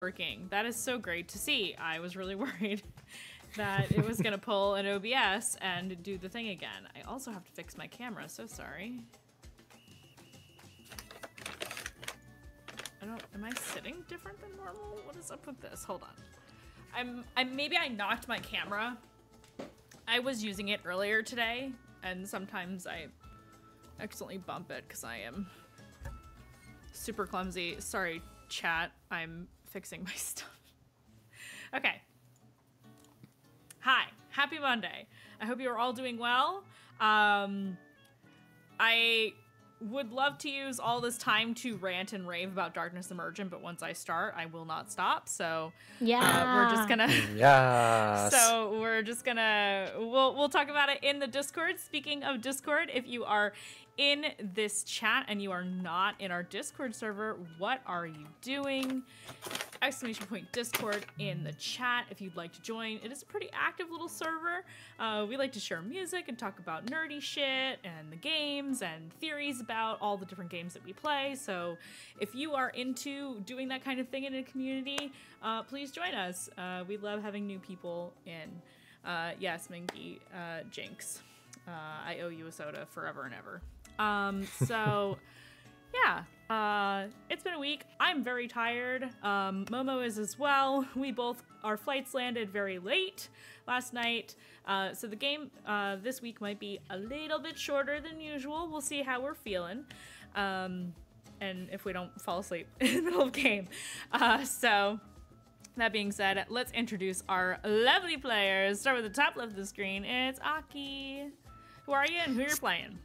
working. That is so great to see. I was really worried that it was gonna pull an OBS and do the thing again. I also have to fix my camera, so sorry. Am I sitting different than normal? What is up with this? Hold on. Maybe I knocked my camera. I was using it earlier today, and sometimes I accidentally bump it because I am super clumsy. Sorry, chat. I'm fixing my stuff. Okay. Hi. Happy Monday. I hope you are all doing well. I would love to use all this time to rant and rave about Darkness Emergent, but once I start, I will not stop. So we're just gonna we'll talk about it in the Discord. Speaking of Discord, if you are in this chat and you are not in our Discord server, what are you doing? !Discord in the chat if you'd like to join. It is a pretty active little server. We like to share music and talk about nerdy shit and the games and theories about all the different games that we play. So if you are into doing that kind of thing in a community, please join us. We love having new people in. Yes, Mingy, Jinx. I owe you a soda forever and ever. So yeah, it's been a week. I'm very tired. Momo is as well. Our flights landed very late last night. So the game this week might be a little bit shorter than usual. We'll see how we're feeling. And if we don't fall asleep in the middle of the game. So that being said, let's introduce our lovely players. Start with the top left of the screen. It's Aki. Who are you and who you're playing?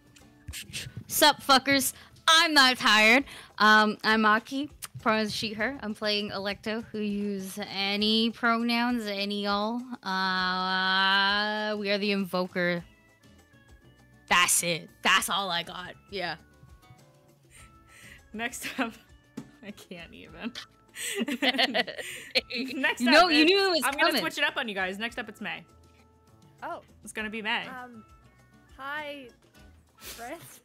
Sup, fuckers. I'm not tired. I'm Aki. Pronouns she, her. I'm playing Alecto, who use any pronouns, any all. We are the Envoker. That's it. That's all I got. Yeah. Next up, I can't even. Next you up, knew it was I'm coming. gonna switch it up on you guys. Next up, it's May. Oh. It's gonna be May. Hi, friends.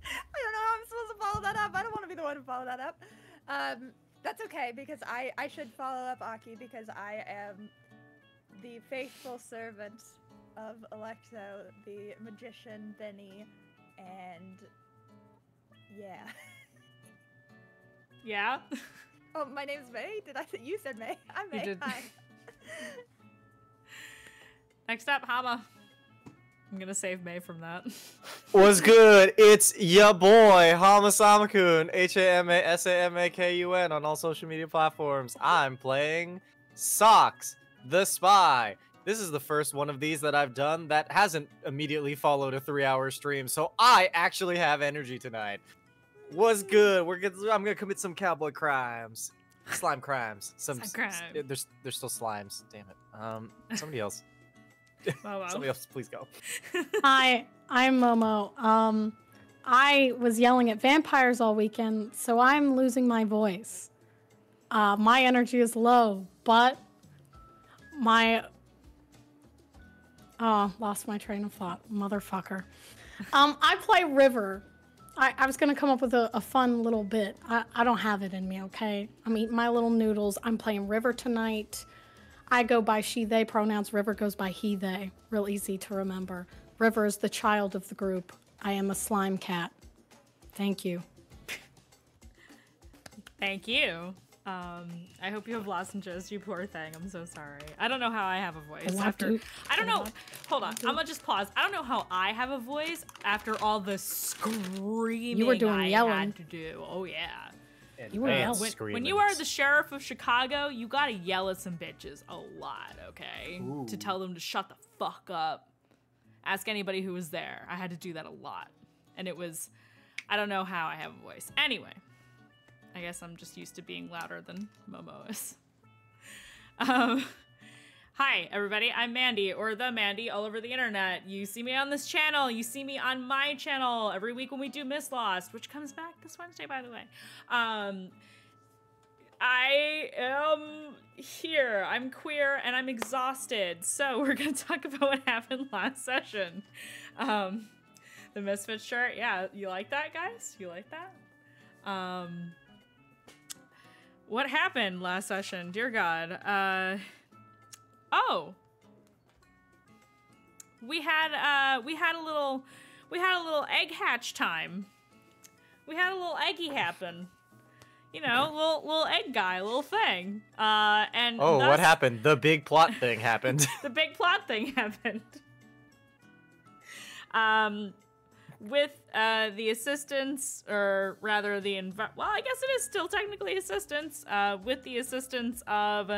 I don't know how I'm supposed to follow that up. I don't want to be the one to follow that up. That's okay, because I should follow up Aki, because I am the faithful servant of Alecto, the magician Benny, and yeah. Yeah? Oh, my name's May? Did I say you said May? I'm May. You did. Hi. Next up, Hama. I'm gonna save May from that. What's good? It's ya boy, Hamasumakun, HAMASAMAKUN on all social media platforms. I'm playing Socks, the Spy. This is the first one of these that I've done that hasn't immediately followed a 3-hour stream, so I actually have energy tonight. What's good? I'm gonna commit some cowboy crimes. Slime crimes. Slime crimes. There's still slimes. Damn it. Somebody else. Wow. Somebody else, please go. Hi, I'm Momo. I was yelling at vampires all weekend, so I'm losing my voice. My energy is low, but lost my train of thought, motherfucker. I play River. I was gonna come up with a fun little bit. I don't have it in me, okay? I'm eating my little noodles. I'm playing River tonight. I go by she, they pronouns. River goes by he, they. Real easy to remember. River is the child of the group. I am a slime cat. Thank you. Thank you. I hope you have lozenges, you poor thing. I'm so sorry. I don't know how I have a voice I don't know. Hold on. I'm gonna just pause. I don't know how I have a voice after all the screaming you were doing I yelling. had to do. Oh yeah. You were yelling. When you are the sheriff of Chicago, you gotta yell at some bitches a lot, okay? Ooh. To tell them to shut the fuck up. Ask anybody who was there. I had to do that a lot. And it was, I don't know how I have a voice. Anyway, I guess I'm just used to being louder than Momo is. Hi, everybody. I'm Mandii, or TheMandii, all over the internet. You see me on this channel. You see me on my channel every week when we do Miss Lost, which comes back this Wednesday, by the way. I am here. I'm queer, and I'm exhausted. So we're going to talk about what happened last session. The Misfit shirt. Yeah, you like that, guys? You like that? what happened last session? Dear God. Oh. We had a little egg hatch time. We had a little eggy happen. You know, little egg guy, little thing. And Oh, thus, what happened? The big plot thing happened. the big plot thing happened. With the assistance, or rather well, I guess it is still technically assistance, with the assistance of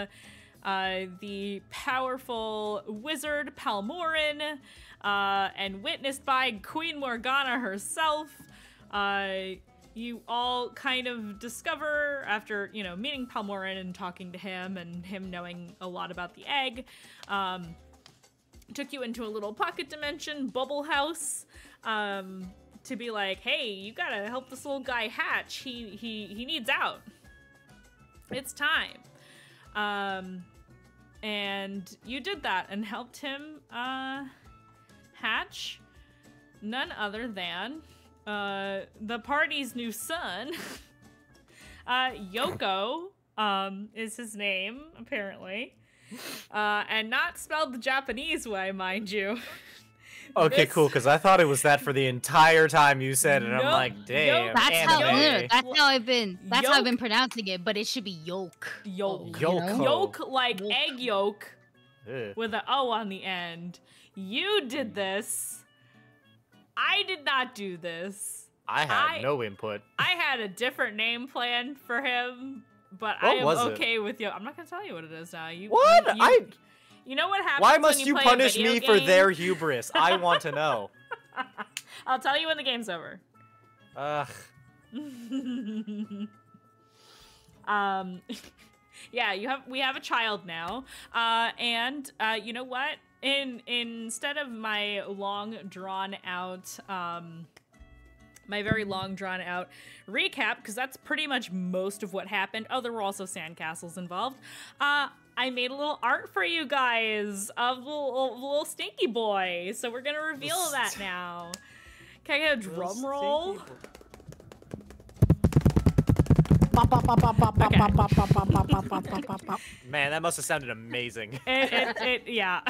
the powerful wizard Palmorin, and witnessed by Queen Morgana herself, you all kind of discover, after, you know, meeting Palmorin and talking to him and him knowing a lot about the egg, took you into a little pocket dimension bubble house, to be like, hey, you gotta help this little guy hatch. He needs out. It's time. And you did that and helped him hatch none other than the party's new son. Yoko is his name, apparently. And not spelled the Japanese way, mind you. Okay, cool, because I thought it was that for the entire time you said it, and I'm Nope. like, damn, That's how anime. I've been pronouncing it, but it should be yolk. Yolk. Yolk. Yolk like Yolk. egg yolk Ugh. with an O on the end. You did this. I did not do this. I had no input. I had a different name planned for him, but What I am was it? okay with you. I'm not gonna tell you what it is now. What? You know what happens? Why when must you play a punish video me for game? their hubris? I want to know. I'll tell you when the game's over. Ugh. Yeah, we have a child now, and you know what? Instead of my long drawn out, my very long drawn out recap, because that's pretty much most of what happened. Oh, there were also sandcastles involved. I made a little art for you guys of little stinky boy, so we're gonna reveal that now. Can I get a drum roll? Man, that must have sounded amazing. Yeah.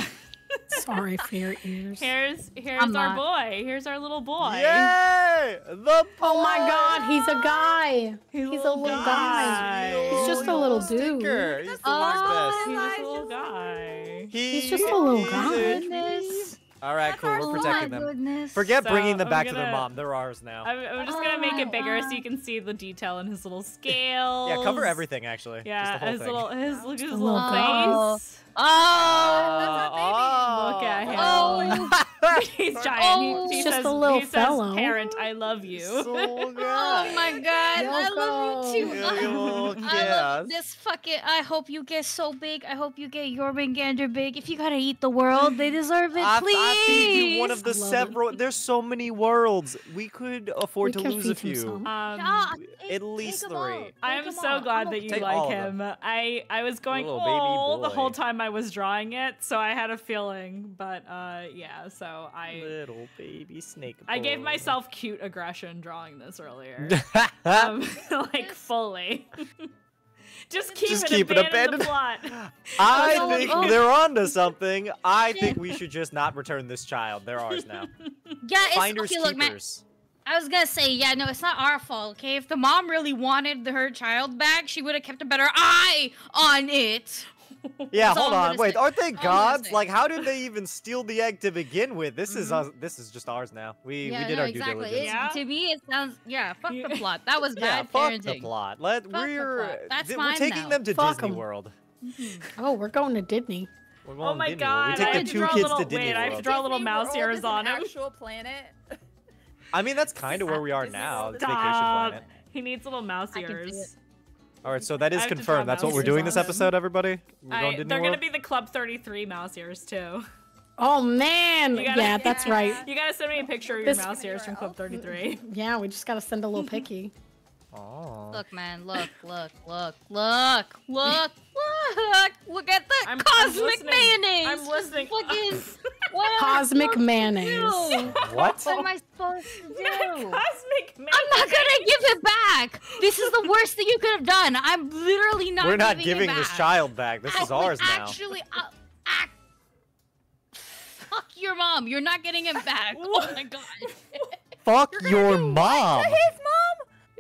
Sorry for your ears. Here's I'm our not. boy. Here's our little boy. Yay! The Oh my god, he's a guy. He's a little guy. guy. He's just a little dude. stinker. He's the Oh, He's best. just a little guy. He's just a little guy. Goodness. All right, cool. We're Oh my protecting them. goodness. Forget So, bringing them I'm back to their gonna- mom. They're ours now. I'm just Oh gonna make my it bigger so God. you can see the detail in his little scales. Yeah, cover everything actually. Yeah, Just the whole thing. look at his a little little face. Oh. Look at him. Oh. He's giant. Oh. He Just says, a little he says, fellow. "Parent, I love you." So good. Oh my god, I love you too. Yoko, I love yes. this fucking. I hope you get so big. I hope you get Jormungandr big. If you gotta eat the world, they deserve it. I Please. feed you one of the I love several. There's so many worlds. We could afford We to can lose a feed him few. some. Yeah, At least take 'em all. 3. Take I'm 'em so all. glad that you Take like all of him. I was going Little baby oh the boy. whole time I was drawing it, so I had a feeling. But yeah, so Little baby snake. I gave boy. myself cute aggression drawing this earlier. I Like fully. Just keep Just it keep it abandoned the abandoned. plot. think they're onto something. I think we should just not return this child. They're ours now. Yeah, it's Finders okay. Look, man. keepers. I was gonna say, yeah, no, it's not our fault. Okay, if the mom really wanted her child back, she would have kept a better eye on it. Yeah, That's all hold I'm on. gonna Wait, say. aren't they All I'm gonna gods? say. Like, how did they even steal the egg to begin with? This is Mhm. us. This is just ours now. We Yeah, did no, our exactly. due diligence. Yeah. To me, it sounds fuck You- the plot. That was Yeah, bad fuck parenting. the plot. the plot. That's We're mine taking now. them to Fuck Disney 'em. World. Oh, we're going to Disney. We're Oh going my to Disney World. god! We I take have the to 2 draw kids little, to Disney wait, I have to World. draw little Disney mouse World ears is on an him. actual planet. I mean, that's kind of where we are Disney now. World It's is- Vacation Stop. Planet. He needs little mouse I can see ears. All right, so that is I have to draw confirmed. That's what we're mouse doing ears this on him. episode, everybody. We're going to Disney They're World. gonna be the Club 33 mouse ears too. Oh man, You gotta- yeah, that's right. You gotta send me a picture of your This- mouse ears from Club 33. Yeah, we just gotta send a little picky. Oh. Look, man, look, look, look, look, look, look, Look at the I'm cosmic listening. mayonnaise. I'm listening. Fucking what am I Cosmic supposed to mayonnaise. do? What? What am I supposed to do? Cosmic man. I'm not gonna give it back. This is the worst thing you could have done. I'm literally not. We're not giving giving it this back. child back. This is ours now. Actually, fuck your mom. You're not getting it back. Oh my god. Fuck your mom. His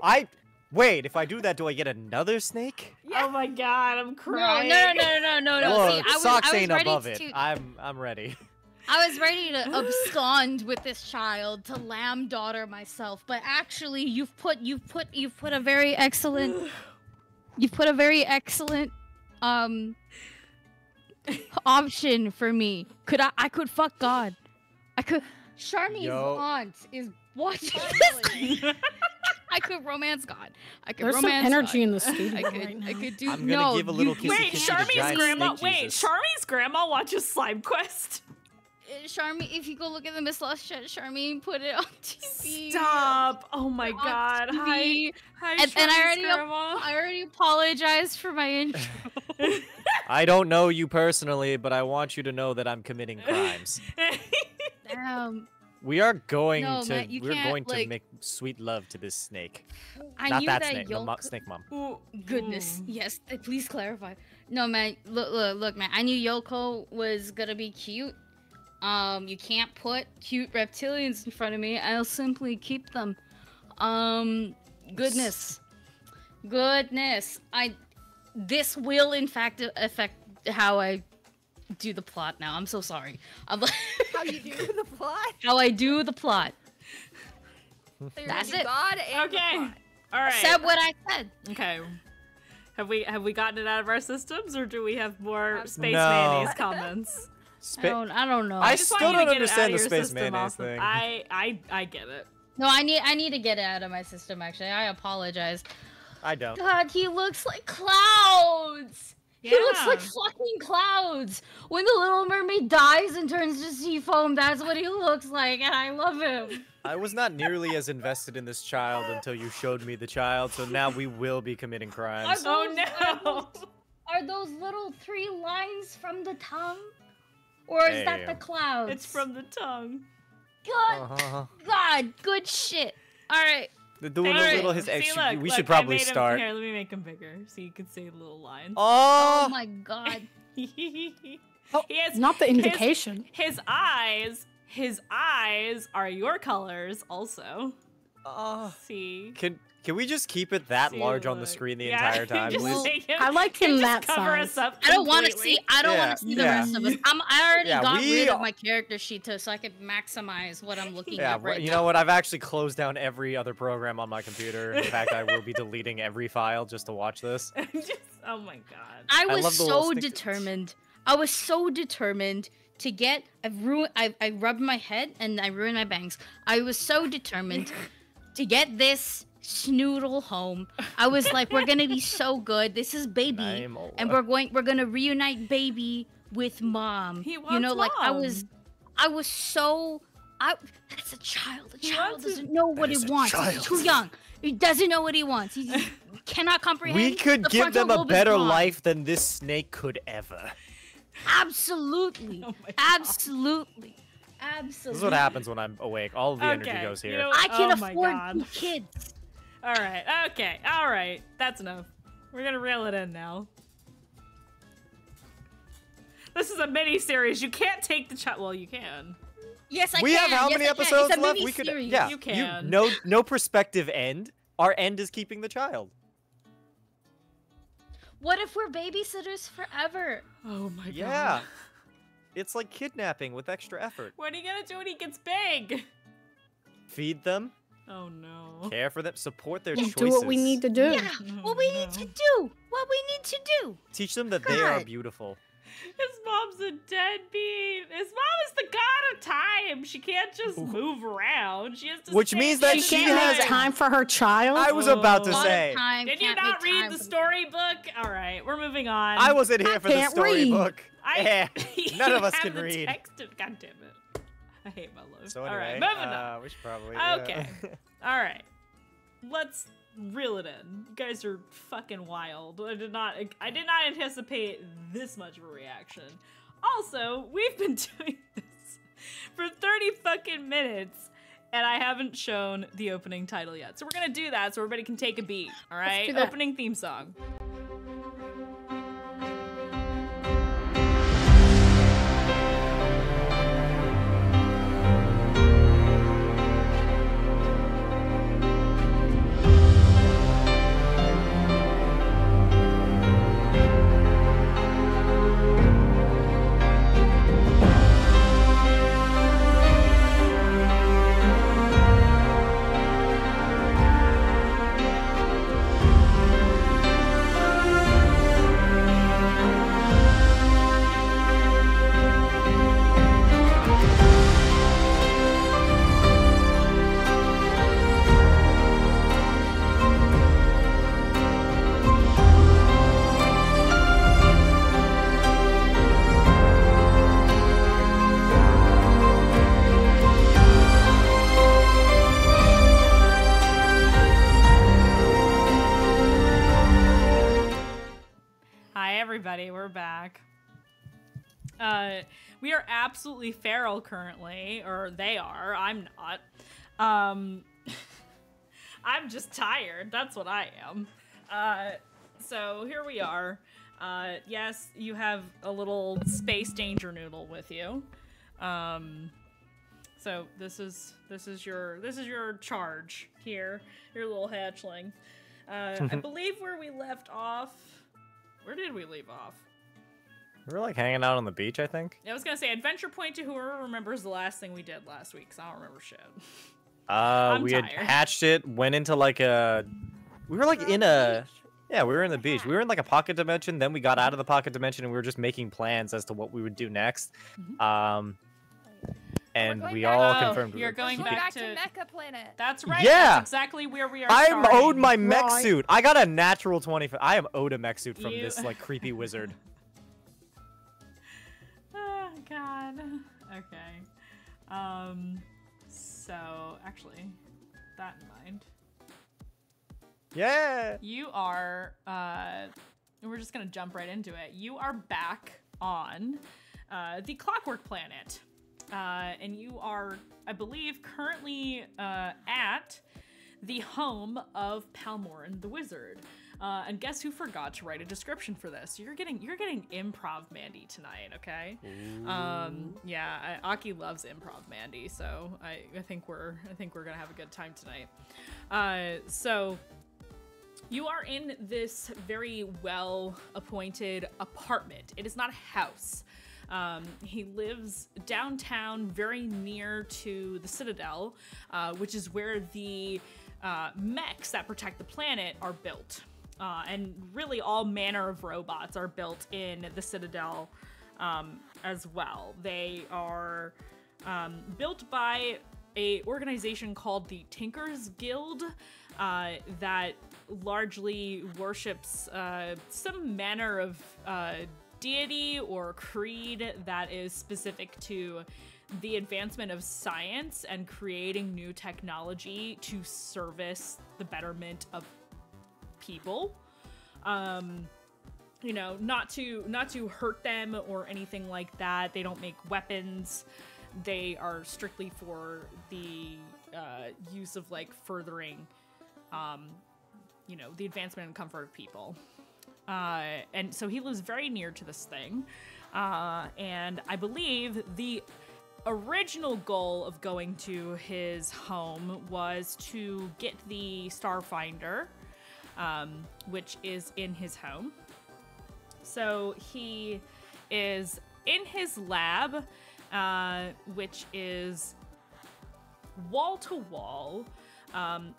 mom? Wait. If I do that, do I get another snake? Oh my god, I'm No, crying. no. Look, See, Socks I was ain't ready above it. to. I'm ready. I was ready to abscond with this child to lamb daughter myself, but actually, you've put a very excellent option for me. I could fuck God. I could. Charmy's Yo. aunt is watching this. I could romance God. I could There's some romance energy God. in the studio I right now. could do. I'm gonna give a little kissy Wait, kissy to Charmy's giant grandma. snake Wait, Jesus. Charmy's grandma watches SlimeQuest. Charmy, if you go look at the Miss Lost chat, Charmy put it on TV. Stop! Oh my On god! Hi, TV. hi, And I Charmy's grandma. already apologized for my intro. I don't know you personally, but I want you to know that I'm committing crimes. Damn. We are going No, to Matt, you we're can't, going to like- make sweet love to this snake. I Not knew that that snake, the Yoko. snake mom. Ooh, Goodness, ooh. yes. Please clarify. No, man. Look, man. I knew Yoko was gonna be cute. You can't put cute reptilians in front of me. I'll simply keep them. Goodness. This will in fact affect how I do the plot now. I'm so sorry. I'm like, How you do the plot? how I do the plot. So you're That's gonna do it. God and the Okay. plot. All right. Said what I said. Okay. Have we gotten it out of our systems, or do we have more space No. mayonnaise comments? I don't know. I just want still you to don't get it understand out the of your space system mayonnaise also. thing. I get it. No, I need to get it out of my system. Actually, I apologize. I don't. God, he looks like clouds. He looks like Yeah. fucking clouds. When the Little Mermaid dies and turns to sea foam, that's what he looks like, and I love him. I was not nearly as invested in this child until you showed me the child, so now we will be committing crimes. Oh Are no! Are those little 3 lines from the tongue? Or is that the Damn. clouds? It's from the tongue. Uh-huh. God, good shit. Alright. They're doing Alright, a little his see, extra. look, We look, should I probably made him- start. Here, let me make him bigger so you can see little lines. Oh Oh, my god. Oh, He has- not the indication. His eyes are your colors also. See? can we just keep it that See, large on the look. screen the Yeah, entire time, just please? make him- I like him just that cover size. us up I don't want to completely. see. I don't Yeah, want to see the yeah. rest of us. I already Yeah, got we rid of are- my character sheet so I could maximize what I'm looking Yeah, at right you now. know what? I've actually closed down every other program on my computer. In fact, I will be deleting every file just to watch this. Just, oh my god. I I was love the little so stick- determined. I was so determined to get. I rubbed my head and I ruined my bangs. I was so determined to get this snoodle home. I was like, we're gonna be so good. This is baby, Naimola. and we're gonna reunite baby with mom. He you wants know, like mom. I was so. That's a child. A He child wants his- doesn't know what he is a wants. child. He's too young. He doesn't know what he wants. He cannot comprehend. We could the give frontal them a lobe is better gone. life than this snake could ever. Absolutely. Oh my God. Absolutely. This is what happens when I'm awake. All of the energy Okay, goes you here. know- I can Oh my afford God. 2 kids. All right. Okay. All right. That's enough. We're gonna reel it in now. This is a mini series. You can't take the child. Well, you can. Yes, I We can. have how Yes, many I can. episodes It's a left? We could, mini-series. yeah. You can. No perspective end. Our end is keeping the child. What if we're babysitters forever? Oh my god. Yeah. It's like kidnapping with extra effort. What are you gonna do when he gets big? Feed them, Oh no. care for them, support their We'll choices. do what we need to do. Yeah. What we need to do. What we need to do. Teach them that they are God. beautiful. His mom's a deadbeat. His mom is the god of time. She can't just move around. She has to. Which stay means that in She she can't has- make time for her child. I was about to Oh. A lot say. of time. Did you can't not make read time the for- storybook? All right, we're moving on. I wasn't here for the can't read. storybook. I None of you us have can the read. Text God damn it. I hate my life. So All anyway, right, moving on. we should probably. Okay. All right. let's reel it in. You guys are fucking wild. I did not anticipate this much of a reaction. Also, we've been doing this for 30 fucking minutes, and I haven't shown the opening title yet. So we're gonna do that so everybody can take a beat, all right? Opening theme song. Everybody, we're back. We are absolutely feral currently, or they are. I'm not. I'm just tired. That's what I am. So here we are. Yes, you have a little space danger noodle with you. So this is your charge here, your little hatchling. I believe where we left off. Where did we leave off? We were like hanging out on the beach, I think. I was gonna say adventure point to whoever remembers the last thing we did last week, because I don't remember shit. We had hatched it, went into like a... We were like in a... Yeah, we were in the beach. We were in like a pocket dimension, then we got out of the pocket dimension and we were just making plans as to what we would do next. And we all confirmed. You're going back to Mecha Planet. That's right. Yeah. That's exactly where we are. I'm owed my mech suit. I got a natural 20. I am owed a mech suit from this like creepy wizard. Oh God. Okay. So actually, that in mind. Yeah. You are. We're just gonna jump right into it. You are back on the Clockwork Planet. And you are, I believe, currently at the home of Palmorin the Wizard. And guess who forgot to write a description for this? You're getting improv Mandii tonight, okay? Yeah, Aki loves improv Mandii, so I think we're gonna have a good time tonight. So you are in this very well appointed apartment. It is not a house. He lives downtown, very near to the Citadel, which is where the mechs that protect the planet are built. And really all manner of robots are built in the Citadel as well. They are built by an organization called the Tinkers Guild that largely worships some manner of deity or creed that is specific to the advancement of science and creating new technology to service the betterment of people. You know, not to hurt them or anything like that. They don't make weapons. They are strictly for the use of like furthering you know, the advancement and comfort of people. And so he lives very near to this thing. And I believe the original goal of going to his home was to get the Starfinder, which is in his home. So he is in his lab, which is wall to wall,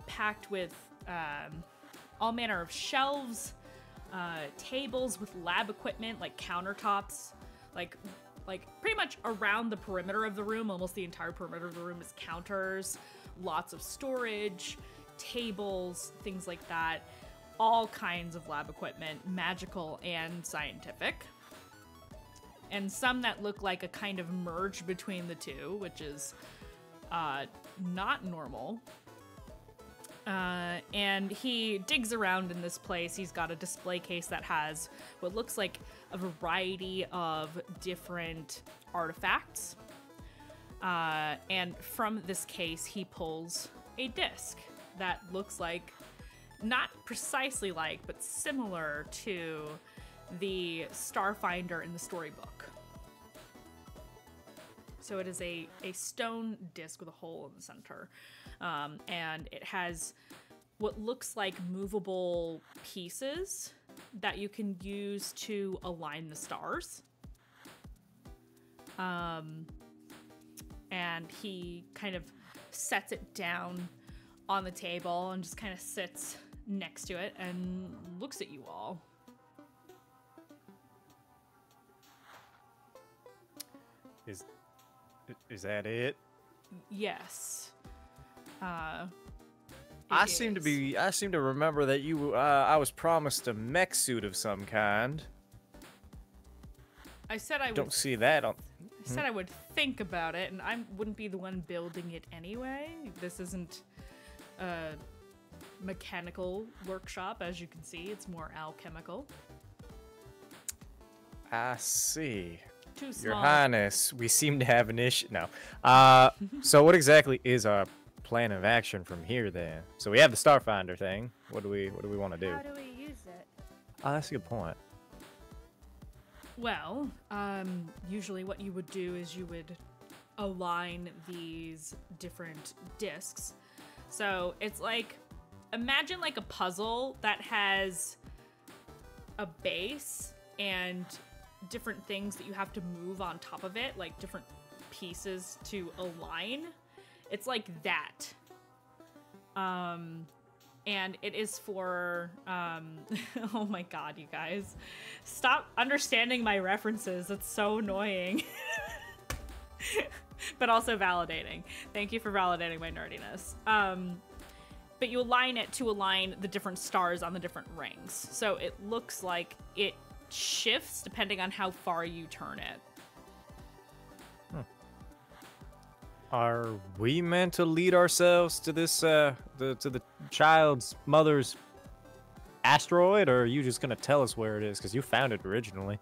packed with all manner of shelves, tables with lab equipment, like countertops, like pretty much around the perimeter of the room. Almost the entire perimeter of the room is counters, lots of storage, tables, things like that. All kinds of lab equipment, magical and scientific. And some that look like a kind of merge between the two, which is not normal. And he digs around in this place. He's got a display case that has what looks like a variety of different artifacts. And from this case, he pulls a disc that looks like, not precisely like, but similar to the Starfinder in the storybook. So it is a stone disc with a hole in the center. And it has what looks like movable pieces that you can use to align the stars. And he kind of sets it down on the table and just kind of sits next to it and looks at you all. Is that it? Yes. I seem to remember that I was promised a mech suit of some kind. I said I would. Don't see that on. I said I would think about it, and I wouldn't be the one building it anyway. This isn't a mechanical workshop, as you can see. It's more alchemical. I see. Too small. Your Highness, we seem to have an issue. No. So what exactly is our plan of action from here then? So we have the Starfinder thing. What do we want to do? How do we use it? Oh, that's a good point. Well, usually what you would do is you would align these different discs. So it's like, imagine like a puzzle that has a base and different things that you have to move on top of it, like different pieces to align. It's like that. And it is for, oh my god, you guys. Stop understanding my references. It's so annoying. But also validating. Thank you for validating my nerdiness. But you align it to align the different stars on the different rings. So it looks like it shifts depending on how far you turn it. Are we meant to lead ourselves to this, to the child's mother's asteroid, or are you just gonna tell us where it is? Because you found it originally.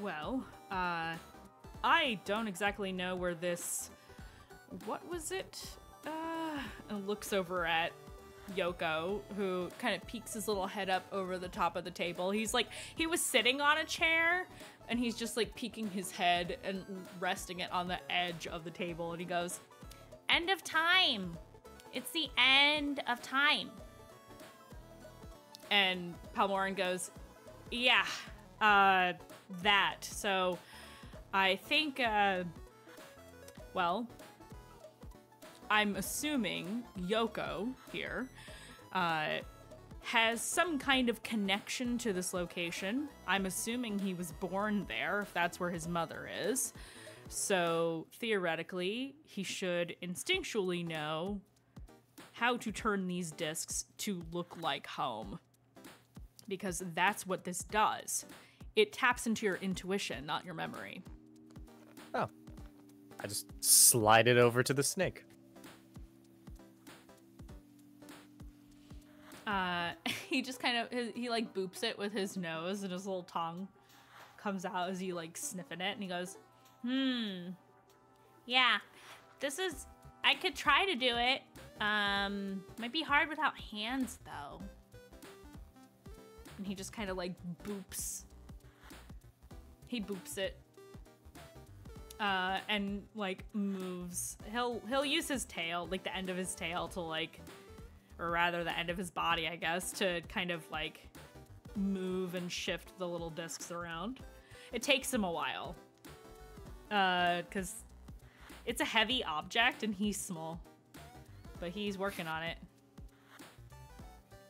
Well, I don't exactly know where this... What was it? And looks over at Yoko, who kind of peeks his little head up over the top of the table. He's like, he was sitting on a chair, and he's just like peeking his head and resting it on the edge of the table, and he goes, "End of time. It's the end of time." And Palmorin goes, "Yeah, that. So I think, well, I'm assuming Yoko here has some kind of connection to this location. I'm assuming he was born there, if that's where his mother is. So theoretically, he should instinctually know how to turn these discs to look like home. Because that's what this does. It taps into your intuition, not your memory." Oh. I just slide it over to the snake. He just kind of, he like boops it with his nose, and his little tongue comes out as you like sniffing it, and he goes, "Yeah, this is, I could try to do it. Might be hard without hands though." And he just kind of like boops. He boops it. And like moves. He'll use his tail, like the end of his tail to like, or rather the end of his body, I guess, to kind of like move and shift the little discs around. It takes him a while. Because it's a heavy object and he's small. But he's working on it.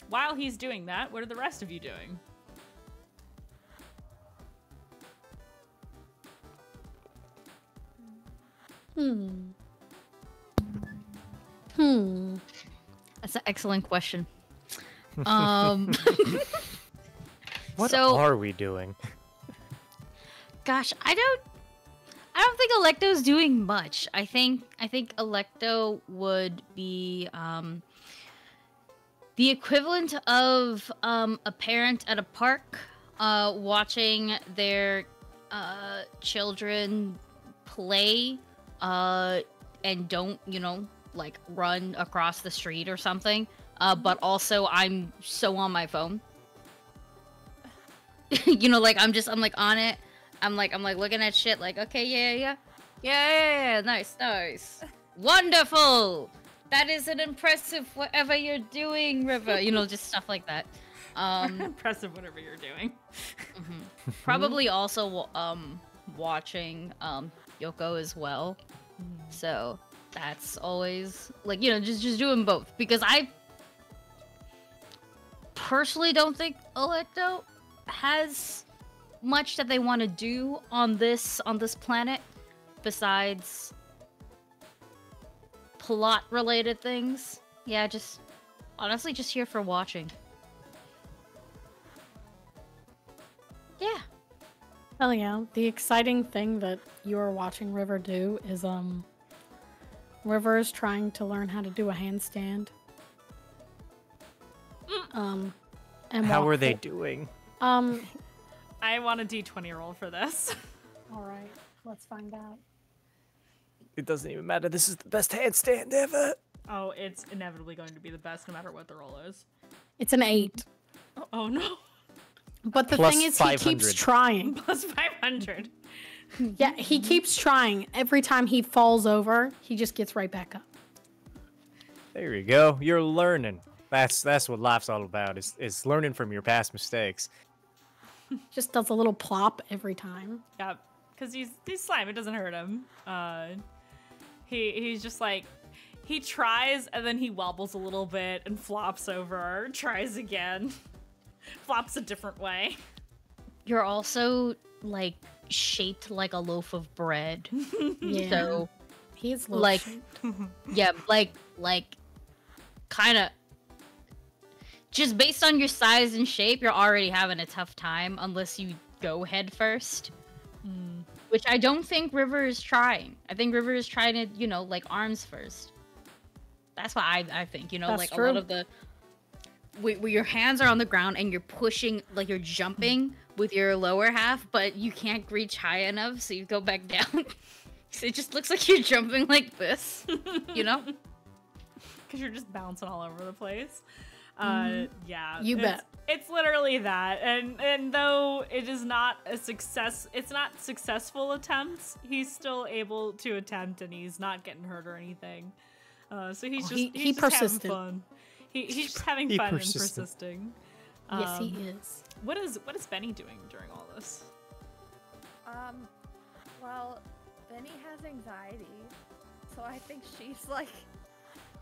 While he's doing that, what are the rest of you doing? That's an excellent question. What So- are we doing? Gosh, I don't think Alecto's doing much. I think Alecto would be the equivalent of a parent at a park watching their children play and don't, you know, like run across the street or something. But also I'm so on my phone. You know, like I'm like on it. I'm like looking at shit like, okay, yeah, nice. Wonderful. That is an impressive whatever you're doing, River. You know, just stuff like that. Impressive whatever you're doing. Probably also watching Yoko as well. So that's always like, you know, just doing both, because I personally don't think Alecto has much that they want to do on this planet besides plot related things. Yeah, just honestly just here for watching. Yeah. Hell yeah. The exciting thing that you are watching River do is River is trying to learn how to do a handstand. And How are they doing? I want a D20 roll for this. All right, let's find out. It doesn't even matter. This is the best handstand ever. Oh, it's inevitably going to be the best no matter what the roll is. It's an 8. Oh no. But the Plus thing is, 500. he keeps trying. Plus 500. Yeah, he keeps trying. Every time he falls over, he just gets right back up. There you go. You're learning. That's what life's all about. Is learning from your past mistakes. Just does a little plop every time. Yeah, because he's slime. It doesn't hurt him. He's just like, he tries and then he wobbles a little bit and flops over. Tries again. Flops a different way. You're also like shaped like a loaf of bread. Yeah. So He's like, yeah, like kind of. Just based on your size and shape, you're already having a tough time unless you go head first. Which I don't think River is trying. I think River is trying to, you know, like arms first. That's what I think, you know, That's like true. a lot of the... Where your hands are on the ground and you're pushing, like you're jumping with your lower half, but you can't reach high enough, so you go back down. So it just looks like you're jumping like this, you know? Because you're just bouncing all over the place. Yeah. You bet. It's literally that. And though it is not a success, it's not successful attempts, he's still able to attempt and he's not getting hurt or anything. So he's just, he's just persistent. having fun. He's just having fun and persisting. Yes, he is. What is Benny doing during all this? Well, Benny has anxiety, so I think she's like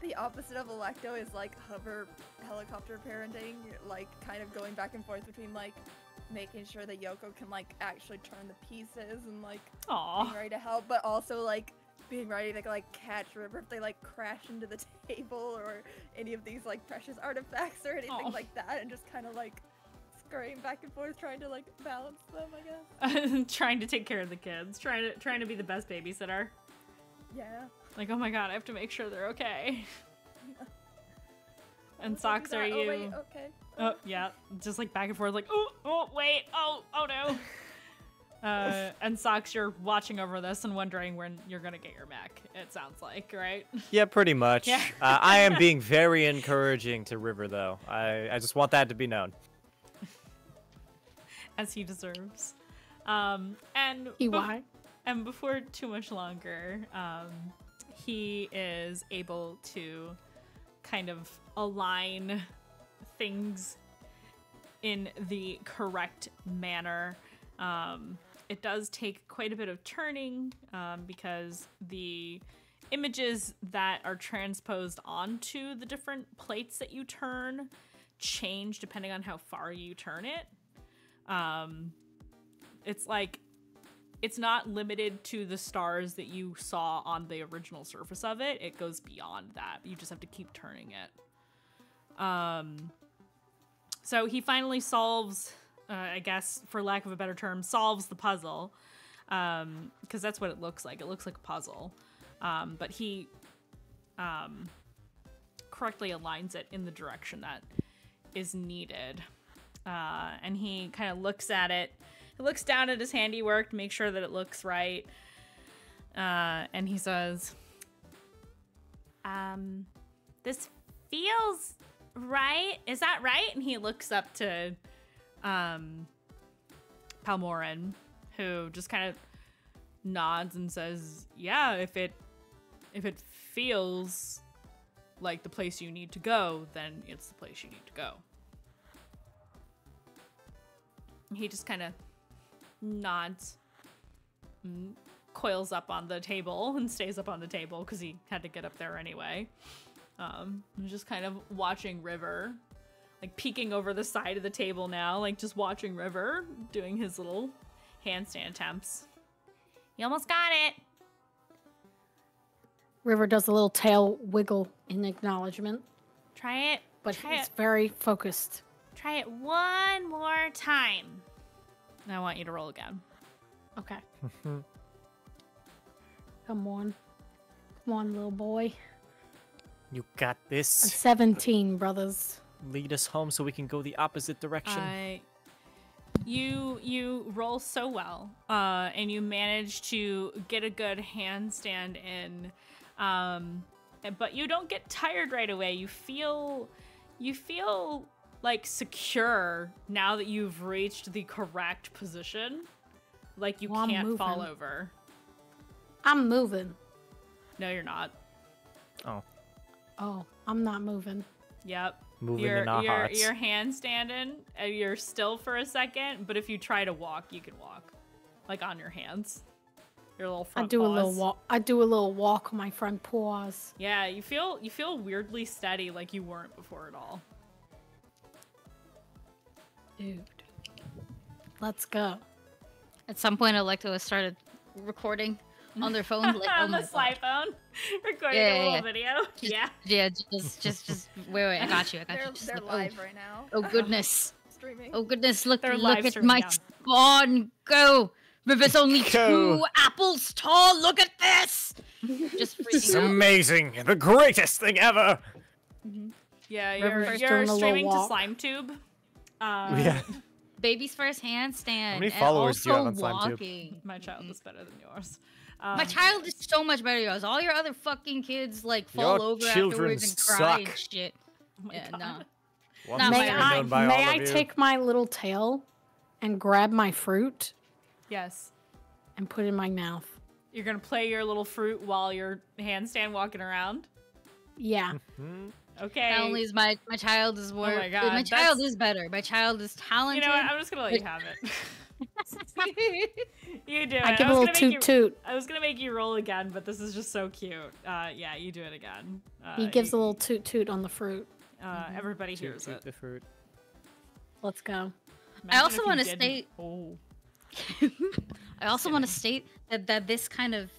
the opposite of Alecto is like hover helicopter parenting, like kind of going back and forth between like making sure that Yoko can like actually turn the pieces and like being ready to help, but also like being ready to like catch River if they like crash into the table or any of these like precious artifacts or anything like that, and just kind of like scurrying back and forth trying to like balance them, I guess. Trying to take care of the kids, trying to be the best babysitter. Yeah. Like, oh my god, I have to make sure they're okay. And Socks, are you? Oh wait, okay. Oh yeah, just like back and forth, like oh wait, oh no. And Socks, you're watching over this and wondering when you're gonna get your mech. It sounds like, right? Yeah, pretty much. Yeah. I am being very encouraging to River, though. I just want that to be known. As he deserves. And EY. And before too much longer, he is able to kind of align things in the correct manner. It does take quite a bit of turning because the images that are transposed onto the different plates that you turn change depending on how far you turn it. It's like, it's not limited to the stars that you saw on the original surface of it. It goes beyond that. You just have to keep turning it. So he finally solves, I guess, for lack of a better term, solves the puzzle. Because that's what it looks like. It looks like a puzzle. But he correctly aligns it in the direction that is needed. And he kind of looks at it. He looks down at his handiwork to make sure that it looks right. And he says, this feels right. Is that right? And he looks up to Palmorin, who just kind of nods and says, yeah, if it feels like the place you need to go, then it's the place you need to go. He just kind of nods, coils up on the table and stays up on the table because he had to get up there anyway. Just kind of watching River, like peeking over the side of the table now, like just watching River doing his little handstand attempts. You almost got it. River does a little tail wiggle in acknowledgement. Try it. But he's very focused. Try it one more time. And I want you to roll again. Okay. Come on. Come on, little boy. You got A this. 17, brothers. Lead us home so we can go the opposite direction. You roll so well, and you manage to get a good handstand in, but you don't get tired right away. You feel like secure now that you've reached the correct position. Like you can't fall over. I'm moving. No, you're not. Oh, I'm not moving. Yep. Moving in our hearts. You're handstanding, and you're still for a second, but if you try to walk, you can walk. Like on your hands. Your little front paws. I do a little walk on my front paws. Yeah, you feel weirdly steady like you weren't before at all. Dude. Let's go. At some point, Alecto has started recording on their phone. Like, on the slide phone, recording a little video. Just wait. I got you. They're live right now. Oh goodness. Streaming. Oh goodness. Look They're live at my streaming, spawn go. River's only 2 apples tall. Look at this. Just It's freaking out. amazing. The greatest thing ever. Yeah, River's you're doing a little streaming to walk. SlimeTube. Yeah. Baby's first handstand. How many and followers do you have also on SlimeTube? walking. My child is better than yours. My child is so much better than yours. All your other fucking kids like fall Your over children afterwards and cry and suck. shit. Oh my Yeah, God. no. What's Not May my been done by all I of you? take my little tail and grab my fruit Yes. and put it in my mouth? You're gonna play your little fruit while you're handstand walking around. Yeah. Okay. Not only is my child is more. my God, my child that's- is better. My child is talented. You know what? I'm just gonna let you have it. You do it. I give a was little gonna make toot toot. I was gonna make you roll again, but this is just so cute. Yeah, you do it again. He gives a little toot toot on the fruit. Everybody Toot, hears toot it. the fruit. Let's go. I also want to state- Oh. I also want to state that this kind of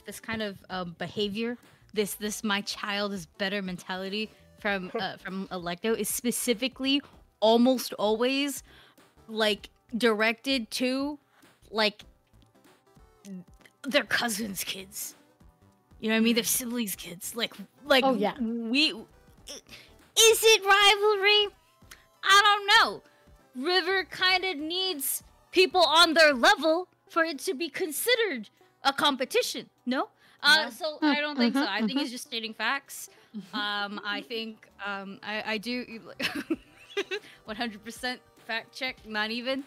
behavior, this my child is better mentality from Alecto is specifically almost always like directed to like their cousins' kids. You know what I mean? Their siblings' kids. Like Oh, yeah. Is it rivalry? I don't know. River kind of needs people on their level for it to be considered a competition. No? So I don't think so. I think he's just stating facts. I think I do 100% fact check, not even.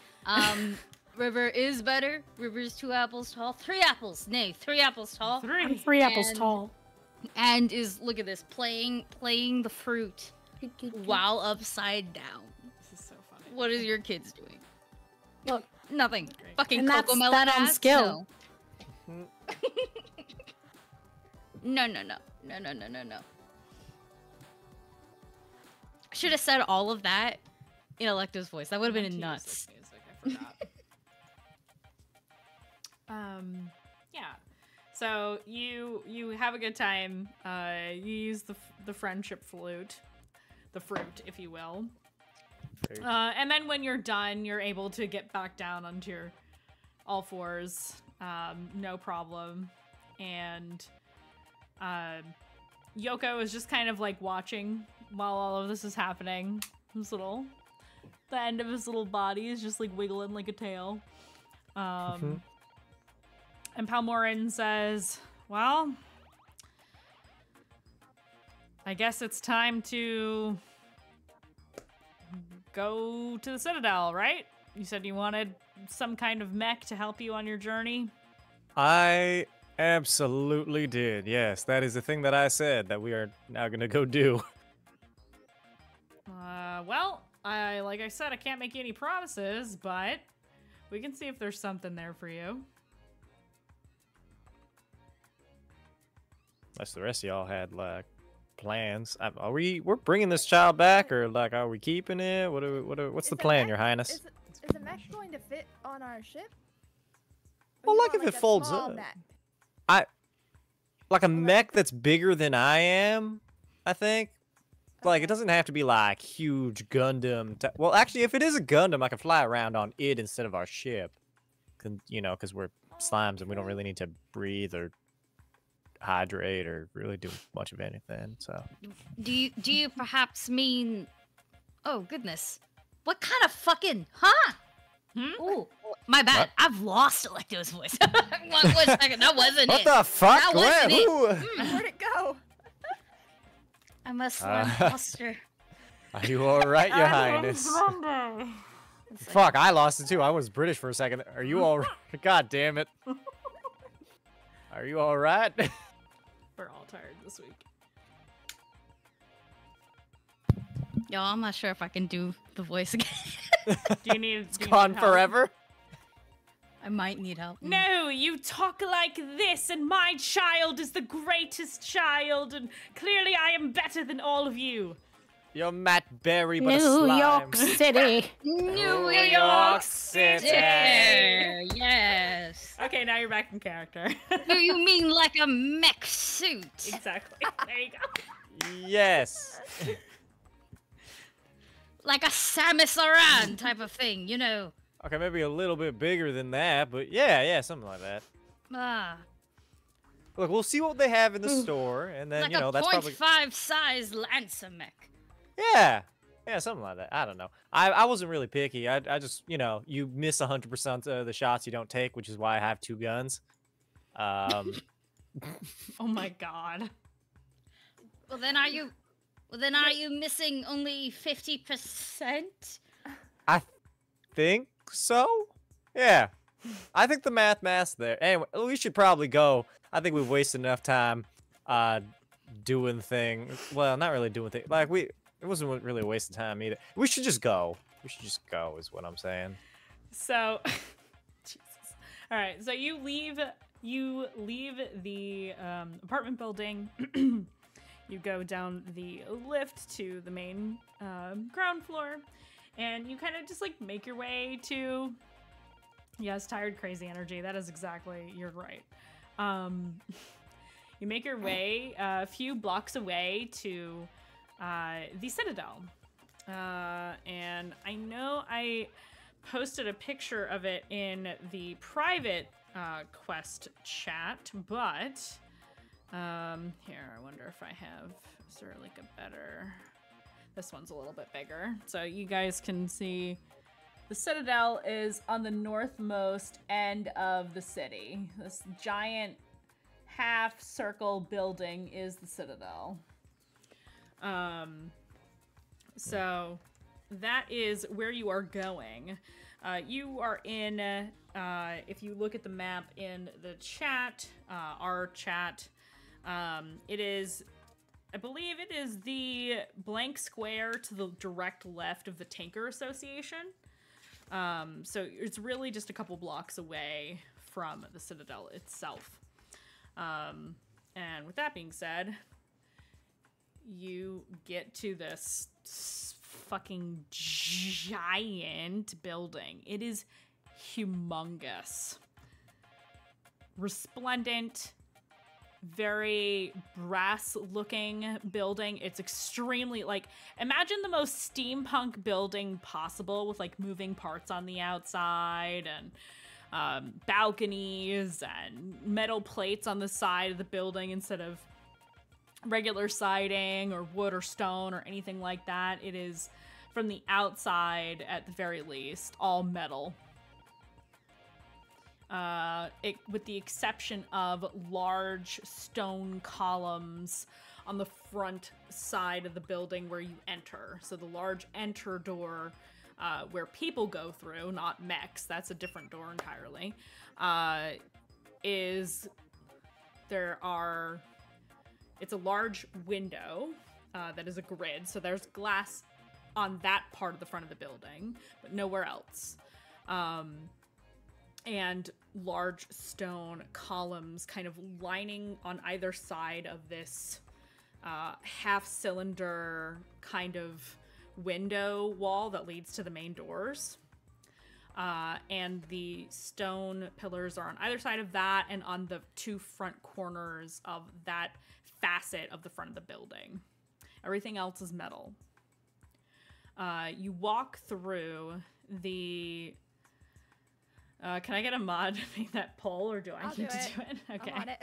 River is better. River's 2 apples tall. 3 apples. Nay, 3 apples tall. I'm 3 apples And- tall. And is, look at this, playing the fruit while upside down. This is so funny. What is your kids doing? Look, Nothing. Great. Fucking And that's Cocomelon that on ass? skill. No. No. I should have said all of that in Alecto's voice. That would have been nuts. Music, I forgot. Yeah. So you have a good time. You use the friendship flute, the fruit, if you will. And then when you're done, you're able to get back down onto your all fours, no problem. And Yoko is just kind of like watching while all of this is happening. The end of his little body is just like wiggling like a tail. And Palmorin says, well, I guess it's time to go to the Citadel, right? You said you wanted some kind of mech to help you on your journey. I absolutely did. Yes, that is the thing that I said that we are now gonna go do. Well, like I said, I can't make you any promises, but we can see if there's something there for you. Unless the rest of y'all had like plans. We're bringing this child back, or like are we keeping it? What's the plan, Your Highness? Is the mech going to fit on our ship? Well, like if it folds up. Like a mech that's bigger than I am, I think. Like, it doesn't have to be, like, huge Gundam. Well, actually, if it is a Gundam, I can fly around on it instead of our ship. You know, because we're slimes and we don't really need to breathe or hydrate or really do much of anything, so. Do you perhaps mean... Oh, goodness. What kind of fucking... Huh? Ooh, my bad. What? I've lost Alecto's voice. One second, that wasn't What it. the fuck? That wasn't it. Where'd it go? I must have lost her. Are you alright, Your Highness? Fuck, I lost it too. I was British for a second. Are you alright? God damn it. Are you alright? We're all tired this week. Yo, I'm not sure if I can do the voice again. Do you need It's gone help? forever? I might need help. No, you talk like this, and my child is the greatest child, and clearly I am better than all of you. You're Matt Berry, but a New slime. York City. New York City. Yes. Okay, now you're back in character. Do you mean like a mech suit? Exactly. There you go. Yes. Like a Samus Aran type of thing, you know. Okay, maybe a little bit bigger than that, but yeah, something like that. Ah, Look, we'll see what they have in the store, and then, like you know, a that's probably... 0.5 size Lancer mech. Yeah, something like that. I don't know. I wasn't really picky. I just, you know, you miss 100% of the shots you don't take, which is why I have 2 guns. Oh my god. Well, then are you missing only 50%? I think so. Yeah. I think the math's there. Anyway, we should probably go. I think we've wasted enough time doing things. Well, not really doing things. Like, it wasn't really a waste of time either. We should just go. We should just go is what I'm saying. So, Jesus. All right, so you leave the apartment building. You go down the lift to the main ground floor, and you kind of just like make your way to... Yes, tired, crazy energy. That is exactly, you're right. You make your way a few blocks away to the Citadel. And I know I posted a picture of it in the private quest chat, but here, I wonder if I have, is there like a better, this one's a little bit bigger. So you guys can see the Citadel is on the northmost end of the city. This giant half circle building is the Citadel. So that is where you are going. You are in, if you look at the map in the chat, our chat, it is, I believe it is the blank square to the direct left of the Tanker Association. So it's really just a couple blocks away from the Citadel itself. And with that being said, you get to this fucking giant building. It is humongous. Resplendent, very brass looking building. It's extremely, like, imagine the most steampunk building possible with like moving parts on the outside and balconies and metal plates on the side of the building instead of regular siding or wood or stone or anything like that. It is, from the outside at the very least, all metal. With the exception of large stone columns on the front side of the building where you enter. So the large enter door where people go through, not mechs, that's a different door entirely, it's a large window that is a grid. So there's glass on that part of the front of the building, but nowhere else. And large stone columns kind of lining on either side of this half-cylinder kind of window wall that leads to the main doors. And the stone pillars are on either side of that and on the two front corners of that facet of the front of the building. Everything else is metal. You walk through the... can I get a mod to make that poll, or do I need to do it? Okay. I'm on it.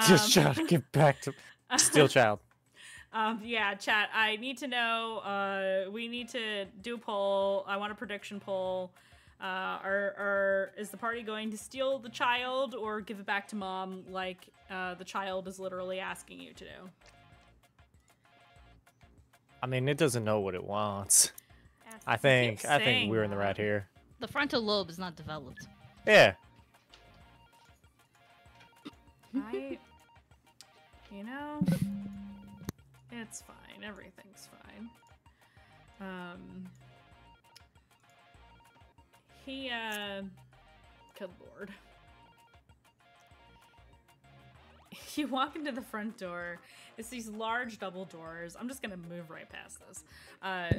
Just trying to get back to Steel Child. Yeah, chat. I need to know. We need to do a poll. I want a prediction poll. Is the party going to steal the child or give it back to mom, like the child is literally asking you to do? I mean, it doesn't know what it wants. I Keep think saying we're in the that. right here. The frontal lobe is not developed. Yeah. You know, it's fine. Everything's fine. Good lord. You walk into the front door. It's these large double doors. I'm just gonna move right past this.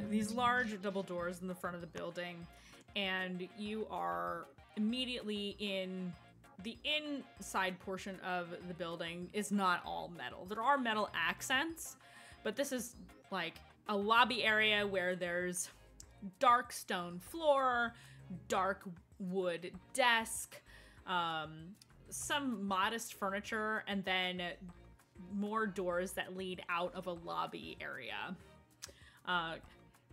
These large double doors in the front of the building, and you are immediately in the inside portion of the building is not all metal. There are metal accents, but this is like a lobby area where there's dark stone floor, dark wood desk, some modest furniture, and then more doors that lead out of a lobby area.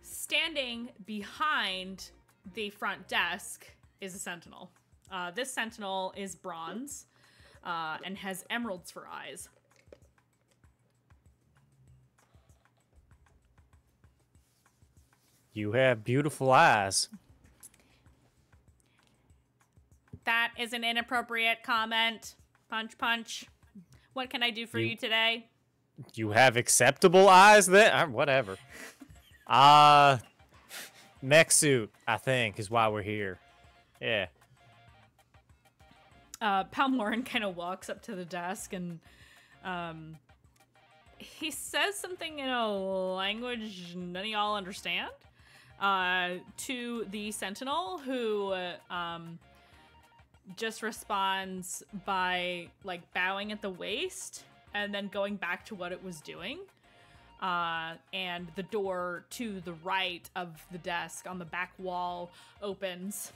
Standing behind the front desk is a sentinel. This sentinel is bronze and has emeralds for eyes. You have beautiful eyes. That is an inappropriate comment. Punch, punch. What can I do for you today? You have acceptable eyes then? Whatever. Mech suit, I think, is why we're here. Yeah. Palmorin kind of walks up to the desk and he says something in a language none of y'all understand to the sentinel, who just responds by like bowing at the waist and then going back to what it was doing. And the door to the right of the desk on the back wall opens.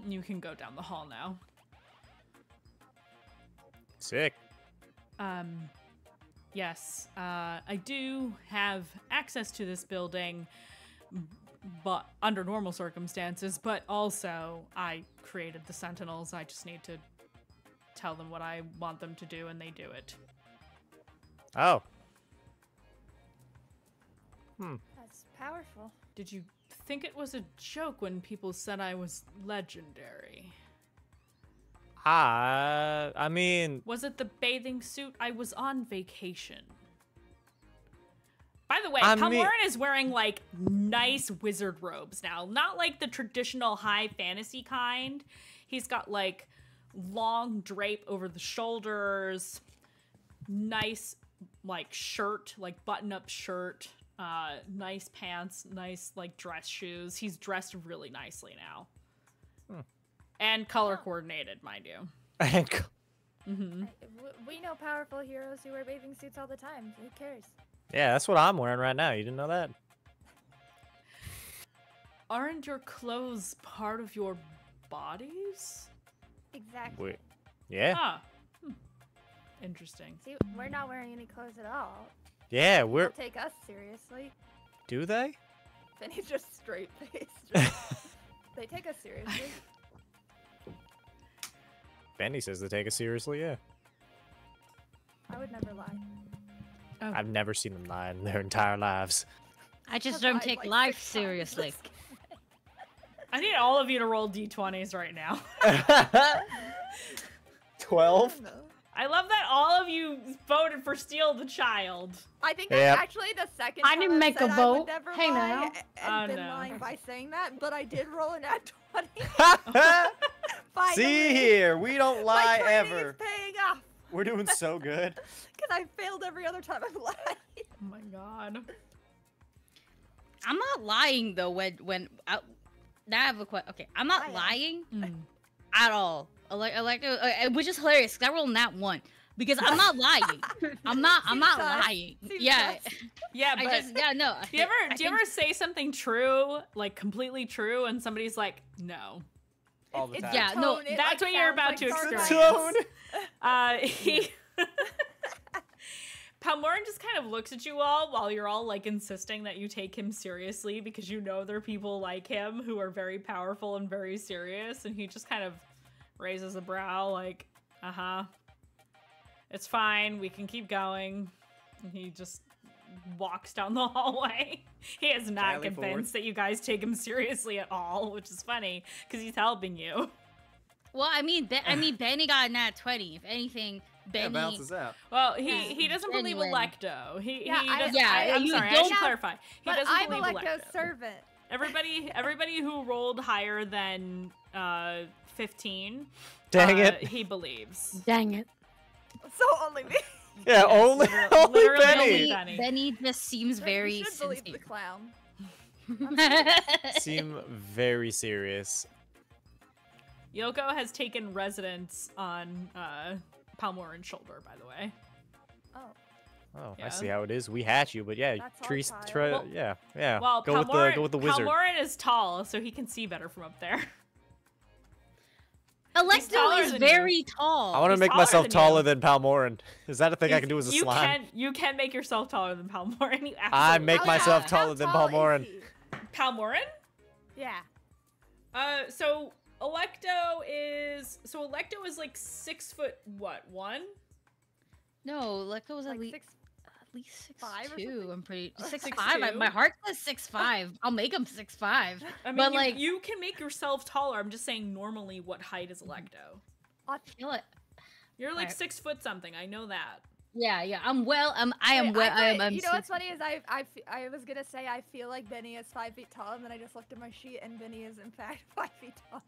You can go down the hall now. Sick. Yes, I do have access to this building, but under normal circumstances, but also I created the Sentinels. I just need to tell them what I want them to do, and they do it. Oh. That's powerful. Did you think it was a joke when people said I was legendary? I mean... Was it the bathing suit? I was on vacation. By the way, I mean- Palmorin is wearing, like, nice wizard robes now. Not, like, the traditional high fantasy kind. He's got, like, long drape over the shoulders, nice, like, shirt, like, button-up shirt, nice pants, nice, like, dress shoes. He's dressed really nicely now. And color-coordinated, mind you. We know powerful heroes who wear bathing suits all the time. Who cares? Yeah, that's what I'm wearing right now. You didn't know that? Aren't your clothes part of your bodies? Exactly. Wait. Yeah. Ah. Interesting. See, we're not wearing any clothes at all. Yeah, People we're. take us seriously. Do they? Benny's just straight faced. They take us seriously. Benny says they take us seriously. Yeah. I would never lie. Oh. I've never seen them lie in their entire lives. I just I've don't lied, take like, life 6 times. seriously. I need all of you to roll d20s right now. 12. I don't know. I love that all of you voted for Steal the Child. I think that's Yep. actually the second I time didn't I've make a said I would vote. never Hey, lie now. and Oh, been no. lying by saying that, but I did roll an at 20. See Finally. here, we don't My lie training ever. is paying off We're doing so good. because I failed every other time I've lied. Oh my god. I'm not lying though. When now I have a question. Okay, I'm not I am. lying Mm. at all. Which is hilarious. 'Cause I rolled that one because I'm not lying. I'm not Seems lying. Seems Yeah, sus. Yeah, I but just no. do you ever say something true, like completely true, and somebody's like, no? All the It's time. the Yeah, no, tone, it, that's like, what you're sounds about like to sarcasm. experience. He Palmorin just kind of looks at you all while you're all like insisting that you take him seriously because you know there are people like him who are very powerful and very serious, and he just kind of raises a brow like, it's fine, we can keep going. And he just walks down the hallway. He is not Shyly convinced that you guys take him seriously at all, which is funny because he's helping you. Well, I mean, Benny got a nat 20. If anything, Yeah, Benny. bounces out. Well, he doesn't believe Genuine. Electo. He Yeah, doesn't, Yeah, I'm you sorry, I don't should have- clarify. He But doesn't I'm believe Electo's Electo. servant. Everybody who rolled higher than 15, Dang it. he believes. Dang it. So only me. Yeah, only, only literally Benny. Benny. Benny just seems very You should believe the sincere. clown. Seem very serious. Yoko has taken residence on Palmorin's shoulder, by the way. Oh. Oh, Yeah. I see how it is. We hatch you, but yeah, That's our trees. child. Well- Yeah. Well, go with the wizard. Palmorin is tall, so he can see better from up there. Electo taller is than very tall. I want to He's make taller myself than taller you. than Palmorin. Is that a thing I can do as a you slime? You can make yourself taller than Palmorin. You I absolutely make can. myself How taller than tall is Palmorin. he? Palmorin? Yeah. So Alecto is like 6 foot what, 1? No, Electo was Like at least 6'5" at least or 6'2". something? I'm pretty 6'2"? 6'5". My heart says 6'5". I'll make him 6'5". I mean, But, like- you can make yourself taller. I'm just saying normally what height is Alecto? I feel it. You're like Right. 6 foot something. I know that. Yeah. I'm well. I am Wait, well. I thought- I'm you know what's 6 funny is I was gonna say I feel like Benny is 5 feet tall, and then I just looked at my sheet and Benny is in fact 5 feet tall.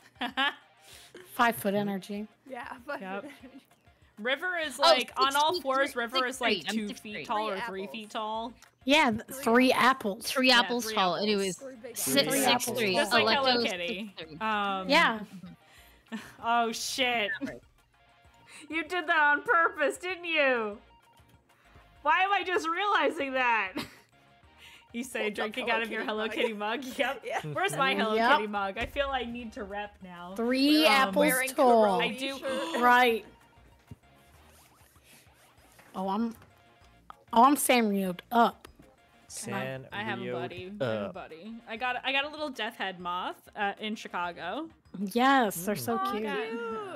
5 foot energy. Yeah, but Yep. River is Oh, like on 6 all feet, fours. 6 River is like 3. I'm 2 6'3". feet tall or 3 3 apples. feet tall. Yeah, 3 apples. 3 Yeah, apples 3 tall. apples. Anyways, Three big si- apples. Three apples. 6'3". Just like Hello Electo's Kitty. 6'3". Yeah. Oh shit! You did that on purpose, didn't you? Why am I just realizing that? You say Hold up, drinking Hello out of your Kitty Hello mug. Kitty mug. Yep. Yeah. Where's my Hello Yep. Kitty mug? I feel I need to rep now. 3 apples Wearing tall. Kuromi I do- shirt. Right. Oh, I'm Sanrioed up. San I have a Rio- buddy. I have a buddy. I got a little death head moth in Chicago. Yes, they're so Aw, cute.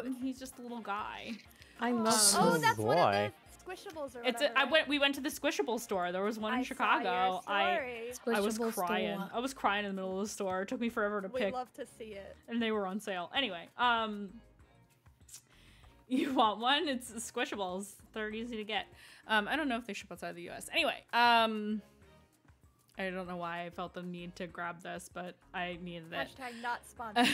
cute. He's just a little guy. I love Oh, Oh, that's one boy. of the squishables or It's whatever. we went to the Squishable store. There was one in I Chicago. Saw your story. I was Squishable crying. store. I was crying in the middle of the store. It took me forever to We pick, love to see it. and they were on sale. Anyway, you want one? It's Squishables. They're easy to get. I don't know if they ship outside the U.S. Anyway, I don't know why I felt the need to grab this, but I needed it. Hashtag not sponsored.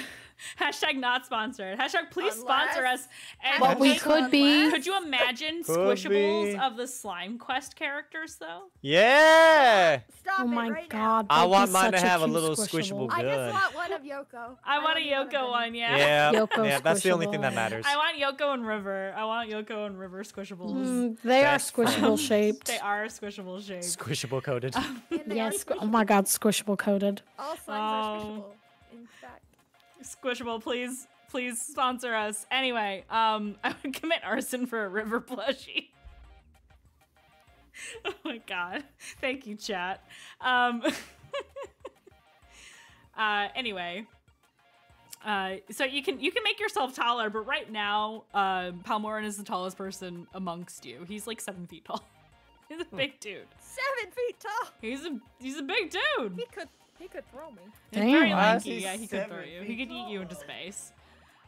Hashtag not sponsored. Hashtag please sponsor Unless- us. And But we could be. Could you imagine Could Squishables be. of the SlimeQuest characters, though? Yeah! Stop Oh it my right god. I that'd be want mine to such have a cute little squishable now. I Good. just want one of Yoko. I want a don't need one of Yoko Benny. one, yeah. Yeah, Yoko yeah, that's the only thing that squishable. matters. I want Yoko and River. I want Yoko and River Squishables. They are Best squishable friends. shaped. They are squishable shaped. Squishable coated. And they are Yes. Oh squishable. my god, squishable coated. All slimes Oh. are squishable. In fact. Squishable, please sponsor us. Anyway, I would commit arson for a River plushie. Oh my god. Thank you, chat. Anyway. So you can make yourself taller, but right now, Palmorin is the tallest person amongst you. He's like 7 feet tall. He's a big dude. 7 feet tall. He's a big dude. He could throw me. He's very Damn. lanky. Yeah, he could throw you. He could eat you into tall. space.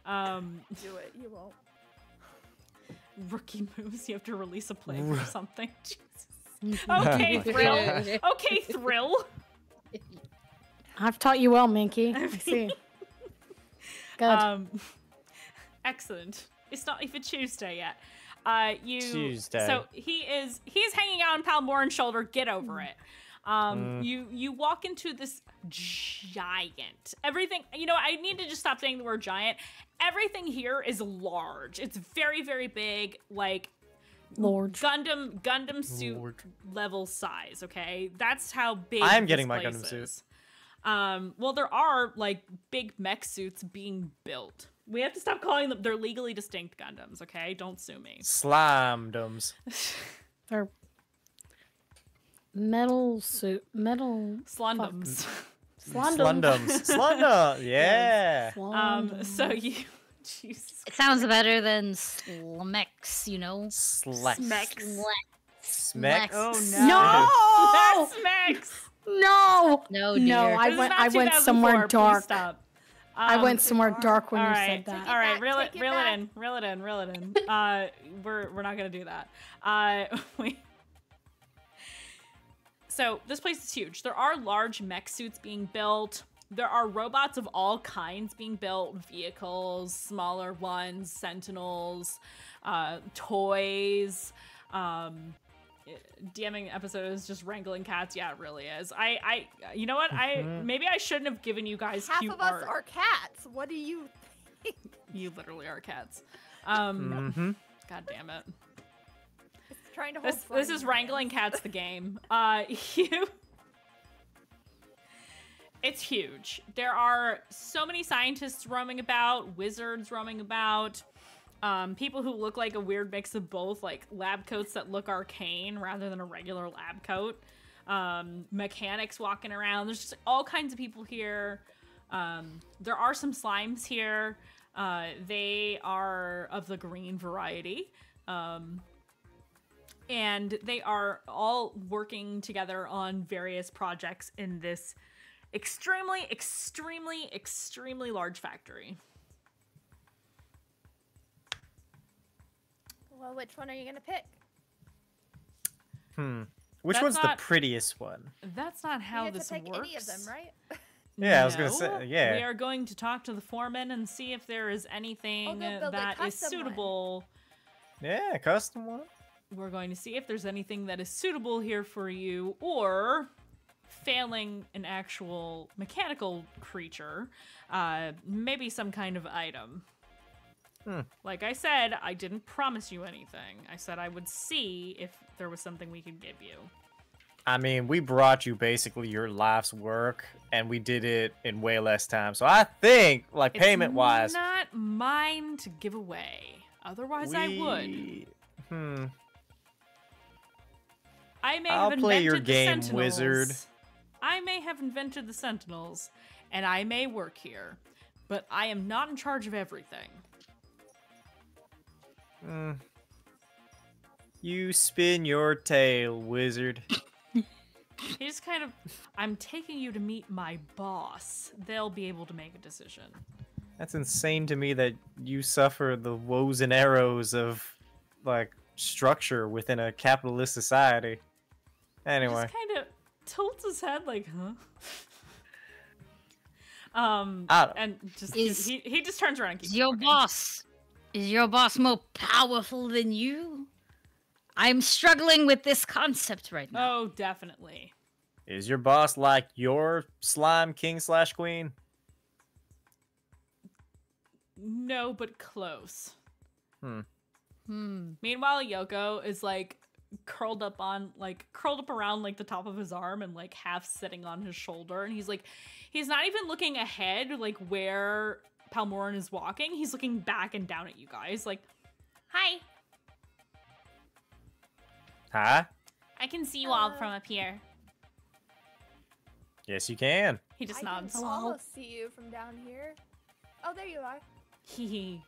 Do it. You won't. Rookie moves. You have to release a play or something. Jesus. Okay, Thrill. Okay, Thrill. I've taught you well, Minky. I see. Good. Excellent. It's not even Tuesday yet. Tuesday. So he's hanging out on Palmorin's shoulder. Get over it. You walk into this giant. Everything. You know, I need to just stop saying the word giant. Everything here is large. It's very, very big. Like Lord. Gundam suit level size. Okay, that's how big. I am this getting my place Gundam is. suit. Well, there are like big mech suits being built. We have to stop calling them. They're legally distinct Gundams. Okay, don't sue me. Slimedums. They're metal suit. Metal. Slundums. Slundums. Slunda. Yeah. So you. Jesus. It sounds better than Slimex, you know? Slex. Smex. Smex. Oh No! That's Smex. No! No, dear. No, This is not I went 2004, somewhere please dark. Stop. I went somewhere dark when all you right, said that. all right, back, reel take it it back. in, reel it in. We're not gonna do that. So this place is huge. There are large mech suits being built. There are robots of all kinds being built, vehicles, smaller ones, sentinels, toys. DMing episode is just wrangling cats. Yeah, it really is. You know what? Maybe I shouldn't have given you guys Half cute of us art. are cats. What do you think? You literally are cats. God damn it. It's trying to hold This is wrangling cats the game. It's huge. There are so many scientists roaming about, wizards roaming about, people who look like a weird mix of both, like lab coats that look arcane rather than a regular lab coat. Mechanics walking around. There's just all kinds of people here. There are some slimes here. They are of the green variety. And they are all working together on various projects in this extremely, extremely, extremely large factory. Well, which one are you gonna pick? Which That's one's not- the prettiest one? That's not how You get this to pick works. any of them, right? Yeah, I was gonna No. say, yeah. We are going to talk to the foreman and see if there is anything they'll build a that is custom one. suitable. Yeah, custom one. We're going to see if there's anything that is suitable here for you, or failing an actual mechanical creature, maybe some kind of item. Like I said, I didn't promise you anything. I said I would see if there was something we could give you. I mean, we brought you basically your life's work, and we did it in way less time. So I think, like, payment-wise... It's not mine to give away. Otherwise, I would. I may I'll have play invented your the game, Sentinels. wizard. I may have invented the Sentinels, and I may work here, but I am not in charge of everything. You spin your tail, wizard. He just kind of, I'm taking you to meet my boss. They'll be able to make a decision. That's insane to me that you suffer the woes and arrows of, like, structure within a capitalist society. Anyway. Just kind of tilts his head like, huh? And just he just turns around and keeps walking. Is your boss more powerful than you? I'm struggling with this concept right now. Oh, definitely. Is your boss like your slime king/queen? No, but close. Hmm. Meanwhile, Yoko is like curled up around like the top of his arm and like half sitting on his shoulder, and he's not even looking ahead like where Palmorin is walking. He's looking back and down at you guys like, hi. Huh? I can see you all from up here. Yes, you can. He just I nods. can almost see you from down here. Oh, there you are. Hee.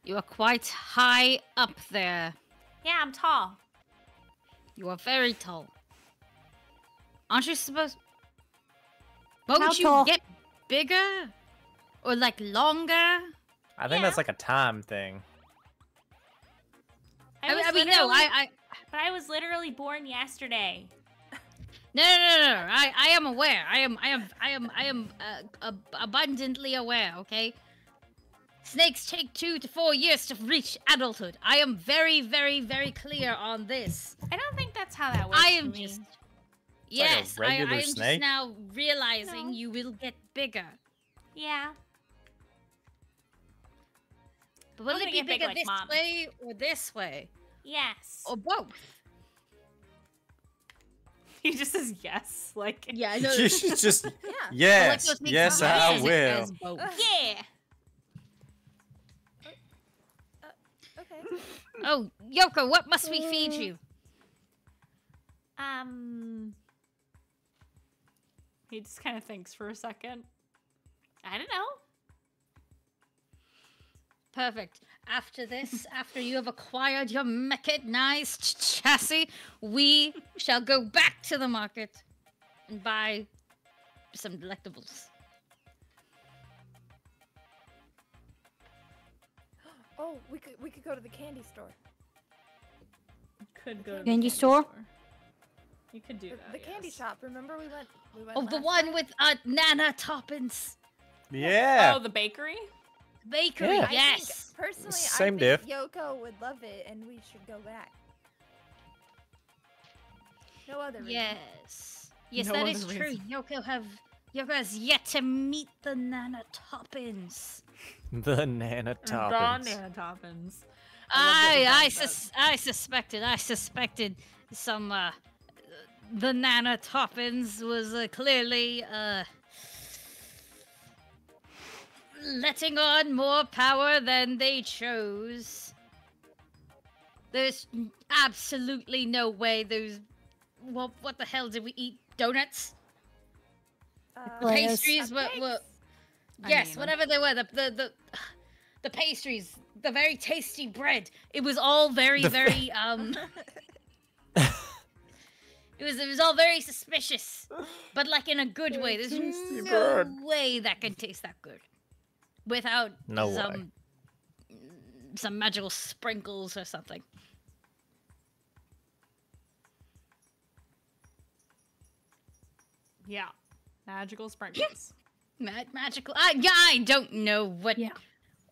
You are quite high up there. Yeah, I'm tall. You are very tall. Aren't you supposed... How Won't you tall? get bigger? Or, like, longer? I think that's like a time thing. I was literally born yesterday. No. I am aware. I am abundantly aware. Okay. Snakes take 2 to 4 years to reach adulthood. I am very, very, very clear on this. I don't think that's how that works. I am for me. just. It's like a Yes, I regular am snake? just now realizing No. you will get bigger. Yeah. But will I'm it gonna be get big bigger like this Mom. way or this way? Yes. Or both? He just says yes. Like. Yeah, I know. You should just. Yeah. Yes, Alecto thinks yes, of it I as will. both. Yeah. Okay. Oh, Yoko, what must we feed you? He just kind of thinks for a second. I don't know. Perfect. After this, after you have acquired your mechanized chassis, we shall go back to the market and buy some delectables. Oh, we could go to the candy store. Could go to Candy store? You could do that. The candy yes. shop. Remember we went. Oh, the last one time? with Nana toppings. Yeah. Oh, the bakery? Bakery, Yeah. I yes. think, personally, Same I diff. think Yoko would love it, and we should go back. No other reason. Yes. Yes, No that other is true. reason. Yoko has yet to meet the Nana toppings. The Nana Don toppings. Nana Toppins. I I suspected some the Nana toppins was clearly letting on more power than they chose. There's absolutely no way those what the hell did we eat? Donuts? The Yes. pastries were I yes, mean- whatever they were, the pastries, the very tasty bread. It was all very, very it was all very suspicious. But like in a good way. There's tasty no bread. way that can taste that good. Without No way. some magical sprinkles or something. Yeah. Magical sprinkles. Magical. I don't know what. Yeah.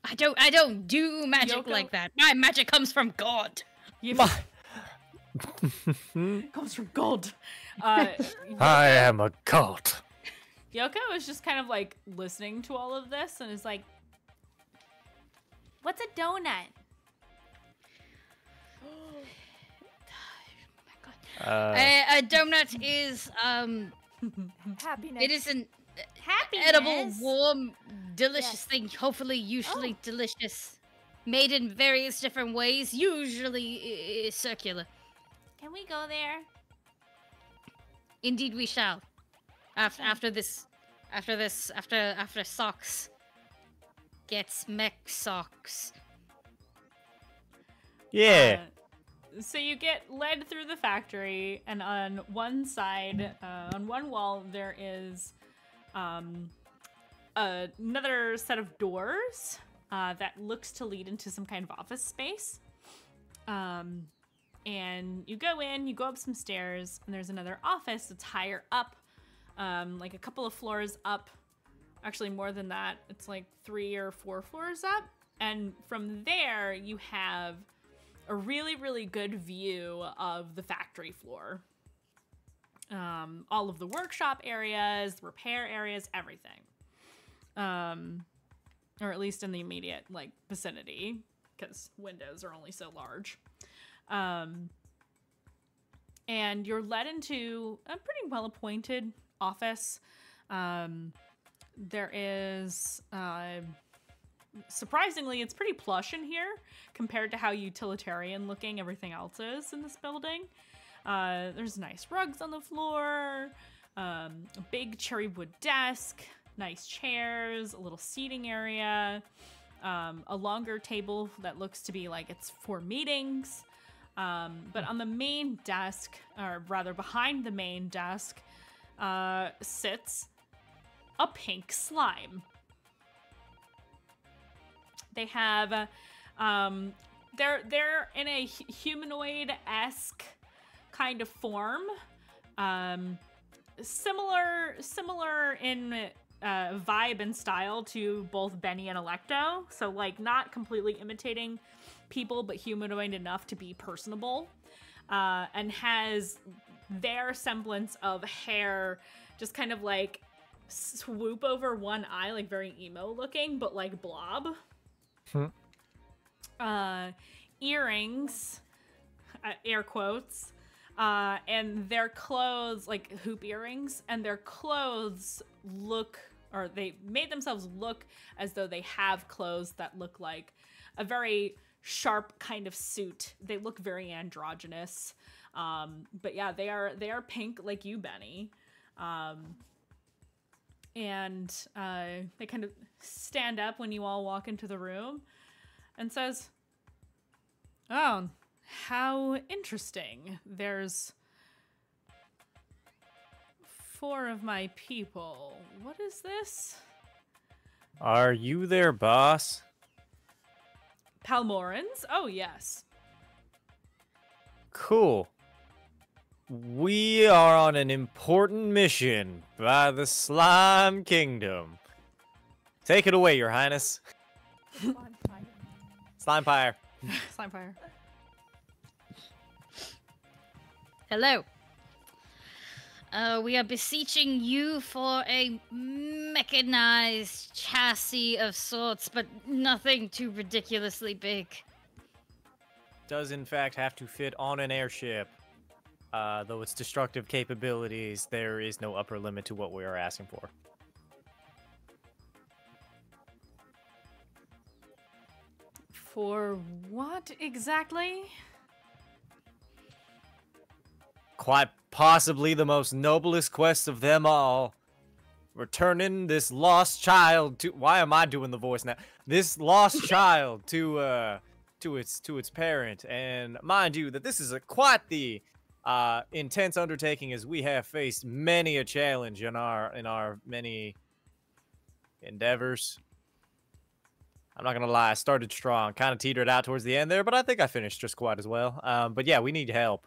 I don't do magic Yoko? like that. My magic comes from God. You My- comes from gold. I am a god. Yoko is just kind of like listening to all of this and is like, "What's a donut?" A donut is Happiness. it is an Happiness. edible, warm, delicious Yes. thing. Hopefully, usually Oh. delicious. Made in various different ways. Usually circular. Can we go there? Indeed, we shall. After Socks gets mech socks. Yeah. So you get led through the factory, and on one side, on one wall, there is another set of doors that looks to lead into some kind of office space. And you go in, you go up some stairs, and there's another office that's higher up, like a couple of floors up. Actually, more than that. It's like 3 or 4 floors up. And from there, you have a really, really good view of the factory floor. All of the workshop areas, the repair areas, everything. Or at least in the immediate like vicinity, because windows are only so large. And you're led into a pretty well-appointed office. There is surprisingly, it's pretty plush in here compared to how utilitarian looking everything else is in this building. There's nice rugs on the floor, a big cherry wood desk, nice chairs, a little seating area, a longer table that looks to be like it's for meetings. But on the main desk, or rather behind the main desk, sits a pink slime. They have, they're in a humanoid-esque kind of form, similar in vibe and style to both Benny and Alecto. So like not completely imitating people, but humanoid enough to be personable, and has their semblance of hair just kind of like swoop over one eye, like very emo looking, but like blob. Earrings, air quotes, and their clothes, like hoop earrings, and their clothes look, or they made themselves look as though they have clothes that look like a very sharp kind of suit. They look very androgynous. But yeah, they are pink like you, Benny. And they kind of stand up when you all walk into the room and says, "Oh, how interesting. There's 4 of my people. What is this?" Are you their boss? Palmorans? Oh, yes. Cool. We are on an important mission by the Slime Kingdom. Take it away, Your Highness. Slimepire. Slimepire. Hello. We are beseeching you for a mechanized chassis of sorts, but nothing too ridiculously big. Does in fact have to fit on an airship. Though its destructive capabilities, there is no upper limit to what we are asking for. For what exactly? Quite possibly the most noblest quest of them all. Returning this lost child to... Why am I doing the voice now? This lost child to its parent. And mind you, that this is quite the intense undertaking, as we have faced many a challenge in our many endeavors. I'm not gonna lie, I started strong, kind of teetered out towards the end there, but I think I finished just quite as well. But yeah, we need help.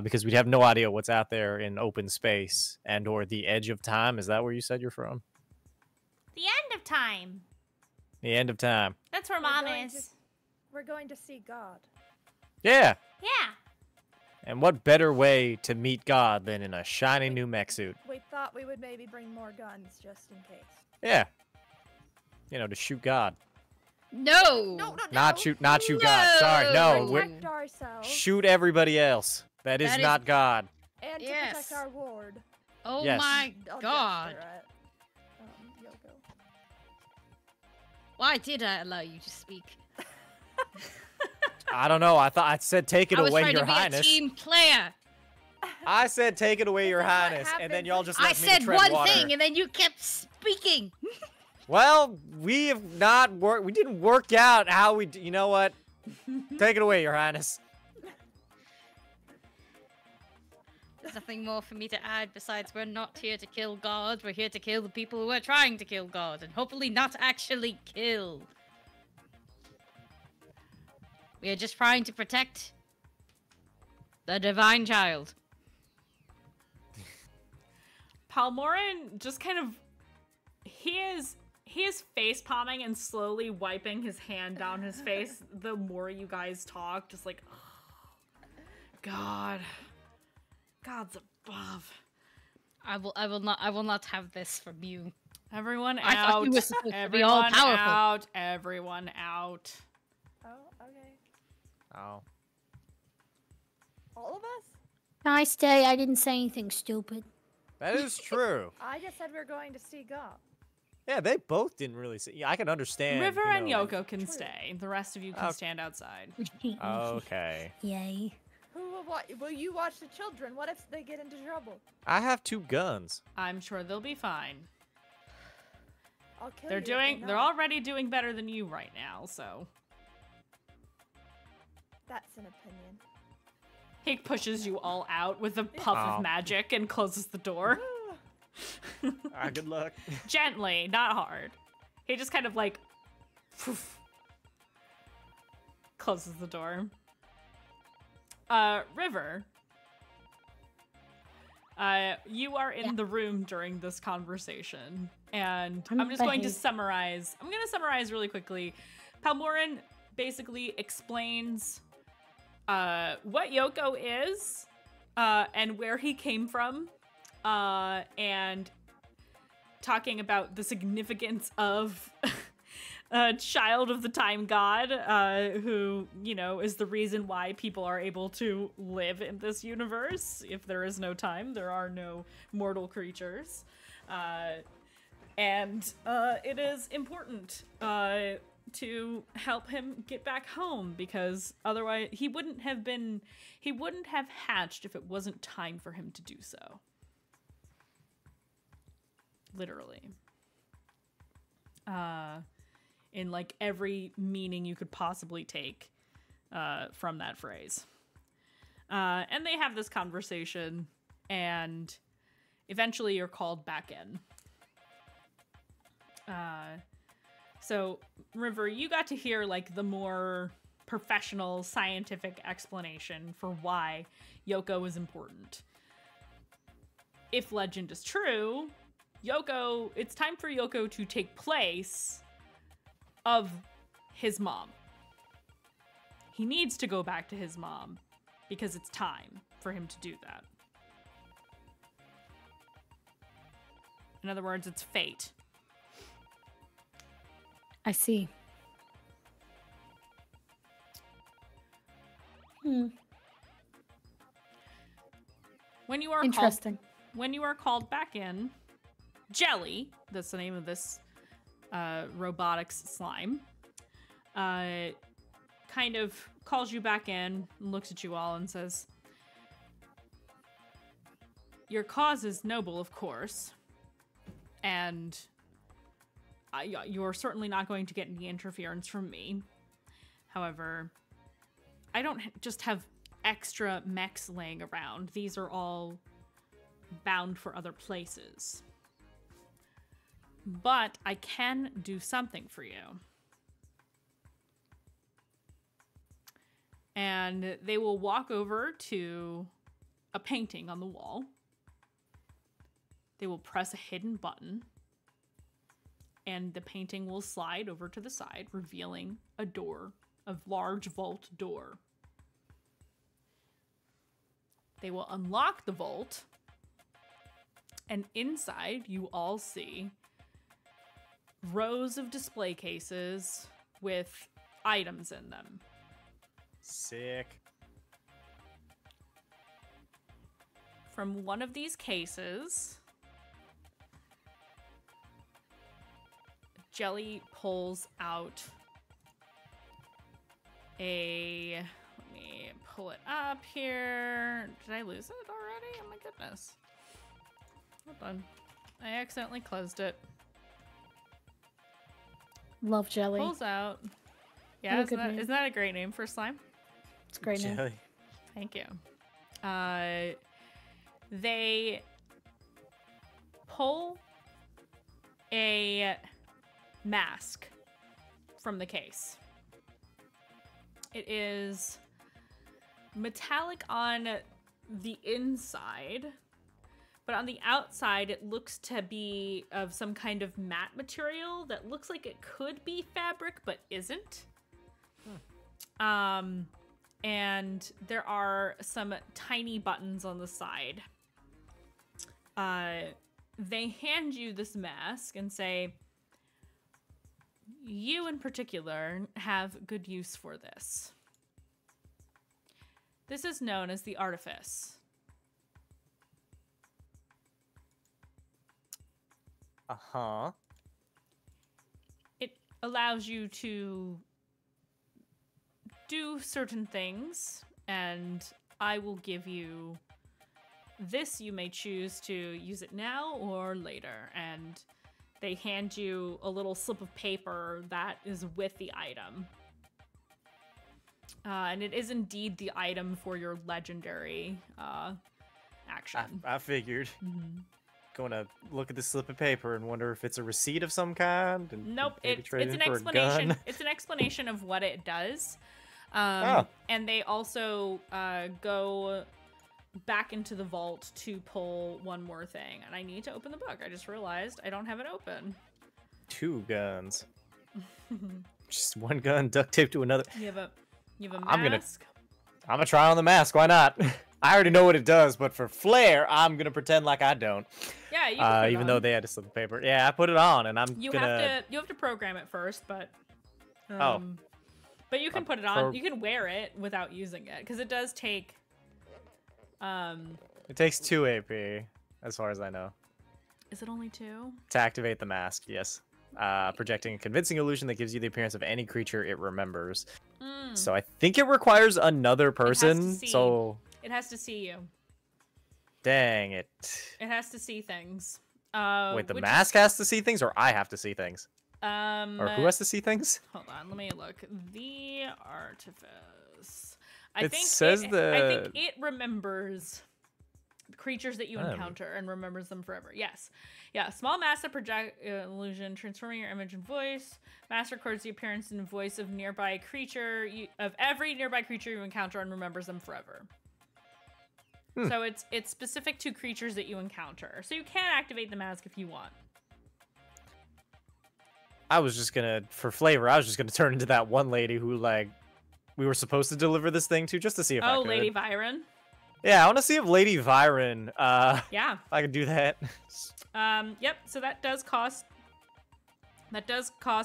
Because we have no idea what's out there in open space and or the edge of time. Is that where you said you're from? The end of time. The end of time. That's where Mom is. We're going to see God. Yeah. Yeah. And what better way to meet God than in a shiny new mech suit? We thought we would maybe bring more guns just in case. Yeah. You know, to shoot God. No. Not shoot God. Sorry, no. Protect ourselves. Shoot everybody else. That is not God. And to Yes. protect our ward. Oh Yes. my I'll god. gesture at, Yoko. Why did I allow you to speak? I don't know. I thought I said take it I was away, trying Your to be Highness. a team player. I said take it away, Your This is what Highness, and then happens y'all when- just I let me said tread one water. thing and then you kept speaking. Well, we have not worked. We didn't work out how we. You know what? Take it away, Your Highness. There's nothing more for me to add besides we're not here to kill God. We're here to kill the people who are trying to kill God and hopefully not actually kill. We are just trying to protect the divine child. Palmoran just kind of he is face palming and slowly wiping his hand down his face the more you guys talk, just like, oh, God's above. I will not have this from you. Everyone I thought out. you were supposed to be Everyone all-powerful. out. Everyone out. Oh, okay. Oh. All of us? Nice day. I didn't say anything stupid. That is true. I just said we we're going to see God. Yeah, they both didn't really say. Yeah, I can understand. River you and know, Yoko can stay. The rest of you can stand outside. Okay. Yay. Who will you watch the children? What if they get into trouble? I have 2 guns. I'm sure they'll be fine. I'll kill They're you. if they're not. already doing better than you right now, so. That's an opinion. He pushes you all out with a puff Oh. of magic and closes the door. Good luck. Gently, not hard. He just kind of like poof, closes the door. River. You are in the room during this conversation, and I'm just going to summarize. I'm going to summarize really quickly. Palmorin basically explains what Yoko is and where he came from, and talking about the significance of a child of the time god, who, you know, is the reason why people are able to live in this universe. If there is no time, there are no mortal creatures. And it is important to help him get back home, because otherwise he wouldn't have hatched if it wasn't time for him to do so. Literally. In like every meaning you could possibly take from that phrase. And they have this conversation, and eventually you're called back in. So, River, you got to hear like the more professional scientific explanation for why Yoko is important. If legend is true, it's time for Yoko to take place of his mom. He needs to go back to his mom because it's time for him to do that. In other words, it's fate. I see. When you are Interesting. when you are called back in, Jelly, that's the name of this robotics slime, kind of calls you back in and looks at you all and says, "Your cause is noble, of course, and you're certainly not going to get any interference from me. However, I don't just have extra mechs laying around. These are all bound for other places. But I can do something for you." And they will walk over to a painting on the wall. They will press a hidden button, and the painting will slide over to the side, revealing a door, a large vault door. They will unlock the vault, and inside you all see rows of display cases with items in them. Sick. From one of these cases, Jelly pulls out let me pull it up here. Did I lose it already? Oh my goodness. Hold on. I accidentally closed it. Love jelly. Pulls out. What Yeah, a isn't good that, name. isn't that a great name for slime? It's a great name. Jelly. Thank you. They pull a mask from the case. It is metallic on the inside, but on the outside it looks to be of some kind of matte material that looks like it could be fabric but isn't. And there are some tiny buttons on the side. They hand you this mask and say, "You in particular have good use for this. This is known as the artifice." Uh-huh. allows you to do certain things, and I will give you this. You may choose to use it now or later, and they hand you a little slip of paper that is with the item. And it is indeed the item for your legendary action. I figured. Mm-hmm. Going to look at the slip of paper and wonder if it's a receipt of some kind. And Nope, maybe it's trade an in for a explanation. gun. It's an explanation of what it does. Oh. And they also go back into the vault to pull one more thing. And I need to open the book. I just realized I don't have it open. 2 guns. Just 1 gun duct taped to another. You have a I'm mask. I'm gonna try on the mask. Why not? I already know what it does, but for flair, I'm gonna pretend like I don't. Yeah, you can put it even on. though they had to slip the paper. Yeah, I put it on, and you gonna. have to program it first, but Oh. But you can put it on. You can wear it without using it because it does take. It takes 2 AP, as far as I know, Is it only 2? to activate the mask. Yes. Projecting a convincing illusion that gives you the appearance of any creature it remembers. So I think it requires another person. So It has to see you. dang it. It has to see things. Wait, the mask has to see things, or I have to see things, or who has to see things? Hold on, let me look. The artifice. It I think it remembers creatures that you encounter and remembers them forever. Yes. Yeah. Small mask that project illusion, transforming your image and voice. Mask records the appearance and voice of nearby creature of every nearby creature you encounter and remembers them forever. So it's specific to creatures that you encounter. So you can activate the mask if you want. I was just gonna, for flavor, I was just gonna turn into that one lady who, like, we were supposed to deliver this thing to, just to see if I could. Oh, Lady Byron. Yeah, I want to see if Lady Byron, Yeah. if I could do that. Yep. So that does cost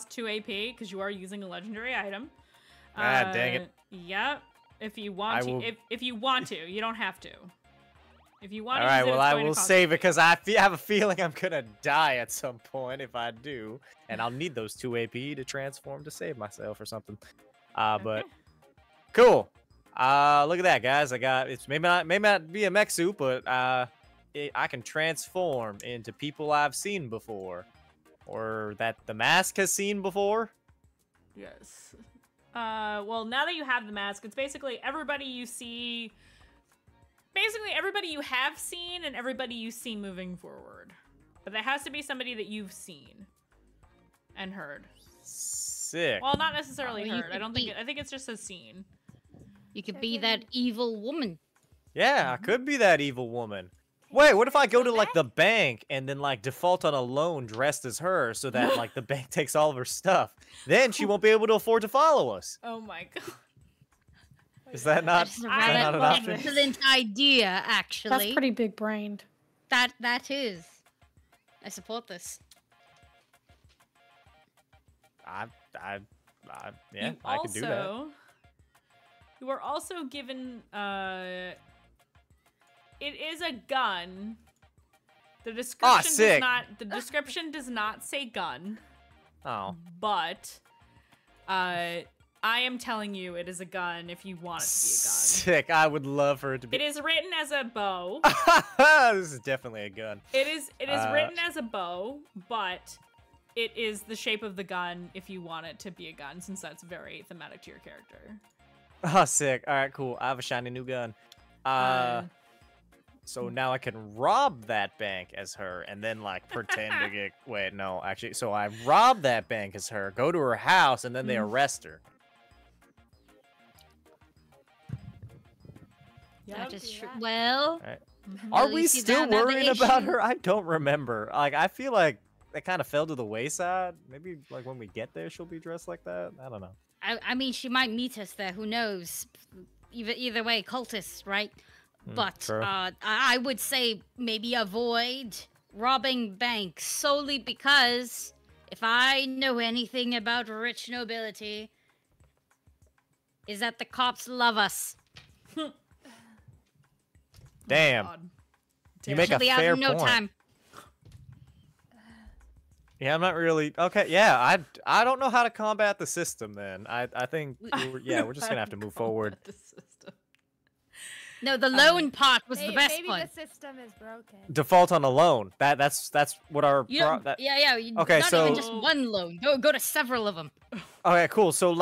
2 AP because you are using a legendary item. Dang it. Yep. If you want to, if you want to, you don't have to. If you want All to, right, use it, well, it's I going to will cost save it you. because I have a feeling I'm gonna die at some point if I do, and I'll need those 2 AP to transform to save myself or something. But cool. Look at that, guys. I got it's may not be a mech suit, but I can transform into people I've seen before, or that the mask has seen before. Yes. Well, now that you have the mask, it's basically everybody you see. Basically, everybody you have seen and everybody you see moving forward. But there has to be somebody that you've seen and heard. Sick. Well, not necessarily you heard. could I think it's just a scene. You could be that evil woman. Yeah, I could be that evil woman. Wait, what if I go to, like, the bank and then, like, default on a loan dressed as her so that, like, the bank takes all of her stuff? Then she won't be able to afford to follow us. Oh my god. Is that not, That's a not an option? excellent idea, actually. That's pretty big brained. That is. I support this. Yeah, I could do that. You are also given, it is a gun. The description does not say gun. Oh. But, I am telling you it is a gun if you want it to be a gun. Sick. I would love for it to be. It is written as a bow. This is definitely a gun. It is written as a bow, but it is the shape of the gun if you want it to be a gun, since that's very thematic to your character. Oh, sick. All right, cool. I have a shiny new gun. So now I can rob that bank as her and then, like, pretend to get... Wait, no, actually. So I rob that bank as her, go to her house, and then they arrest her. That is true. Well, Right. Well, Are you we see, still that's the worrying about issue. her? I don't remember. Like, I feel like that kind of fell to the wayside. Maybe, like, when we get there, she'll be dressed like that. I don't know. I mean, she might meet us there. Who knows? Either way, cultists, right? But true. I would say maybe avoid robbing banks solely because if I know anything about rich nobility, is that the cops love us. Damn. God. You make a Usually out fair in no point. time. Yeah, I'm not really okay. Yeah, I don't know how to combat the system. Then I think we're just gonna have to move forward. The system. No, the loan part was the best maybe one. the system is broken. Default on a loan. That's what our You don't, yeah. Okay, not so- even just one loan. Go to several of them. Okay, cool. So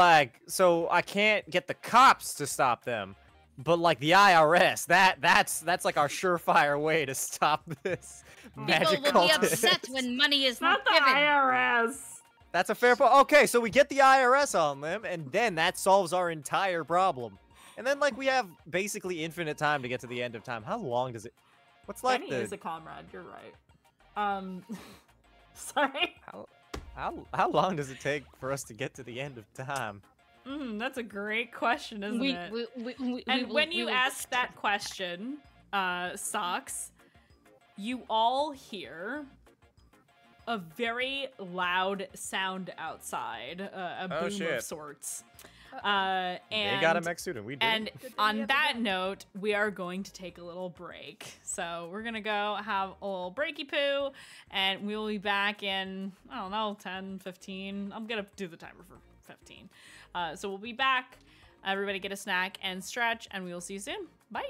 so I can't get the cops to stop them, but like the IRS, that's like our surefire way to stop this magic People will be cultist. upset when money is Not not the given. IRS. That's a fair point. Okay, so we get the IRS on them, and then that solves our entire problem. And then like we have basically infinite time to get to the end of time. How long does it? What's like Benny the? is a comrade. You're right. Sorry. How long does it take for us to get to the end of time? That's a great question, isn't it? And when you ask that question, Socks, you all hear a very loud sound outside, a Oh, boom shit. of sorts. And They got a mech suit and we didn't. And on that note, we are going to take a little break. So we're gonna go have a little breaky poo, and we will be back in, I don't know, 10, 15. I'm gonna do the timer for 15. So we'll be back. Everybody get a snack and stretch, and we will see you soon. Bye.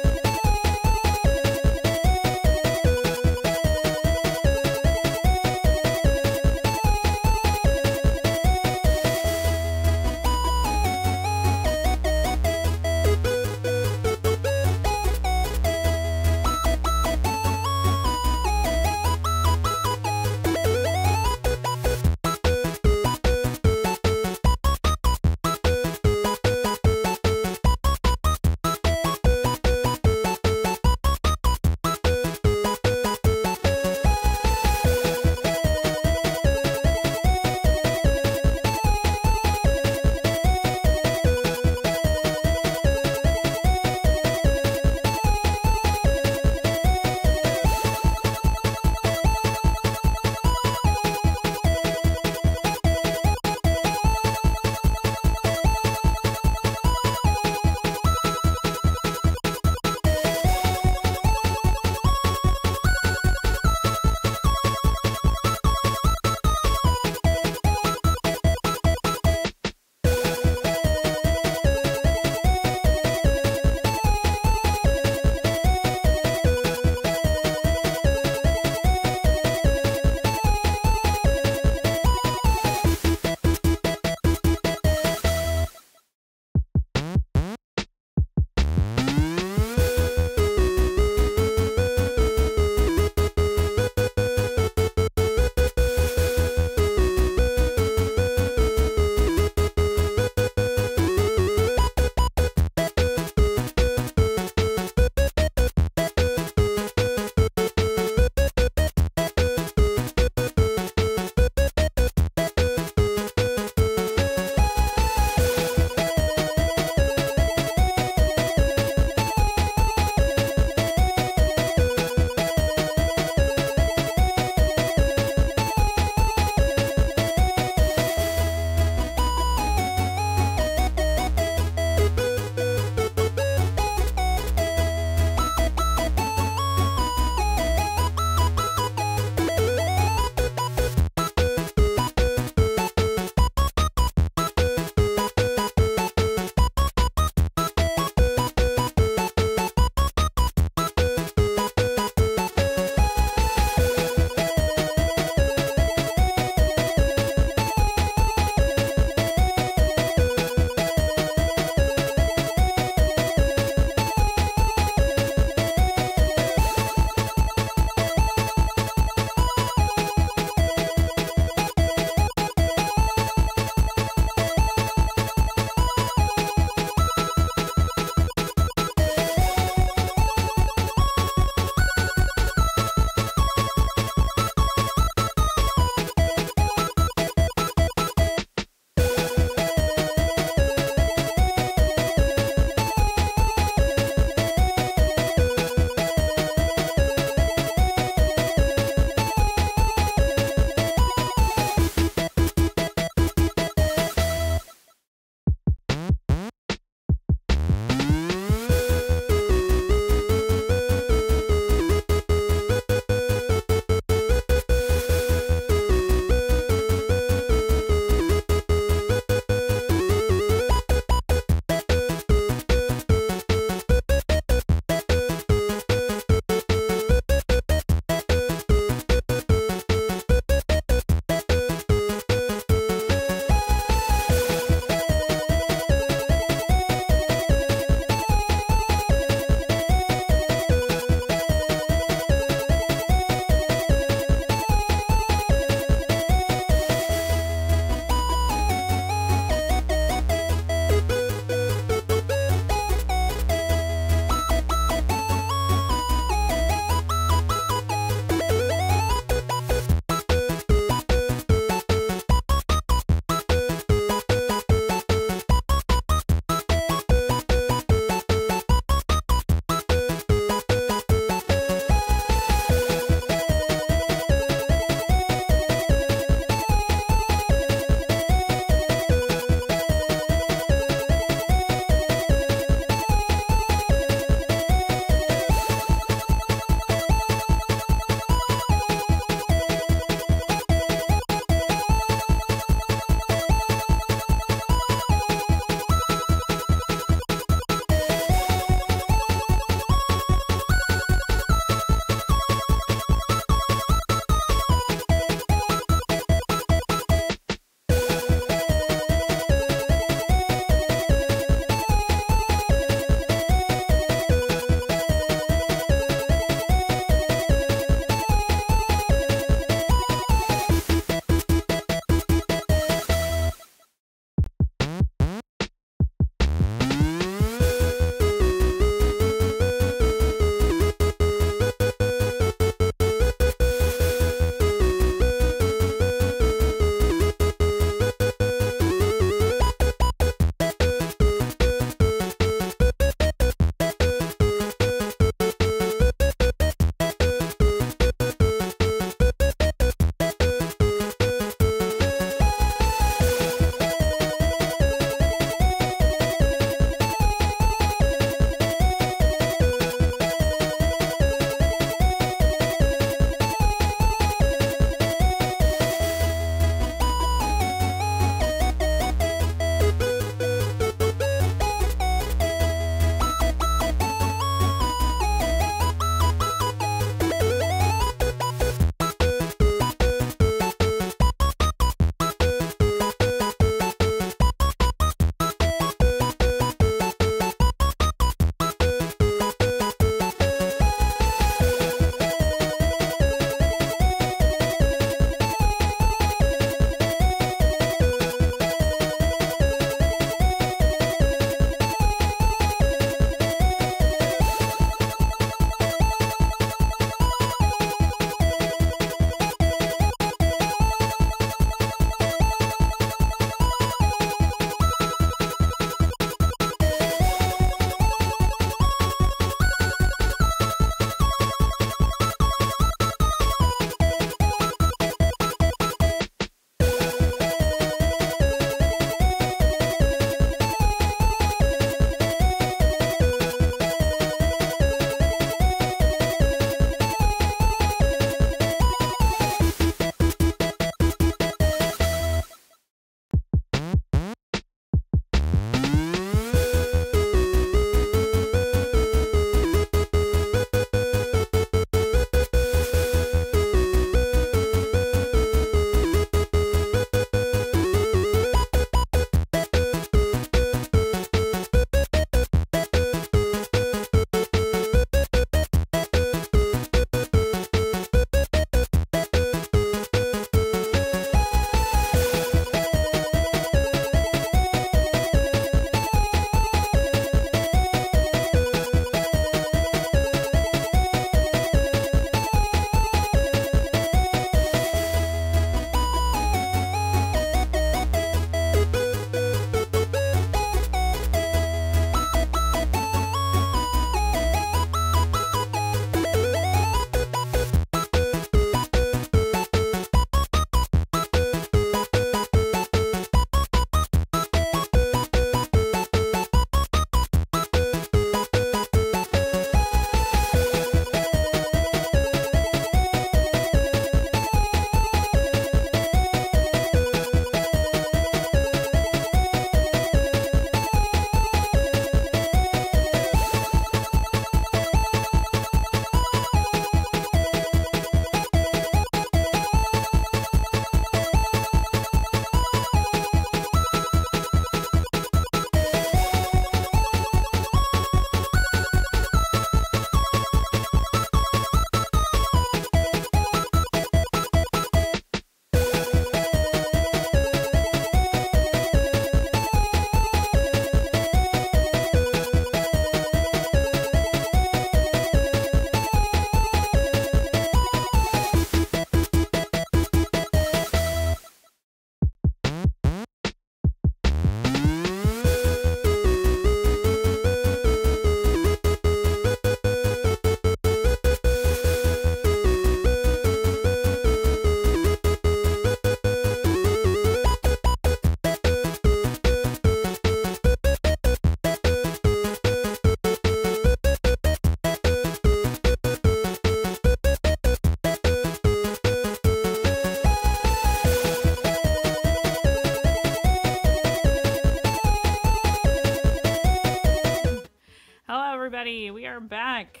everybody. We are back.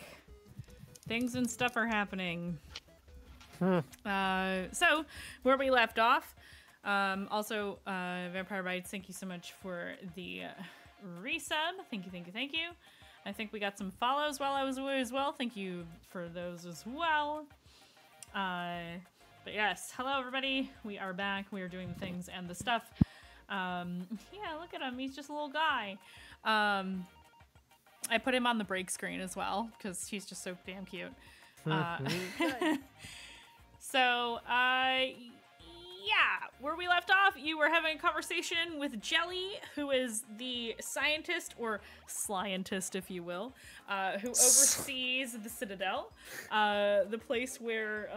Things and stuff are happening. So, where we left off, also, Vampire Bites, thank you so much for the resub. Thank you, thank you, thank you. I think we got some follows while I was away as well. Thank you for those as well. But yes, hello everybody. We are back. We are doing the things and the stuff. Yeah, look at him. He's just a little guy. I put him on the break screen as well because he's just so damn cute. So, yeah, where we left off, you were having a conversation with Jelly, who is the scientist, or scientist, if you will, who oversees the Citadel, the place where,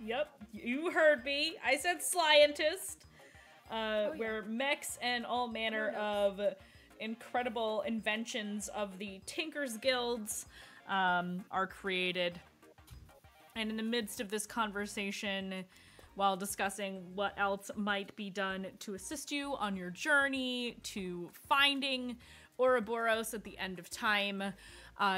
yep, you heard me, I said scientist, where mechs and all manner of incredible inventions of the Tinkers Guilds are created. And in the midst of this conversation, while discussing what else might be done to assist you on your journey to finding Ouroboros at the end of time,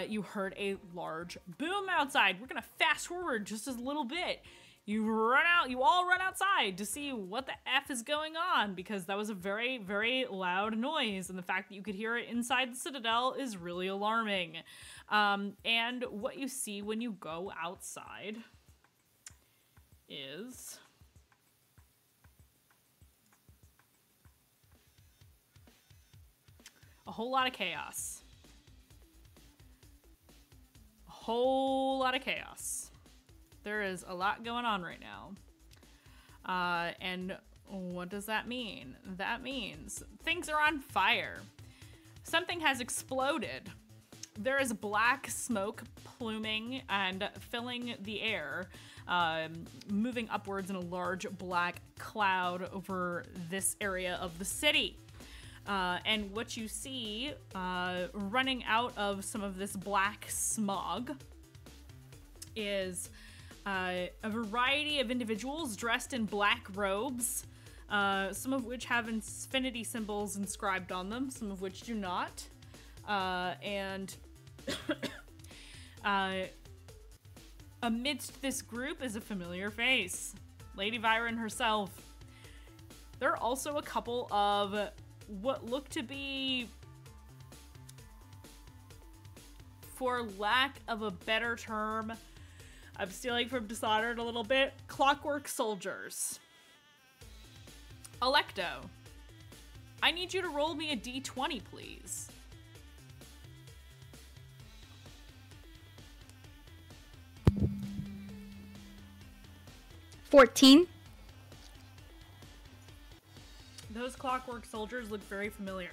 you heard a large boom outside. We're gonna fast forward just a little bit. You all run outside to see what the F is going on, because that was a very, very loud noise, and the fact that you could hear it inside the Citadel is really alarming. And what you see when you go outside is a whole lot of chaos. A whole lot of chaos. There is a lot going on right now. And what does that mean? That means things are on fire. Something has exploded. There is black smoke pluming and filling the air, moving upwards in a large black cloud over this area of the city. And what you see running out of some of this black smog is a variety of individuals dressed in black robes, some of which have infinity symbols inscribed on them, some of which do not. And amidst this group is a familiar face, Lady Viren herself. There are also a couple of what look to be, for lack of a better term, I'm stealing from Dishonored a little bit, clockwork soldiers. Alecto, I need you to roll me a d20, please. $14. Those clockwork soldiers look very familiar.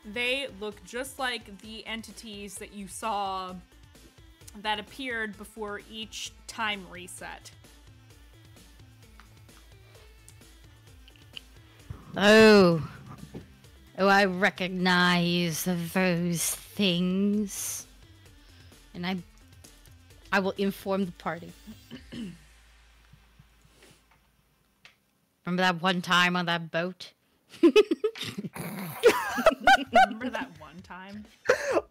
They look just like the entities that you saw that appeared before each time reset. Oh, I recognize those things. And I will inform the party. Remember that one time on that boat? Remember that one time?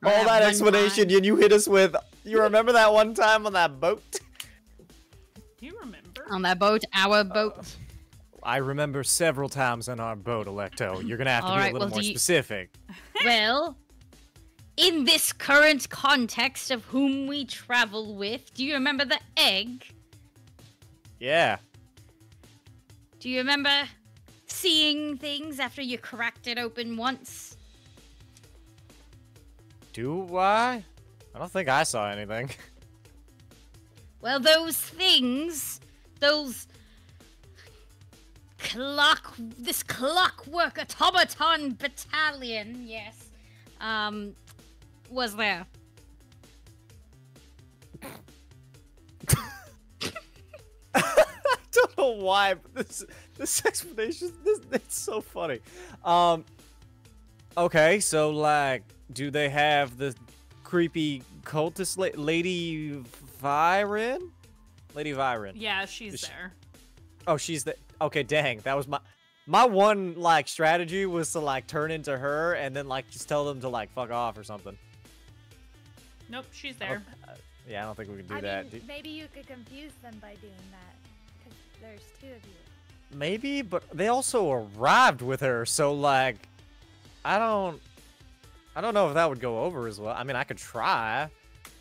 All that explanation and you hit us with, you remember that one time on that boat? Do you remember? On that boat, our boat. I remember several times on our boat, Alecto. You're gonna have to be a little more specific. Well, in this current context of whom we travel with, do you remember the egg? Yeah. Do you remember seeing things after you cracked it open once? Do I? I don't think I saw anything. Well, those things, this clockwork automaton battalion, yes, was there. I don't know why, but this explanation, it's so funny. Okay, so like, do they have the creepy cultist Lady Viren? Lady Viren. Yeah, she's there. Oh, she's the. Okay, dang, that was my. My one like strategy was to like turn into her and then like just tell them to like fuck off or something. Nope, she's there. Yeah, I don't think we can do I that. mean, maybe you could confuse them by doing that, because there's 2 of you. Maybe, but they also arrived with her, so like, I don't know if that would go over as well. I mean, I could try.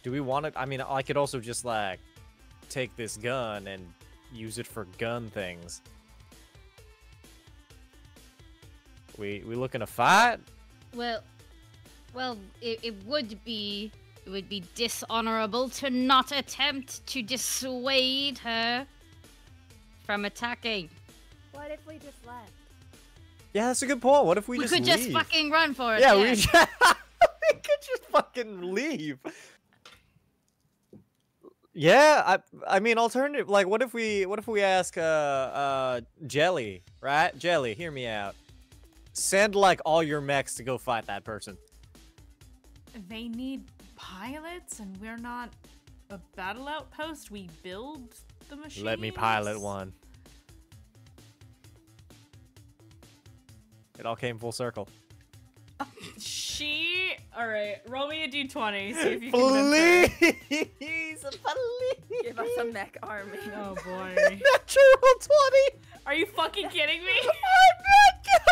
Do we want it? I mean, I could also just like take this gun and use it for gun things. We looking to fight? Well, it would be dishonorable to not attempt to dissuade her from attacking. What if we just left? Yeah, that's a good point. What if we We just could leave? just fucking run for it. Yeah, we could just fucking leave. Yeah, I mean, alternative. Like, what if we ask Jelly, right? Jelly, hear me out. Send like all your mechs to go fight that person. They need pilots, and we're not a battle outpost. We build the machines. Let me pilot one. It all came full circle. All right, roll me a d20, see if you can convince her. Please, Give us a mech army. Oh boy. Natural 20. Are you fucking kidding me? I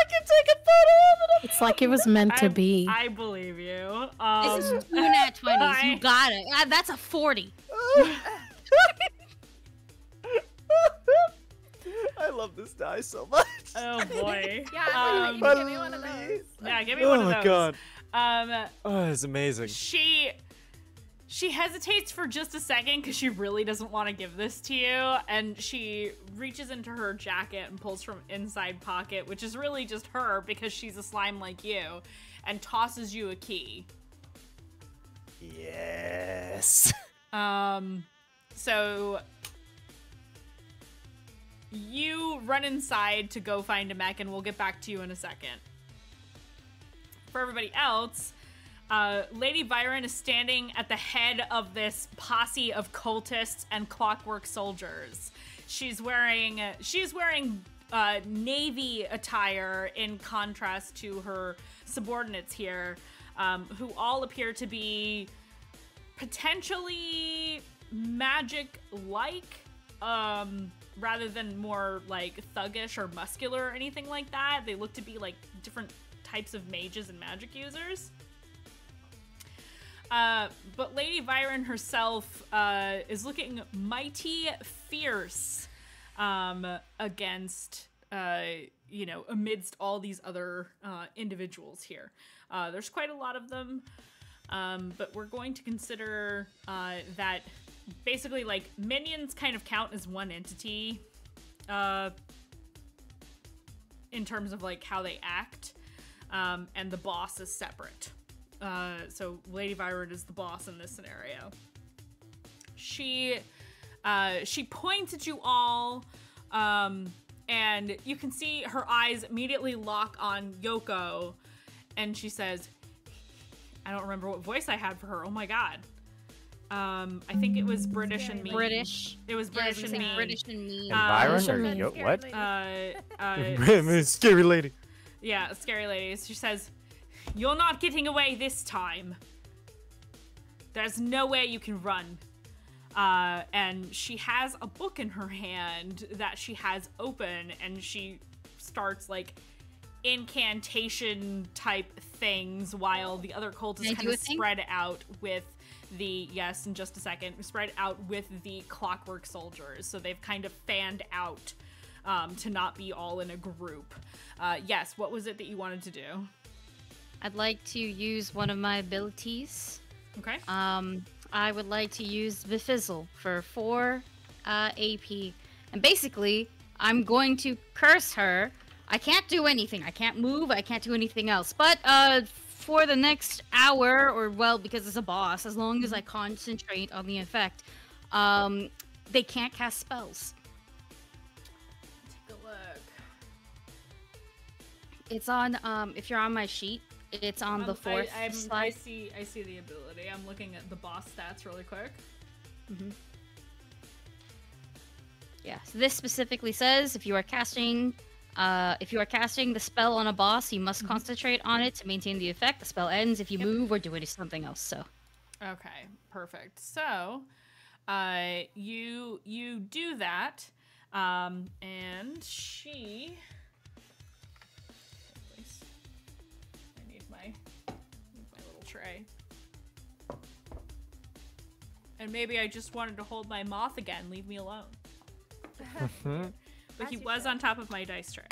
can take a photo of it. It's like it was meant to be. I believe you. This is 2 nat 20s. You got it. That's a 40. I love this die so much. Oh boy. Yeah, you can give me one of those. Yeah, give me one of those. Oh my god. Um, Oh, it's amazing. She hesitates for just a second because she really doesn't want to give this to you, and she reaches into her jacket and pulls from inside pocket, which is really just her because she's a slime like you, and tosses you a key. Yes. So you run inside to go find a mech, and we'll get back to you in a second. For everybody else, Lady Byron is standing at the head of this posse of cultists and clockwork soldiers. She's wearing navy attire in contrast to her subordinates here, who all appear to be potentially magic-like, rather than more like thuggish or muscular or anything like that. They look to be like different types of mages and magic users. But Lady Byron herself is looking mighty fierce against, amidst all these other individuals here. There's quite a lot of them, but we're going to consider that basically, like, minions kind of count as one entity in terms of, like, how they act, and the boss is separate. So Lady Byron is the boss in this scenario. She points at you all, and you can see her eyes immediately lock on Yoko, and she says, I don't remember what voice I had for her. Oh my god. I think it was British and mean. British. It was British and mean. British and mean. Byron or what? Scary Scary lady. Yeah, scary lady. She says, you're not getting away this time. There's no way you can run. And she has a book in her hand that she has open, and she starts like incantation type things while the other cultists kind of spread out with the, yes, in just a second, spread out with the clockwork soldiers. So they've kind of fanned out to not be all in a group. Yes, what was it that you wanted to do? I'd like to use one of my abilities. Okay. I would like to use Befizzle for 4 AP. And basically, I'm going to curse her. I can't do anything. I can't move. I can't do anything else. But for the next hour, or, well, because it's a boss, as long as I concentrate on the effect, they can't cast spells. Take a look. It's on, if you're on my sheet, it's on the 4th slide. I see the ability. I'm looking at the boss stats really quick. Yeah, so this specifically says if you are casting If you are casting the spell on a boss, you must concentrate on it to maintain the effect. The spell ends if you move or do something else. So. Okay, perfect. So, you do that, and she. Please. I need my little tray. And maybe I just wanted to hold my moth again. Leave me alone. But he was on top of my dice tray.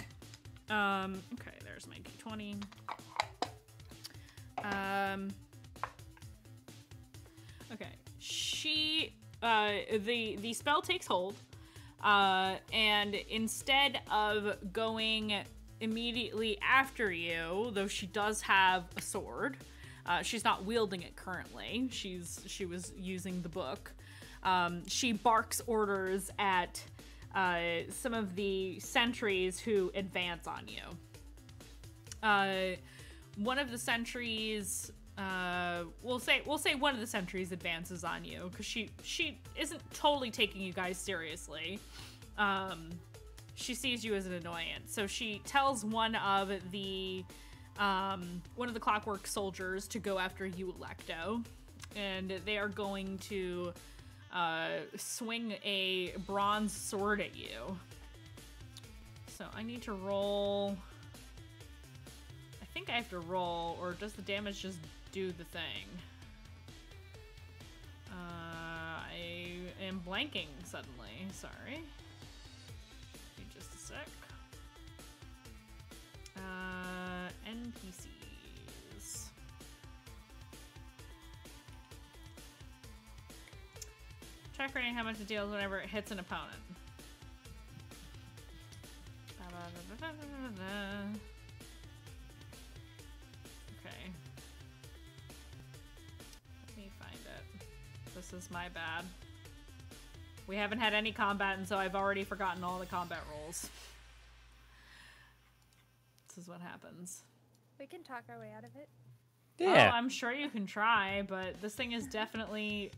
Okay, there's my d20. Okay, she, the spell takes hold, and instead of going immediately after you, though she does have a sword, she's not wielding it currently. She was using the book. She barks orders at some of the sentries who advance on you. One of the sentries, we'll say one of the sentries advances on you because she isn't totally taking you guys seriously. She sees you as an annoyance, so she tells one of the clockwork soldiers to go after you, Alecto, and they are going to swing a bronze sword at you. So I need to roll. I think I have to roll, or does the damage just do the thing? I am blanking suddenly. Sorry. Give me just a sec. NPCs. Check rating how much it deals whenever it hits an opponent. Okay. Let me find it. This is my bad. We haven't had any combat, and so I've already forgotten all the combat rolls. This is what happens. We can talk our way out of it. Yeah. Oh, I'm sure you can try, but this thing is definitely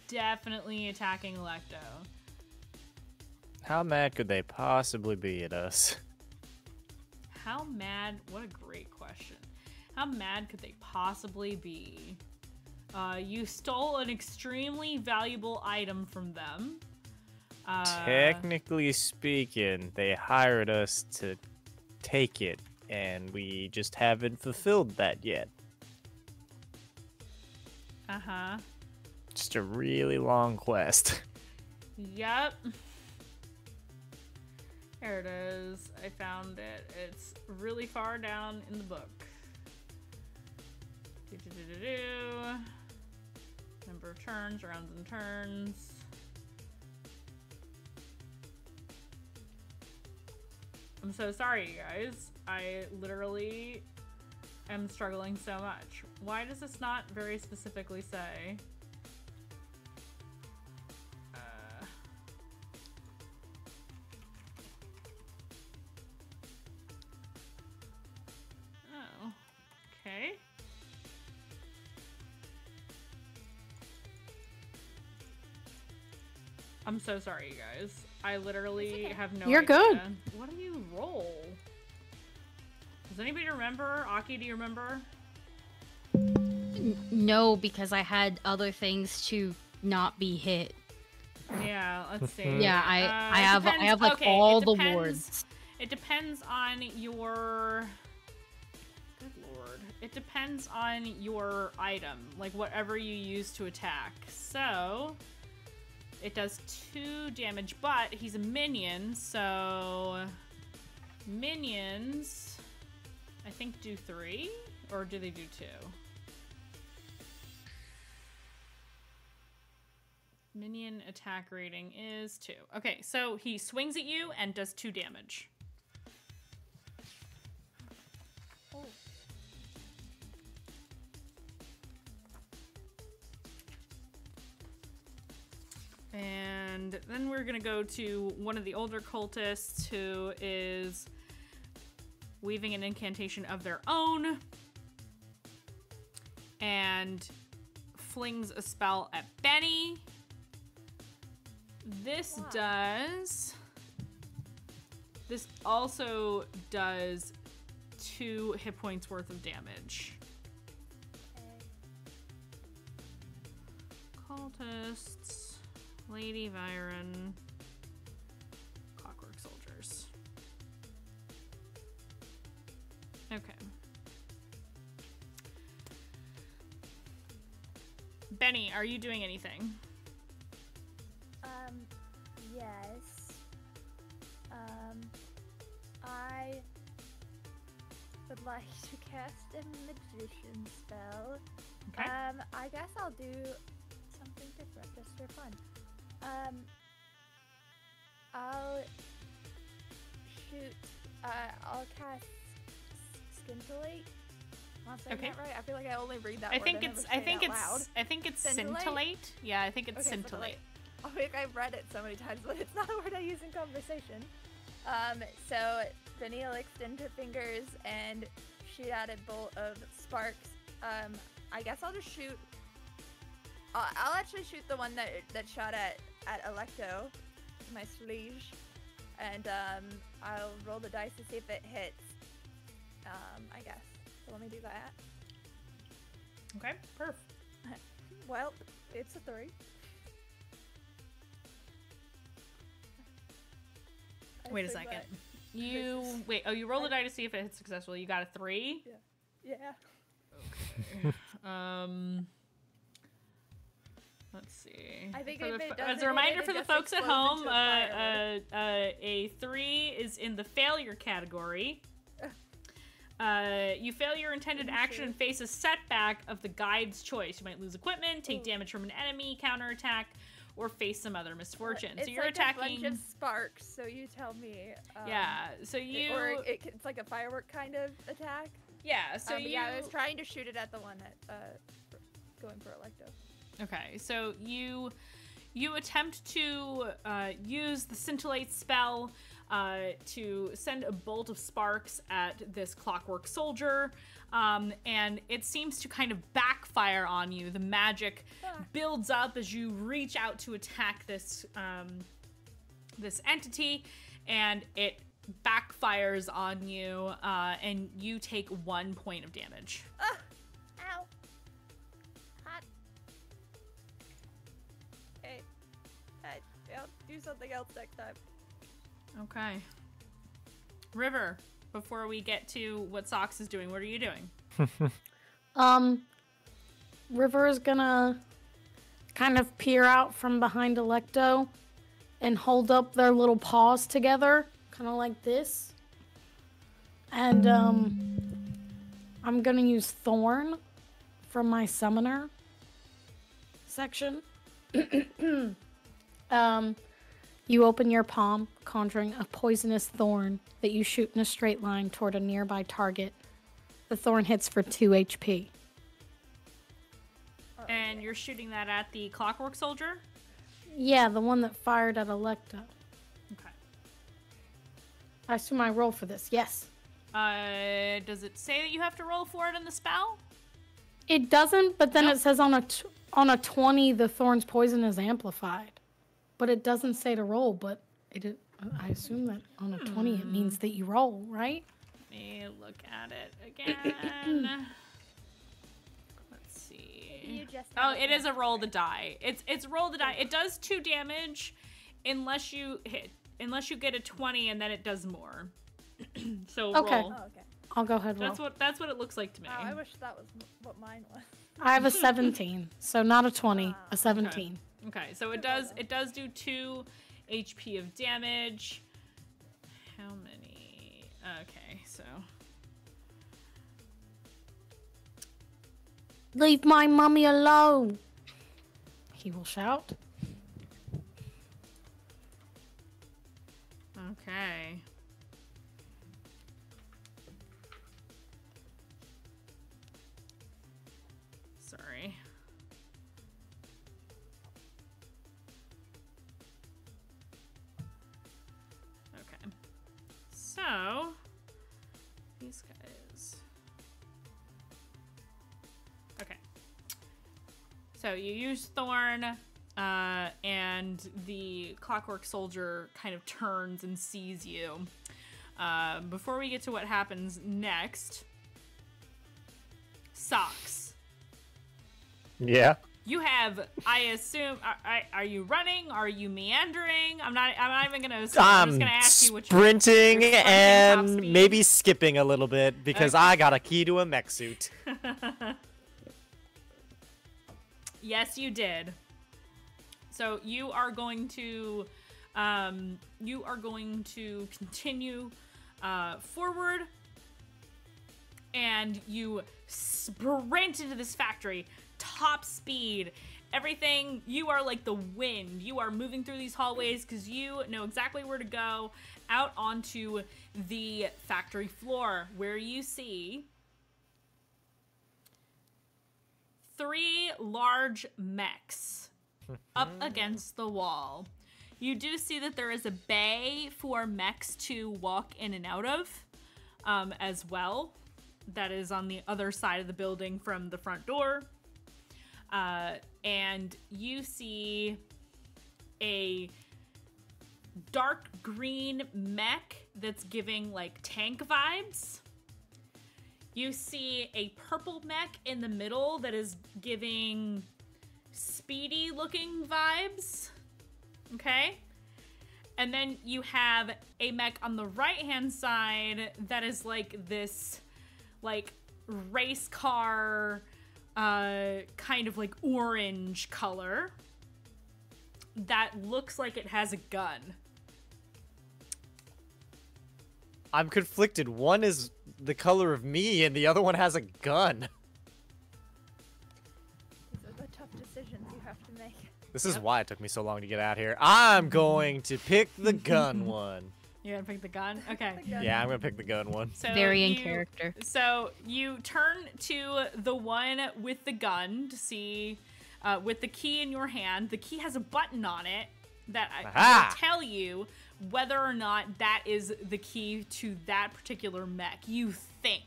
attacking Alecto. How mad could they possibly be at us? How mad? What a great question. How mad could they possibly be? You stole an extremely valuable item from them. Technically speaking, they hired us to take it, and we just haven't fulfilled that yet. Uh-huh. Just a really long quest. Yep. There it is. I found it. It's really far down in the book. Number of turns, rounds and turns. I'm so sorry, you guys. I literally am struggling so much. Why does this not very specifically say? Oh, okay. I'm so sorry, you guys. I literally have no You're idea. good. What do you roll? Does anybody remember? Aki, do you remember? No, because I had other things to not be hit. Yeah, let's see. Yeah, I have like okay, all it the depends- wards. It depends on your. Good lord. It depends on your item, like whatever you use to attack. So it does 2 damage, but he's a minion, so minions I think do 3, or do they do 2? Minion attack rating is 2. Okay, so he swings at you and does 2 damage. Oh. And then we're gonna go to one of the older cultists who is weaving an incantation of their own and flings a spell at Benny. This does This also does 2 hit points worth of damage. Cultists, Lady Viren, Clockwork Soldiers. Okay. Benny, are you doing anything? Yes. I would like to cast a magician spell. Okay. I guess I'll do something different just for fun. I'll shoot. I'll cast scintillate. Am I saying Okay. that right? I feel like I only read that I word. think never it's say I it think out it's loud. I think it's Scintillate? scintillate. Yeah, I think it's Okay, scintillate. I think I've read it so many times, but it's not a word I use in conversation. So Vanille extend her fingers and shoot out a bolt of sparks. I guess I'll just shoot. I'll actually shoot the one that shot at Alecto, my sleeve, and I'll roll the dice to see if it hits. I guess. So let me do that. Okay, perfect. Well, it's a 3. Wait a second. You wait. Oh, you roll the die to see if it hits successfully. You got a 3. Yeah. Let's see. I think For if the it as doesn't a hit reminder it, for it the just folks at explodes home, into a firework. a 3 is in the failure category. You fail your intended action and face a setback of the guide's choice. You might lose equipment, take damage from an enemy, counterattack, or face some other misfortune. It's So you're like attacking. a bunch of sparks. So you tell me. Yeah. So you. It's like a firework kind of attack. Yeah. So you. Yeah, I was trying to shoot it at the one that going for Alecto. Okay. So you attempt to use the scintillate spell to send a bolt of sparks at this clockwork soldier, and it seems to kind of backfire on you. The magic builds up as you reach out to attack this this entity, and it backfires on you, and you take 1 point of damage. Ow. Hot. Okay. I'll do something else next time. Okay. River, before we get to what Socks is doing, what are you doing? River is gonna kind of peer out from behind Alecto and hold up their little paws together, kind of like this. And I'm gonna use Thorn from my summoner section. You open your palm, conjuring a poisonous thorn that you shoot in a straight line toward a nearby target. The thorn hits for 2 HP. And you're shooting that at the clockwork soldier? Yeah, the one that fired at Alecto. Okay. I assume I roll for this. Yes. Does it say that you have to roll for it in the spell? It doesn't, but then Nope. it says on a 20, the thorn's poison is amplified. But it doesn't say to roll, but I assume that on a 20 it means that you roll, right? Let me look at it again. Let's see. You just Oh, it is a roll the die. It's roll the die. It does 2 damage unless you get a 20 and then it does more. So Okay. roll. Oh, okay. I'll go ahead and roll. That's what it looks like to me. Oh, I wish that was what mine was. I have a 17, so not a 20, a 17. Okay, so it does do 2 HP of damage. How many? Okay, so Leave my mummy alone, he will shout. okay. Sorry. Okay. So, these guys. Okay. So you use Thorn, and the clockwork soldier kind of turns and sees you. before we get to what happens next, Socks. Yeah. You have, I assume, are you running? Are you meandering? I'm not even gonna assume. I'm just gonna ask you what you're sprinting top and speed. maybe skipping a little bit because I got a key to a mech suit. Yes, you did. So you are going to continue forward, and you sprint into this factory, top speed. Everything, you are like the wind. You are moving through these hallways because you know exactly where to go, out onto the factory floor, where you see 3 large mechs up against the wall. You do see that there is a bay for mechs to walk in and out of as well. That is on the other side of the building from the front door. And you see a dark green mech that's giving like tank vibes. You see a purple mech in the middle that is giving speedy looking vibes. Okay? And then you have a mech on the right hand side that is like this like race car kind of like orange color that looks like it has a gun. I'm conflicted. One is the color of me and the other one has a gun. These are the tough decisions you have to make. This is why it took me so long to get out here. I'm going to pick the gun one. You're gonna pick the gun? Okay. Yeah, I'm gonna pick the gun one. So Very in character. So you turn to the one with the gun to see, with the key in your hand. The key has a button on it that will tell you whether or not that is the key to that particular mech. You think.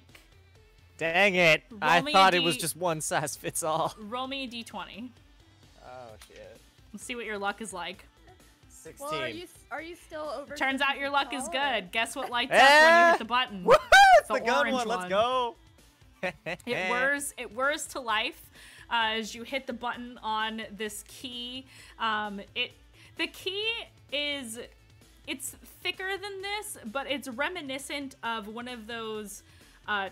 Dang it. I me thought a it was D- just one size fits all. Roll me a d20. Oh, shit. Let's see what your luck is like. 16. Well, are you still over? Turns 50 out your luck is tall, good. Guess what lights up when you hit the button? Woohoo! It's the gun orange one. Let's go. It whirs to life as you hit the button on this key. The key is, it's thicker than this, but it's reminiscent of one of those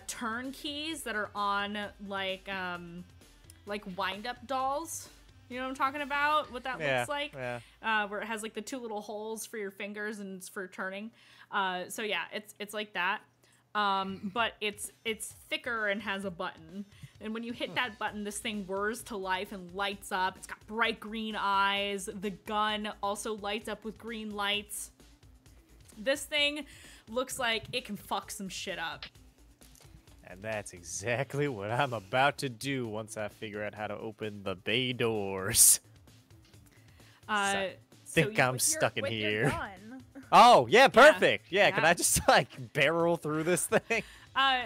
turn keys that are on like wind-up dolls. You know what I'm talking about? What that looks like? Yeah. Where it has like the 2 little holes for your fingers and it's for turning. So yeah, it's like that. But it's thicker and has a button. And when you hit that button, this thing whirs to life and lights up. It's got bright green eyes. The gun also lights up with green lights. This thing looks like it can fuck some shit up. And that's exactly what I'm about to do once I figure out how to open the bay doors. I think I'm stuck in here. Oh, yeah, perfect. Yeah, can I just, like, barrel through this thing?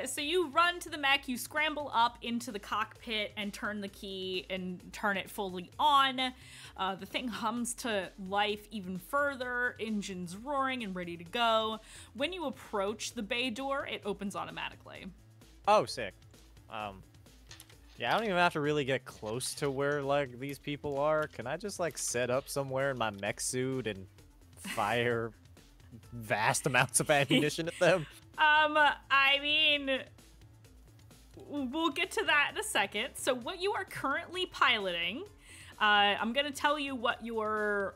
So you run to the mech, you scramble up into the cockpit and turn the key and turn it fully on. The thing hums to life even further, engines roaring and ready to go. When you approach the bay door, it opens automatically. Oh, sick. Yeah, I don't even have to really get close to where, like, these people are. Can I just, like, set up somewhere in my mech suit and fire vast amounts of ammunition at them? I mean, we'll get to that in a second. So what you are currently piloting, I'm gonna tell you what your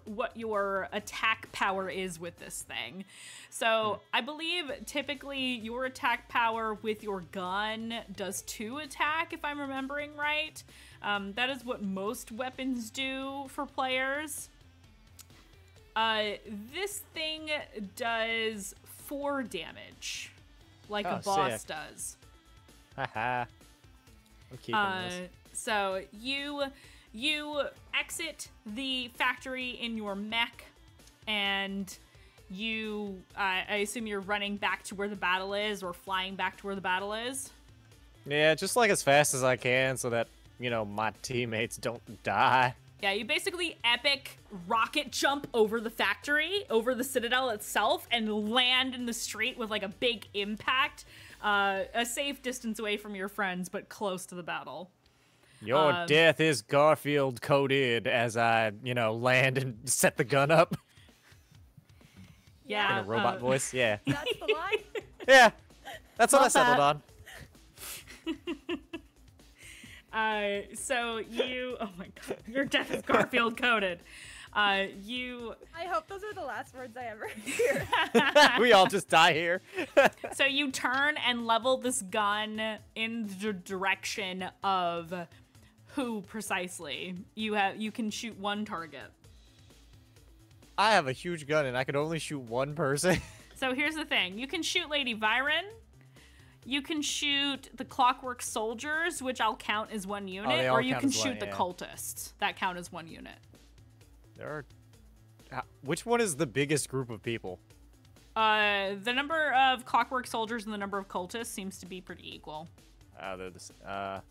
attack power is with this thing. So I believe typically your attack power with your gun does 2 attack, if I'm remembering right. That is what most weapons do for players. This thing does 4 damage, like a boss does. Haha. I'm keeping this. So you exit the factory in your mech, and you, I assume you're running back to where the battle is, or flying back to where the battle is? Yeah, just like as fast as I can so that, you know, my teammates don't die. Yeah, you basically epic rocket jump over the factory, over the citadel itself, and land in the street with like a big impact, a safe distance away from your friends, but close to the battle. Your death is Garfield coded as I, land and set the gun up. Yeah. In a robot voice, yeah. That's the line. Yeah, that's what I Love settled that. on. So you, oh my god, your death is Garfield coded. You, I hope those are the last words I ever hear. We all just die here. so you turn and level this gun in the direction of who precisely? You can shoot one target. I have a huge gun and I could only shoot one person. So here's the thing. You can shoot Lady Byron. You can shoot the Clockwork Soldiers, which I'll count as one unit, all or you count can as one, shoot the yeah. Cultists. That count as one unit. Which one is the biggest group of people? The number of Clockwork Soldiers and the number of Cultists seems to be pretty equal. They're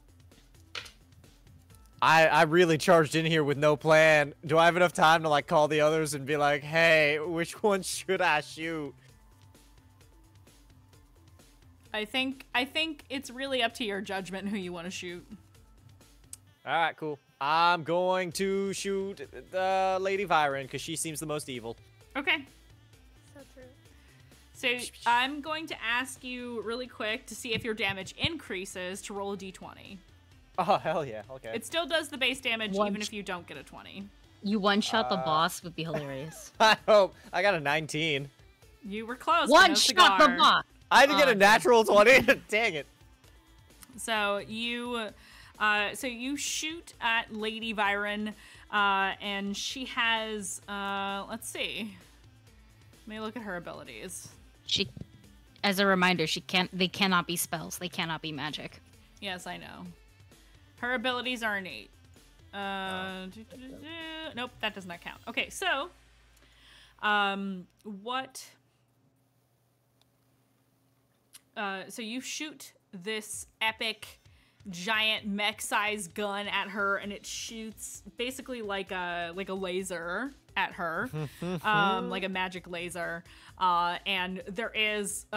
I really charged in here with no plan. Do I have enough time to like call the others and be like, hey, which one should I shoot? I think it's really up to your judgment who you want to shoot. All right, cool. I'm going to shoot the Lady Byron because she seems the most evil. Okay. So true. So I'm going to ask you really quick to see if your damage increases to roll a d20. Oh, hell yeah. Okay. It still does the base damage even if you don't get a 20. You one-shot the boss would be hilarious. I hope. I got a 19. You were close. but no One-shot the cigar. boss! I had to get a natural 20. Dang it. So you shoot at Lady Byron, and she has, let's see. Let me look at her abilities. She, as a reminder, they cannot be spells. They cannot be magic. Yes, I know. Her abilities are innate. Nope, that does not count. Okay, so, so you shoot this epic giant mech-sized gun at her, and it shoots basically like a laser at her, like a magic laser. And there is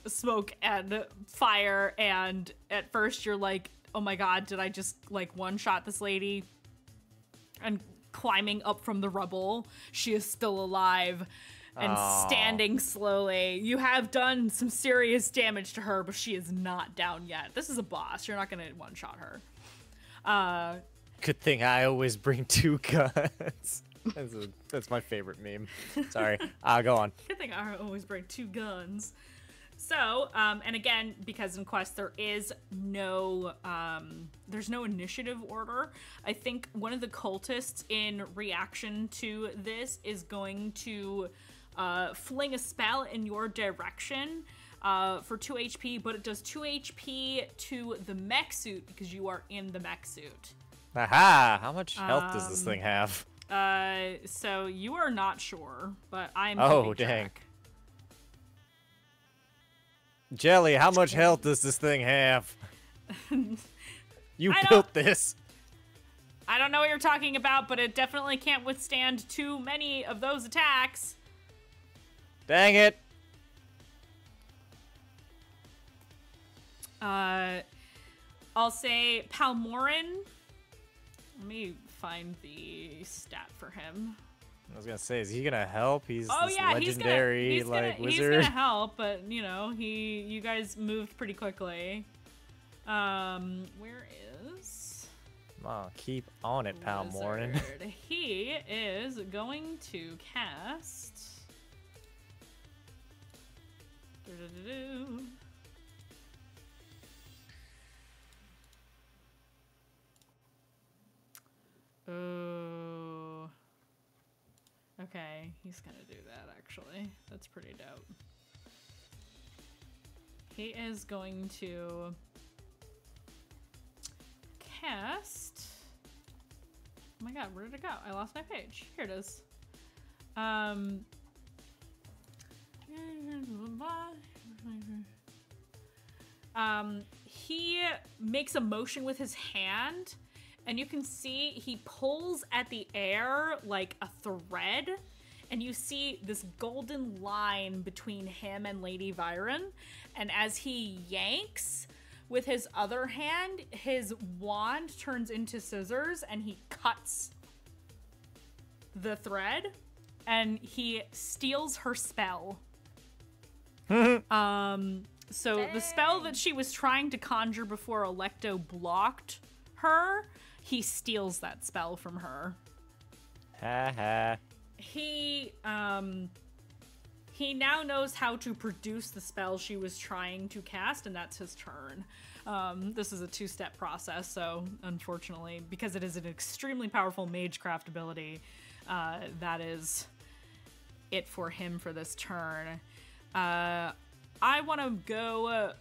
smoke and fire, and at first you're like, oh my god, did I just like one-shot this lady? And climbing up from the rubble, she is still alive and standing slowly. You have done some serious damage to her, but she is not down yet. This is a boss. You're not gonna one-shot her. Good thing I always bring two guns. That's my favorite meme. Sorry. Go on. Good thing I always bring two guns. So, and again, because in Quest there is no, there's no initiative order, I think one of the cultists in reaction to this is going to fling a spell in your direction for 2 HP, but it does 2 HP to the mech suit because you are in the mech suit. Aha! How much health does this thing have? So you are not sure, but I'm Oh, keeping dang. track. Jelly, how much health does this thing have? You I built this. I don't know what you're talking about, but it definitely can't withstand too many of those attacks. Dang it. I'll say Palmorin. Let me find the stat for him. I was gonna say, is he gonna help? He's Oh this yeah, legendary he's gonna wizard. help, but you know, you guys moved pretty quickly. Where is Come on, keep on it, pal Morning. Wizard? He is going to cast. Do-do-do-do. Oh. Okay, he's gonna do that actually. That's pretty dope. He is going to cast. Oh my god, where did it go? I lost my page. Here it is. He makes a motion with his hand, and you can see he pulls at the air like a thread, and you see this golden line between him and Lady Byron, and as he yanks with his other hand, his wand turns into scissors and he cuts the thread and he steals her spell. So the spell that she was trying to conjure before Alecto blocked her, he steals that spell from her. Ha ha. He now knows how to produce the spell she was trying to cast, and that's his turn. This is a 2-step process, so unfortunately, because it is an extremely powerful magecraft ability, that is it for him for this turn. I want to go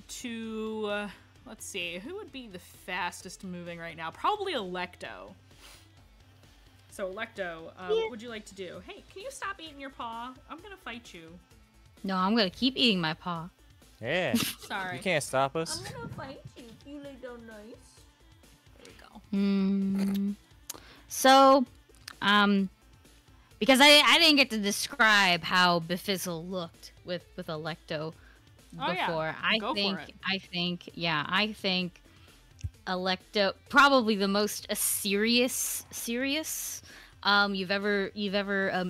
to, let's see, who would be the fastest moving right now? Probably Alecto. So Alecto, what would you like to do? Hey, can you stop eating your paw? I'm gonna fight you. No, I'm gonna keep eating my paw. Yeah. Sorry. You can't stop us. I'm gonna fight you. You look so nice. There we go. So, because I didn't get to describe how Befizzle looked with Alecto before. Yeah. Go for it. I think Alecto probably the most serious you've ever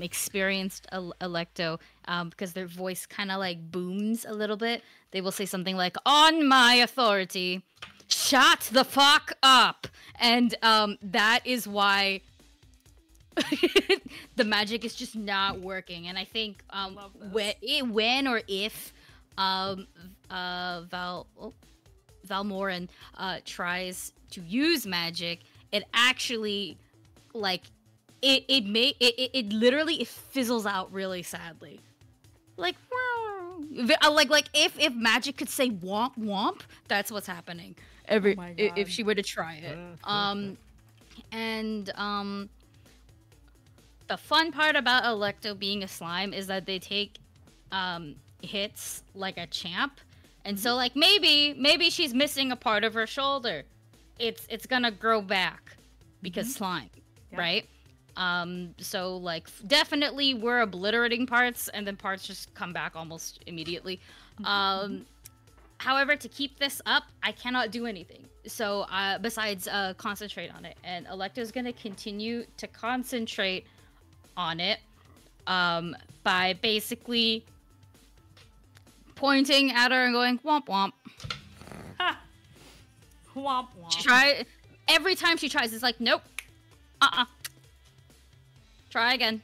experienced Alecto, because their voice kind of like booms a little bit. They will say something like, "On my authority, shut the fuck up," and that is why the magic is just not working. And I think when or if Valmoran tries to use magic, it actually it literally fizzles out really sadly. Like if magic could say womp womp, that's what's happening. If she were to try it. The fun part about Alecto being a slime is that they take hits like a champ. And so like maybe she's missing a part of her shoulder. It's gonna grow back because slime, right? So like definitely we're obliterating parts and then parts just come back almost immediately. However, to keep this up, I cannot do anything. So besides concentrate on it, and Alecto's gonna continue to concentrate on it by basically pointing at her and going womp womp. Ha! Womp womp. Every time she tries, it's like nope. Try again.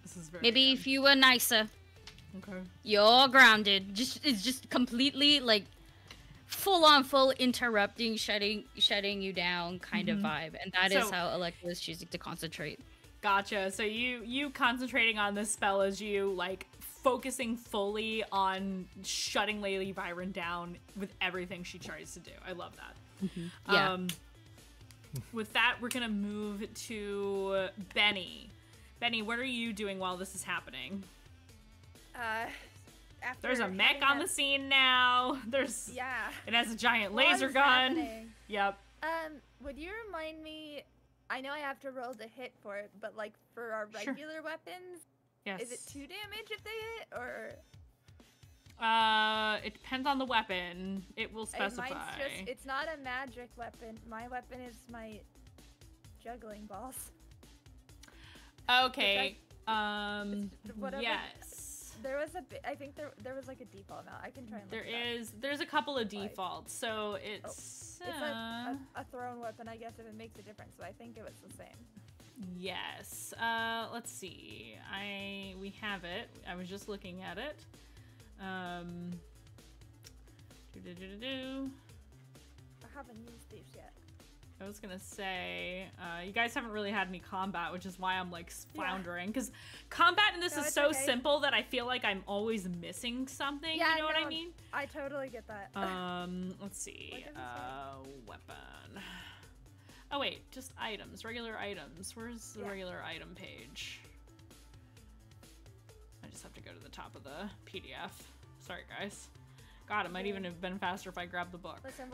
This is very Maybe good. if you were nicer. Okay. You're grounded. It's just completely like full interrupting, shutting you down kind of vibe, and that is how Alecto is choosing to concentrate. Gotcha. So you concentrating on this spell as you like focusing fully on shutting Lady Byron down with everything she tries to do. I love that. Yeah. With that, we're gonna move to Benny. Benny, what are you doing while this is happening? There's a mech on the scene now. It has a giant laser gun. Happening? Yep. Would you remind me? I know I have to roll to hit for it, but like for our regular weapons, Yes. is it 2 damage if they hit, or? It depends on the weapon. It will specify. It's not a magic weapon. My weapon is my juggling balls. Okay. Whatever. Yes. There was I think there was like a default amount. I can try and look it up. There's a couple of defaults. So it's It's a thrown weapon, I guess, if it makes a difference, but I think it was the same. Yes. Let's see. We have it. I was just looking at it. I haven't used these yet. I was gonna say, you guys haven't really had any combat, which is why I'm like floundering. Because combat in this is so simple that I feel like I'm always missing something. Yeah, you know what I mean? I totally get that. Let's see. Weapon. Oh wait, just items, regular items. Where's the regular item page? I just have to go to the top of the PDF. Sorry, guys. God, it might even have been faster if I grabbed the book. Listen,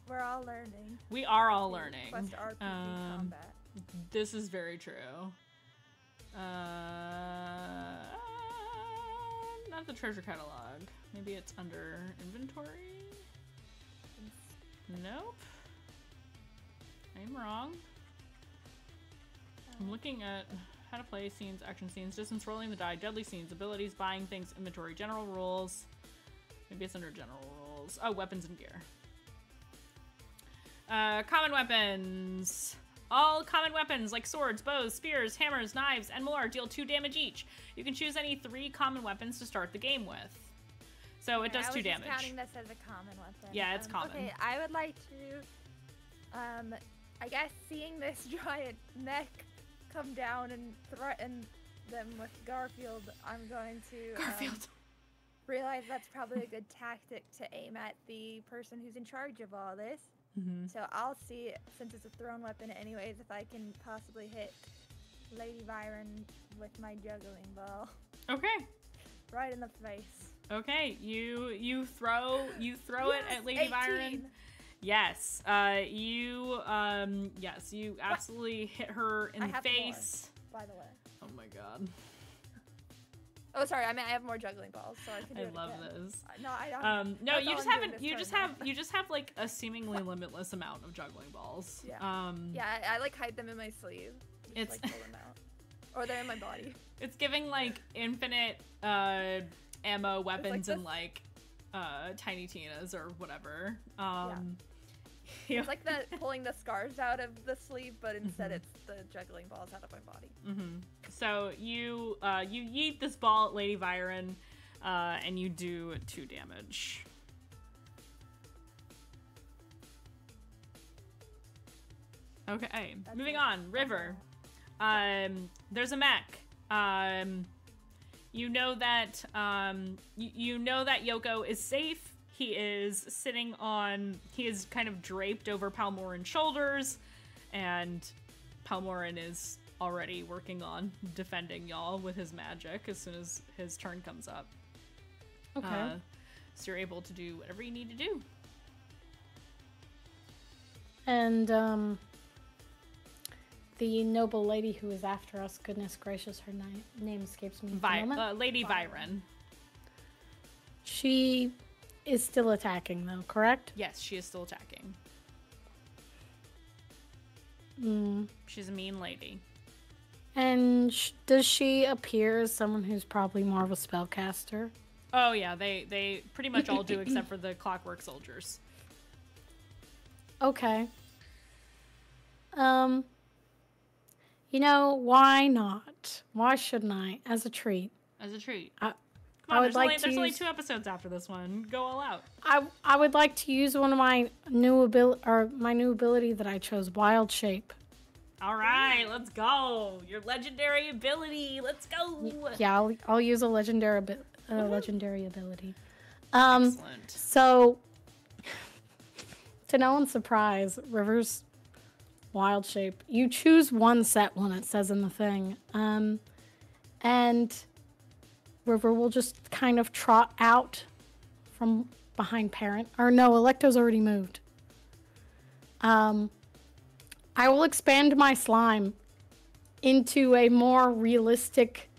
We're all learning. We are all learning. Quest RPG combat. This is very true. Not the treasure catalog. Maybe it's under inventory? Nope. I'm wrong. I'm looking at how to play scenes, action scenes, distance, rolling the die, deadly scenes, abilities, buying things, inventory, general rules. Maybe it's under general rules. Oh, weapons and gear. Common weapons. All common weapons like swords, bows, spears, hammers, knives, and more deal 2 damage each. You can choose any 3 common weapons to start the game with. So it does 2 damage. I was counting this as a common weapon. Yeah, it's common. Okay, I would like to, I guess seeing this giant mech come down and threaten them with Garfield, I'm going to realize that's probably a good tactic to aim at the person who's in charge of all this. So I'll see, since it's a thrown weapon anyways, if I can possibly hit Lady Byron with my juggling ball. Okay. Right in the face. Okay, you throw it at Lady 18. Byron. Yes. You absolutely hit her in the face. More, by the way. Oh my god. Oh, sorry. I mean, I have more juggling balls, so I can do it love again. this. No, I don't. No, you just haven't. You just have like a seemingly limitless amount of juggling balls. Yeah. Yeah, I like hide them in my sleeve. Just, like pull them out, or they're in my body. It's giving like infinite ammo weapons and like Tiny Tina's or whatever. Yeah. It's like pulling the scars out of the sleeve, but instead it's the juggling balls out of my body. So you yeet this ball at Lady Byron, and you do 2 damage. Okay, moving on. River. There's a mech. You know that you know that Yoko is safe. He is kind of draped over Palmorin's shoulders, and Palmorin is already working on defending y'all with his magic as soon as his turn comes up. Okay. So you're able to do whatever you need to do. And the noble lady who is after us, goodness gracious, her name escapes me. Lady Byron. She is still attacking, though, correct? Yes, she is still attacking. She's a mean lady. And does she appear as someone who's probably more of a spellcaster? Oh yeah, they pretty much all do except for the clockwork soldiers. Okay. You know, why not? Why shouldn't I? As a treat. As a treat. Come on, there's only 2 episodes after this one. Go all out. I would like to use one of my new ability that I chose, Wild Shape. All right, let's go. Your legendary ability. Let's go. Yeah, I'll use a legendary ability. Excellent. So, to no one's surprise, River's Wild Shape. You choose one set one, it says in the thing. And River will just kind of trot out from behind Parent. Or no, Alecto's already moved. I will expand my slime into a more realistic,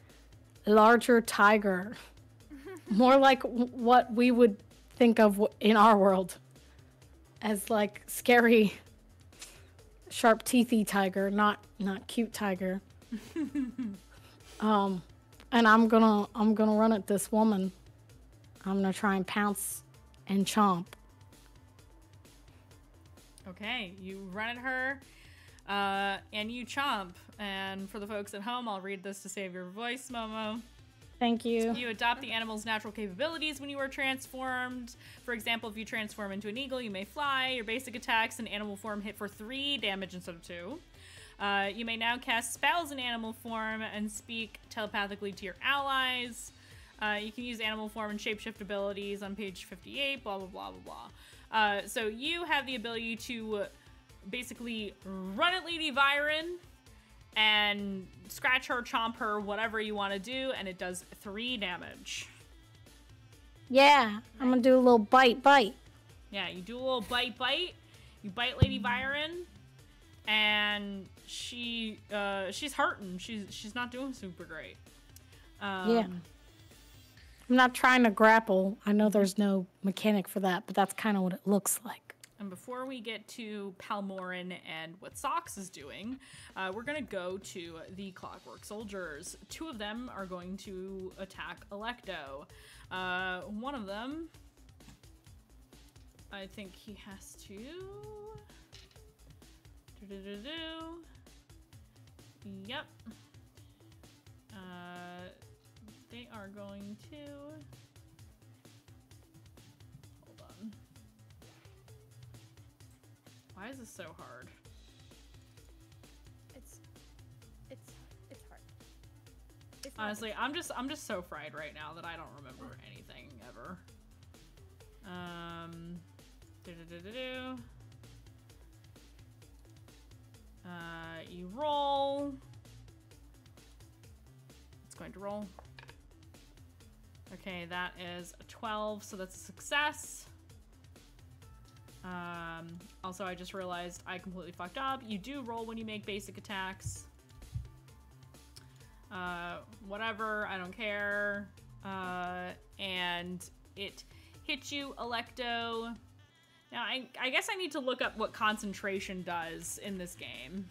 larger tiger. More like what we would think of in our world as like scary, sharp teethy tiger, not cute tiger. And I'm gonna run at this woman. I'm gonna try and pounce and chomp. Okay, you run at her, and you chomp. And for the folks at home, I'll read this to save your voice, Momo. Thank you. You adopt the animal's natural capabilities when you are transformed. For example, if you transform into an eagle, you may fly. Your basic attacks in animal form hit for 3 damage instead of 2. You may now cast spells in animal form and speak telepathically to your allies. You can use animal form and shapeshift abilities on page 58, blah, blah, blah, blah, blah. So you have the ability to basically run at Lady Byron and scratch her, chomp her, whatever you want to do, and it does 3 damage. Yeah, I'm gonna do a little bite. Yeah, you do a little bite, You bite Lady Byron, and she's hurting. She's not doing super great. Yeah. I'm not trying to grapple. I know there's no mechanic for that, but that's kind of what it looks like. And before we get to Palmorin and what Socks is doing, we're going to go to the Clockwork Soldiers. 2 of them are going to attack Alecto. One of them, I think he has to... Yep. They are going to... Hold on. Why is this so hard? It's hard. It's Honestly, I'm just so fried right now that I don't remember anything ever. You roll. It's going to roll. Okay, that is a 12, so that's a success. Also, I just realized I completely fucked up. You do roll when you make basic attacks. Whatever, I don't care. And it hits you, Alecto. Now, I guess I need to look up what concentration does in this game.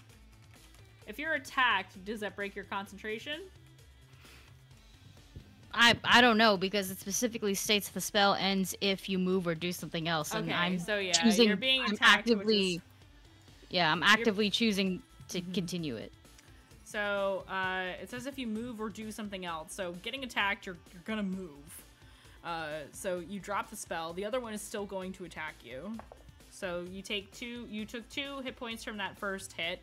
If you're attacked, does that break your concentration? I don't know, because it specifically states the spell ends if you move or do something else. And Okay, I'm so yeah, choosing, you're being I'm attacked, which actively, is... yeah, I'm actively choosing to continue it. So, it says if you move or do something else. So, getting attacked, you're gonna move. So you drop the spell. The other one is still going to attack you. So you took 2 hit points from that first hit.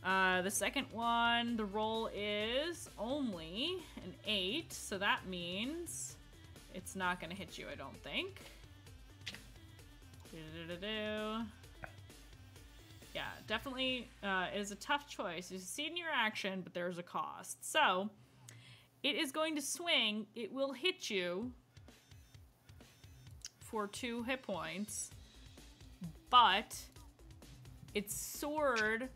The second one, the roll is only an 8, so that means it's not gonna hit you, I don't think. Yeah, definitely it is a tough choice. You succeed in your action, but there's a cost. So it is going to swing. It will hit you for 2 hit points, but its sword,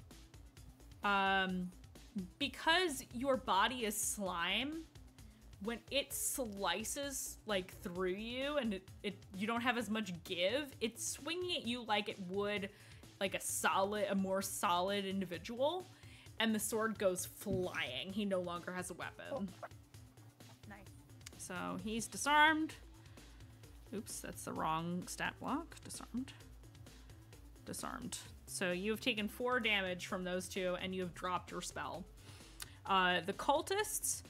because your body is slime, when it slices like through you and you don't have as much give, it's swinging at you like it would like a more solid individual, and the sword goes flying. He no longer has a weapon. Nice. So he's disarmed. Oops, that's the wrong stat block. Disarmed. Disarmed. So you have taken 4 damage from those 2, and you have dropped your spell. The cultists,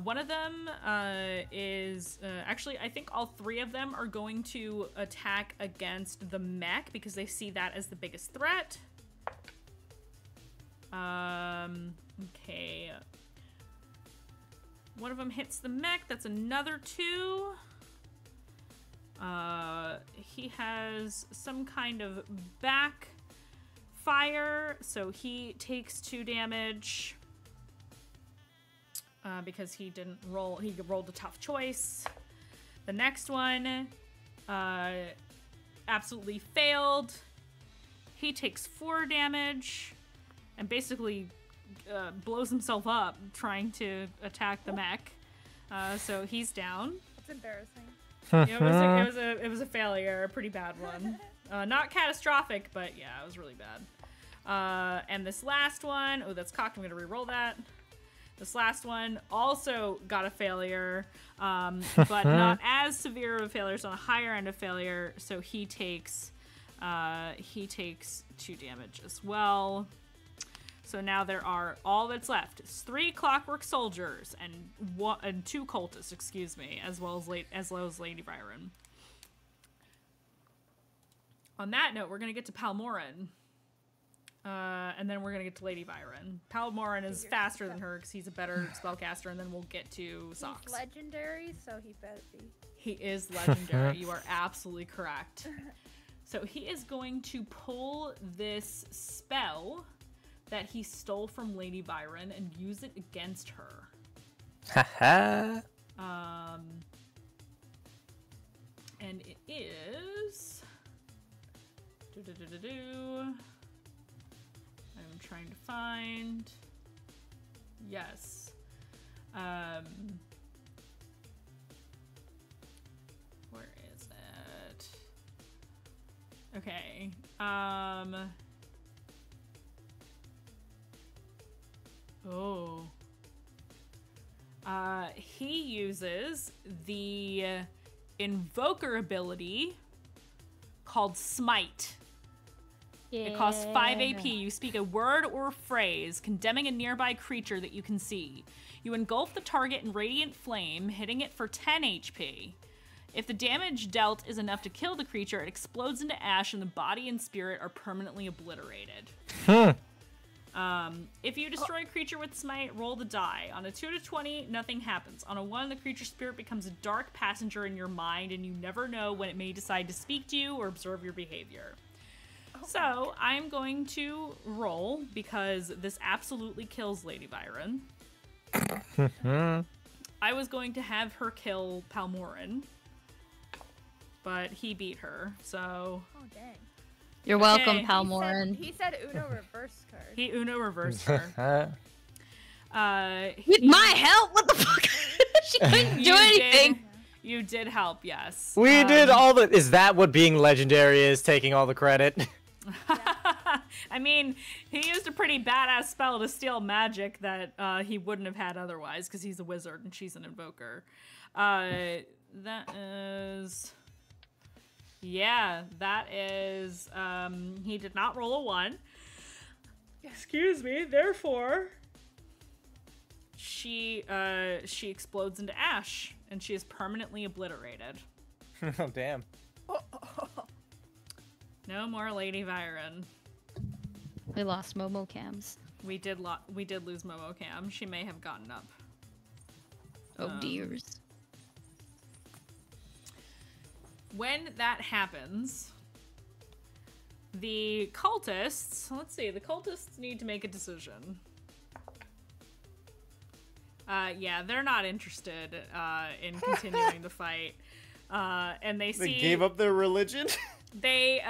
one of them is... actually, I think all 3 of them are going to attack against the mech because they see that as the biggest threat. Okay. One of them hits the mech. That's another 2. He has some kind of backfire, so he takes 2 damage. Because he didn't roll, he rolled a tough choice. The next one, absolutely failed. He takes 4 damage and basically blows himself up trying to attack the mech. So he's down. That's embarrassing. It was a failure, a pretty bad one. Not catastrophic, but yeah, it was really bad. And this last one, oh, that's cocked. I'm gonna re-roll that. This last one also got a failure, but not as severe of a failure, so on a higher end of failure. So he takes 2 damage as well. So now there are, all that's left is 3 Clockwork Soldiers and 2 cultists, excuse me, as well as Lady Byron. On that note, we're gonna get to Palmorin. And then we're gonna get to Lady Byron. Palmorin is faster than her because he's a better spellcaster, and then we'll get to Socks. He's legendary, so he better be. He is legendary. You are absolutely correct. So he is going to pull this spell that he stole from Lady Byron and use it against her. Haha. And it is... I'm trying to find. Yes. Where is it? Okay. Oh. He uses the Envoker ability called Smite. It costs 5 AP. You speak a word or phrase condemning a nearby creature that you can see. You engulf the target in radiant flame, hitting it for 10 HP. If the damage dealt is enough to kill the creature, it explodes into ash and the body and spirit are permanently obliterated. If you destroy a creature with Smite, roll the die. On a 2 to 20, nothing happens. On a 1, the creature's spirit becomes a dark passenger in your mind, and you never know when it may decide to speak to you or observe your behavior. So, I'm going to roll, because this absolutely kills Lady Byron. I was going to have her kill Palmorin, but he beat her, so... Oh, dang. You're welcome, Okay. Palmorin. He said Uno reverse card. He Uno reversed her. With my help? What the fuck? She couldn't do anything. You did help, yes. We did all the. Is that what being legendary is? Taking all the credit. I mean, he used a pretty badass spell to steal magic that he wouldn't have had otherwise, because he's a wizard and she's an invoker. That is... Yeah, that is... he did not roll a 1. Excuse me, therefore... She explodes into ash, and she is permanently obliterated. Oh, damn. No more Lady Byron. We lost Momo Cams. We did lose Momo Cam. She may have gotten up. Oh dears. When that happens, the cultists, let's see, the cultists need to make a decision. Yeah, they're not interested in continuing the fight. And they see... They gave up their religion? They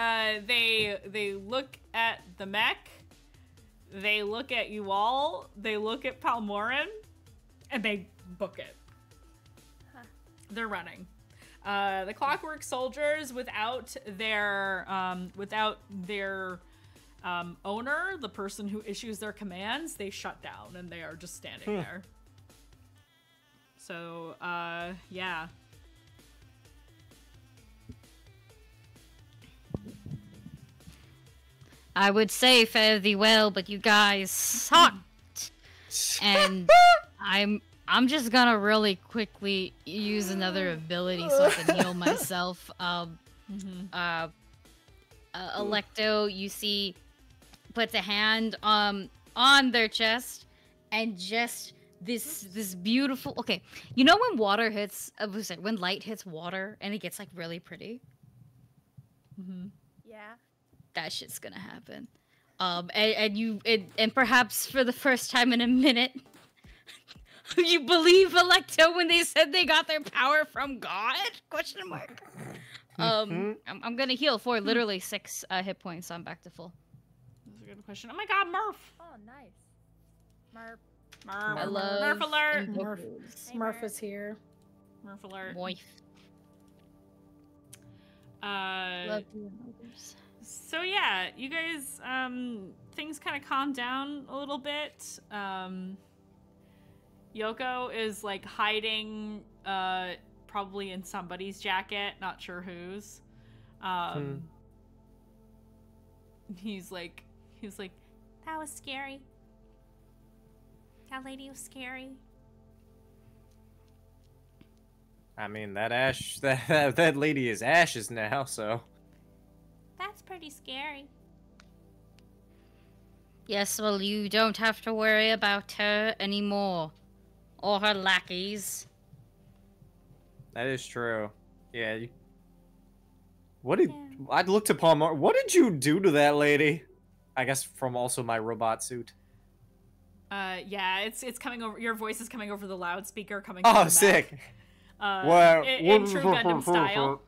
look at the mech, they look at you all, they look at Palmorin, and they book it. Huh. They're running. The Clockwork Soldiers, without their owner, the person who issues their commands, they shut down and they are just standing there. So, yeah. I would say fare thee well, but you guys sucked. And I'm just gonna really quickly use another ability so I can heal myself. Alecto, you see, puts a hand on their chest, and just this beautiful. Okay, you know when water hits, when light hits water and it gets like really pretty. Yeah. That shit's gonna happen. And perhaps for the first time in a minute, you believe Alecto when they said they got their power from God? Question mark. I'm gonna heal for literally 6 hit points, so I'm back to full. That's a good question. Oh my god, Murph! Oh, nice. Merp. Murph. I love Murph alert! Smurf is here. Murph alert. Moif. Love you, Mothers. So yeah, you guys, things kind of calm down a little bit. Yoko is like hiding, probably in somebody's jacket, not sure whose. He's like, that was scary. That lady was scary. I mean, that lady is ashes now, so... That's pretty scary. Yes, well, you don't have to worry about her anymore. Or her lackeys. That is true. Yeah. I'd look to Palmer. What did you do to that lady? I guess from also my robot suit. Yeah, it's coming over. Your voice is coming over the loudspeaker. Coming. Oh, from the sick. Mac. In true Gundam style.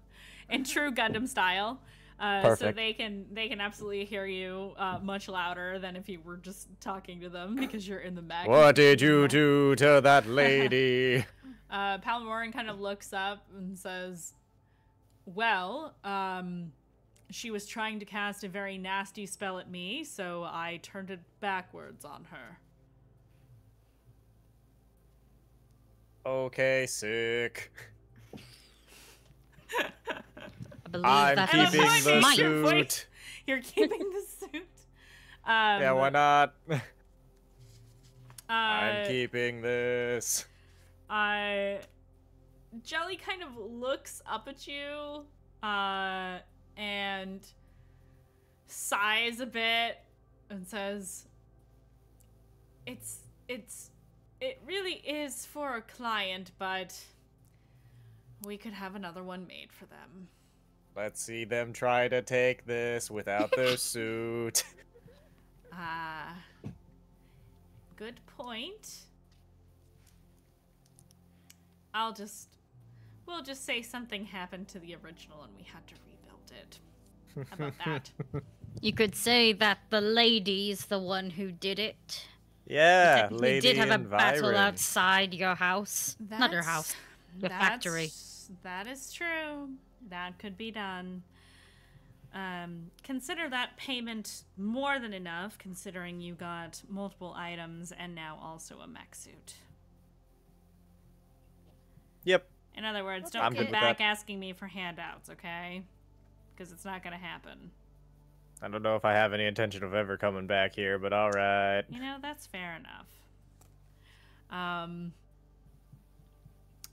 In true Gundam style. So Perfect. they can absolutely hear you much louder than if you were just talking to them because you're in the mech. What did you do to that lady? Palmorin kind of looks up and says, well, she was trying to cast a very nasty spell at me, so I turned it backwards on her. Okay, sick. I believe I'm that's keeping the smite. suit. You're keeping the suit. Yeah, why not? I'm Uh, keeping this. Jelly kind of looks up at you, and sighs a bit and says, it really is for a client, but we could have another one made for them. Let's see them try to take this without their suit. Good point. We'll just say something happened to the original and we had to rebuild it. How about that? You could say that the lady is the one who did it. Yeah, We lady did have a and battle Viren. outside your house. Not your house. Your factory. That is true. That could be done. Consider that payment more than enough, considering you got multiple items and now also a mech suit. Yep. In other words, I'm don't good come with back that. asking me for handouts, okay? Because it's not gonna happen. I don't know if I have any intention of ever coming back here, but alright. You know, that's fair enough.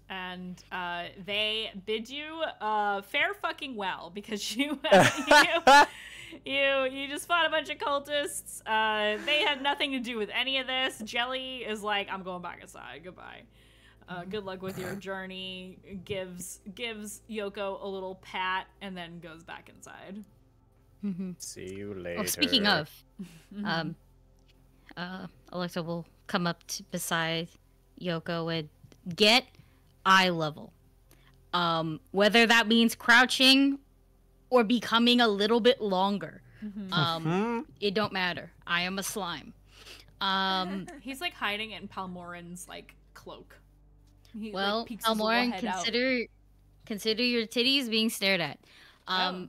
And they bid you fare fucking well because you just fought a bunch of cultists. They had nothing to do with any of this. Jelly is like, I'm going back inside. Goodbye. Good luck with your journey. Gives Yoko a little pat and then goes back inside. See you later. Oh, speaking of, Alecto will come up beside Yoko and get eye level. Whether that means crouching or becoming a little bit longer. It don't matter. I am a slime. He's like hiding in Palmorin's like cloak. He, Well, like, peeks his little Almoran, head out. consider your titties being stared at. And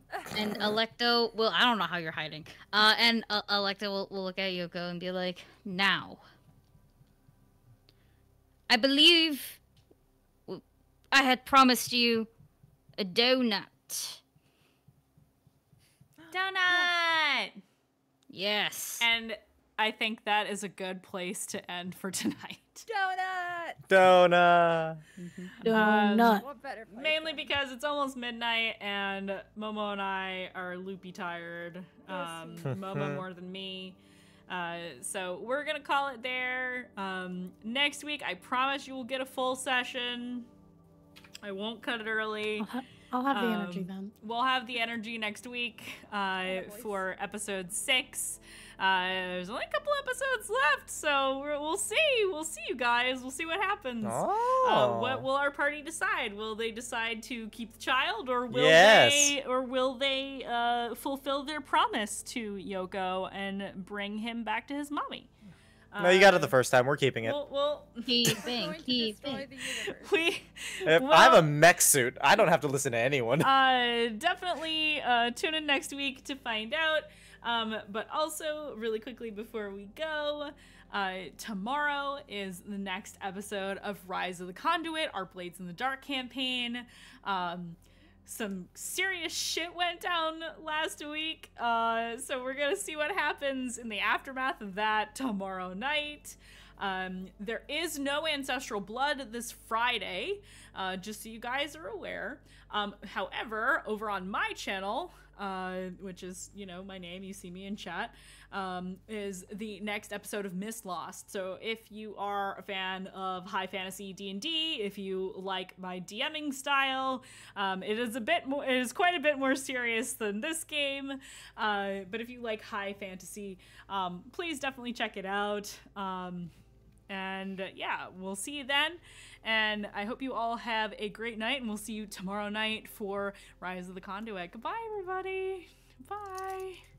Alecto, well, I don't know how you're hiding. And Alecto will look at Yoko and be like, now, I believe I had promised you a donut. Donut! Yes. And I think that is a good place to end for tonight. Donut! Donut. Donut. What better place? Mainly because it's almost midnight and Momo and I are loopy tired. Momo more than me. So we're gonna call it there. Next week, I promise you will get a full session. I won't cut it early. I'll have the energy then. We'll have the energy next week for episode 6. There's only a couple episodes left, so we'll see. We'll see, you guys. We'll see what happens. What will our party decide? Will they decide to keep the child, or will they fulfill their promise to Yoko and bring him back to his mommy? No, you got it the first time. We're keeping it. Keeping. Going to destroy the universe. If I have a mech suit, I don't have to listen to anyone. Definitely tune in next week to find out. But also, really quickly before we go, tomorrow is the next episode of Rise of the Conduit, our Blades in the Dark campaign. Some serious shit went down last week, so we're gonna see what happens in the aftermath of that tomorrow night. There is no ancestral blood this Friday, just so you guys are aware. However, over on my channel, which is, my name, you see me in chat, is the next episode of Miss Lost. So if you are a fan of high fantasy D&D, if you like my DMing style, it is quite a bit more serious than this game. But if you like high fantasy, please definitely check it out. And yeah, we'll see you then. And I hope you all have a great night, and we'll see you tomorrow night for Rise of the Conduit. Goodbye, everybody. Bye.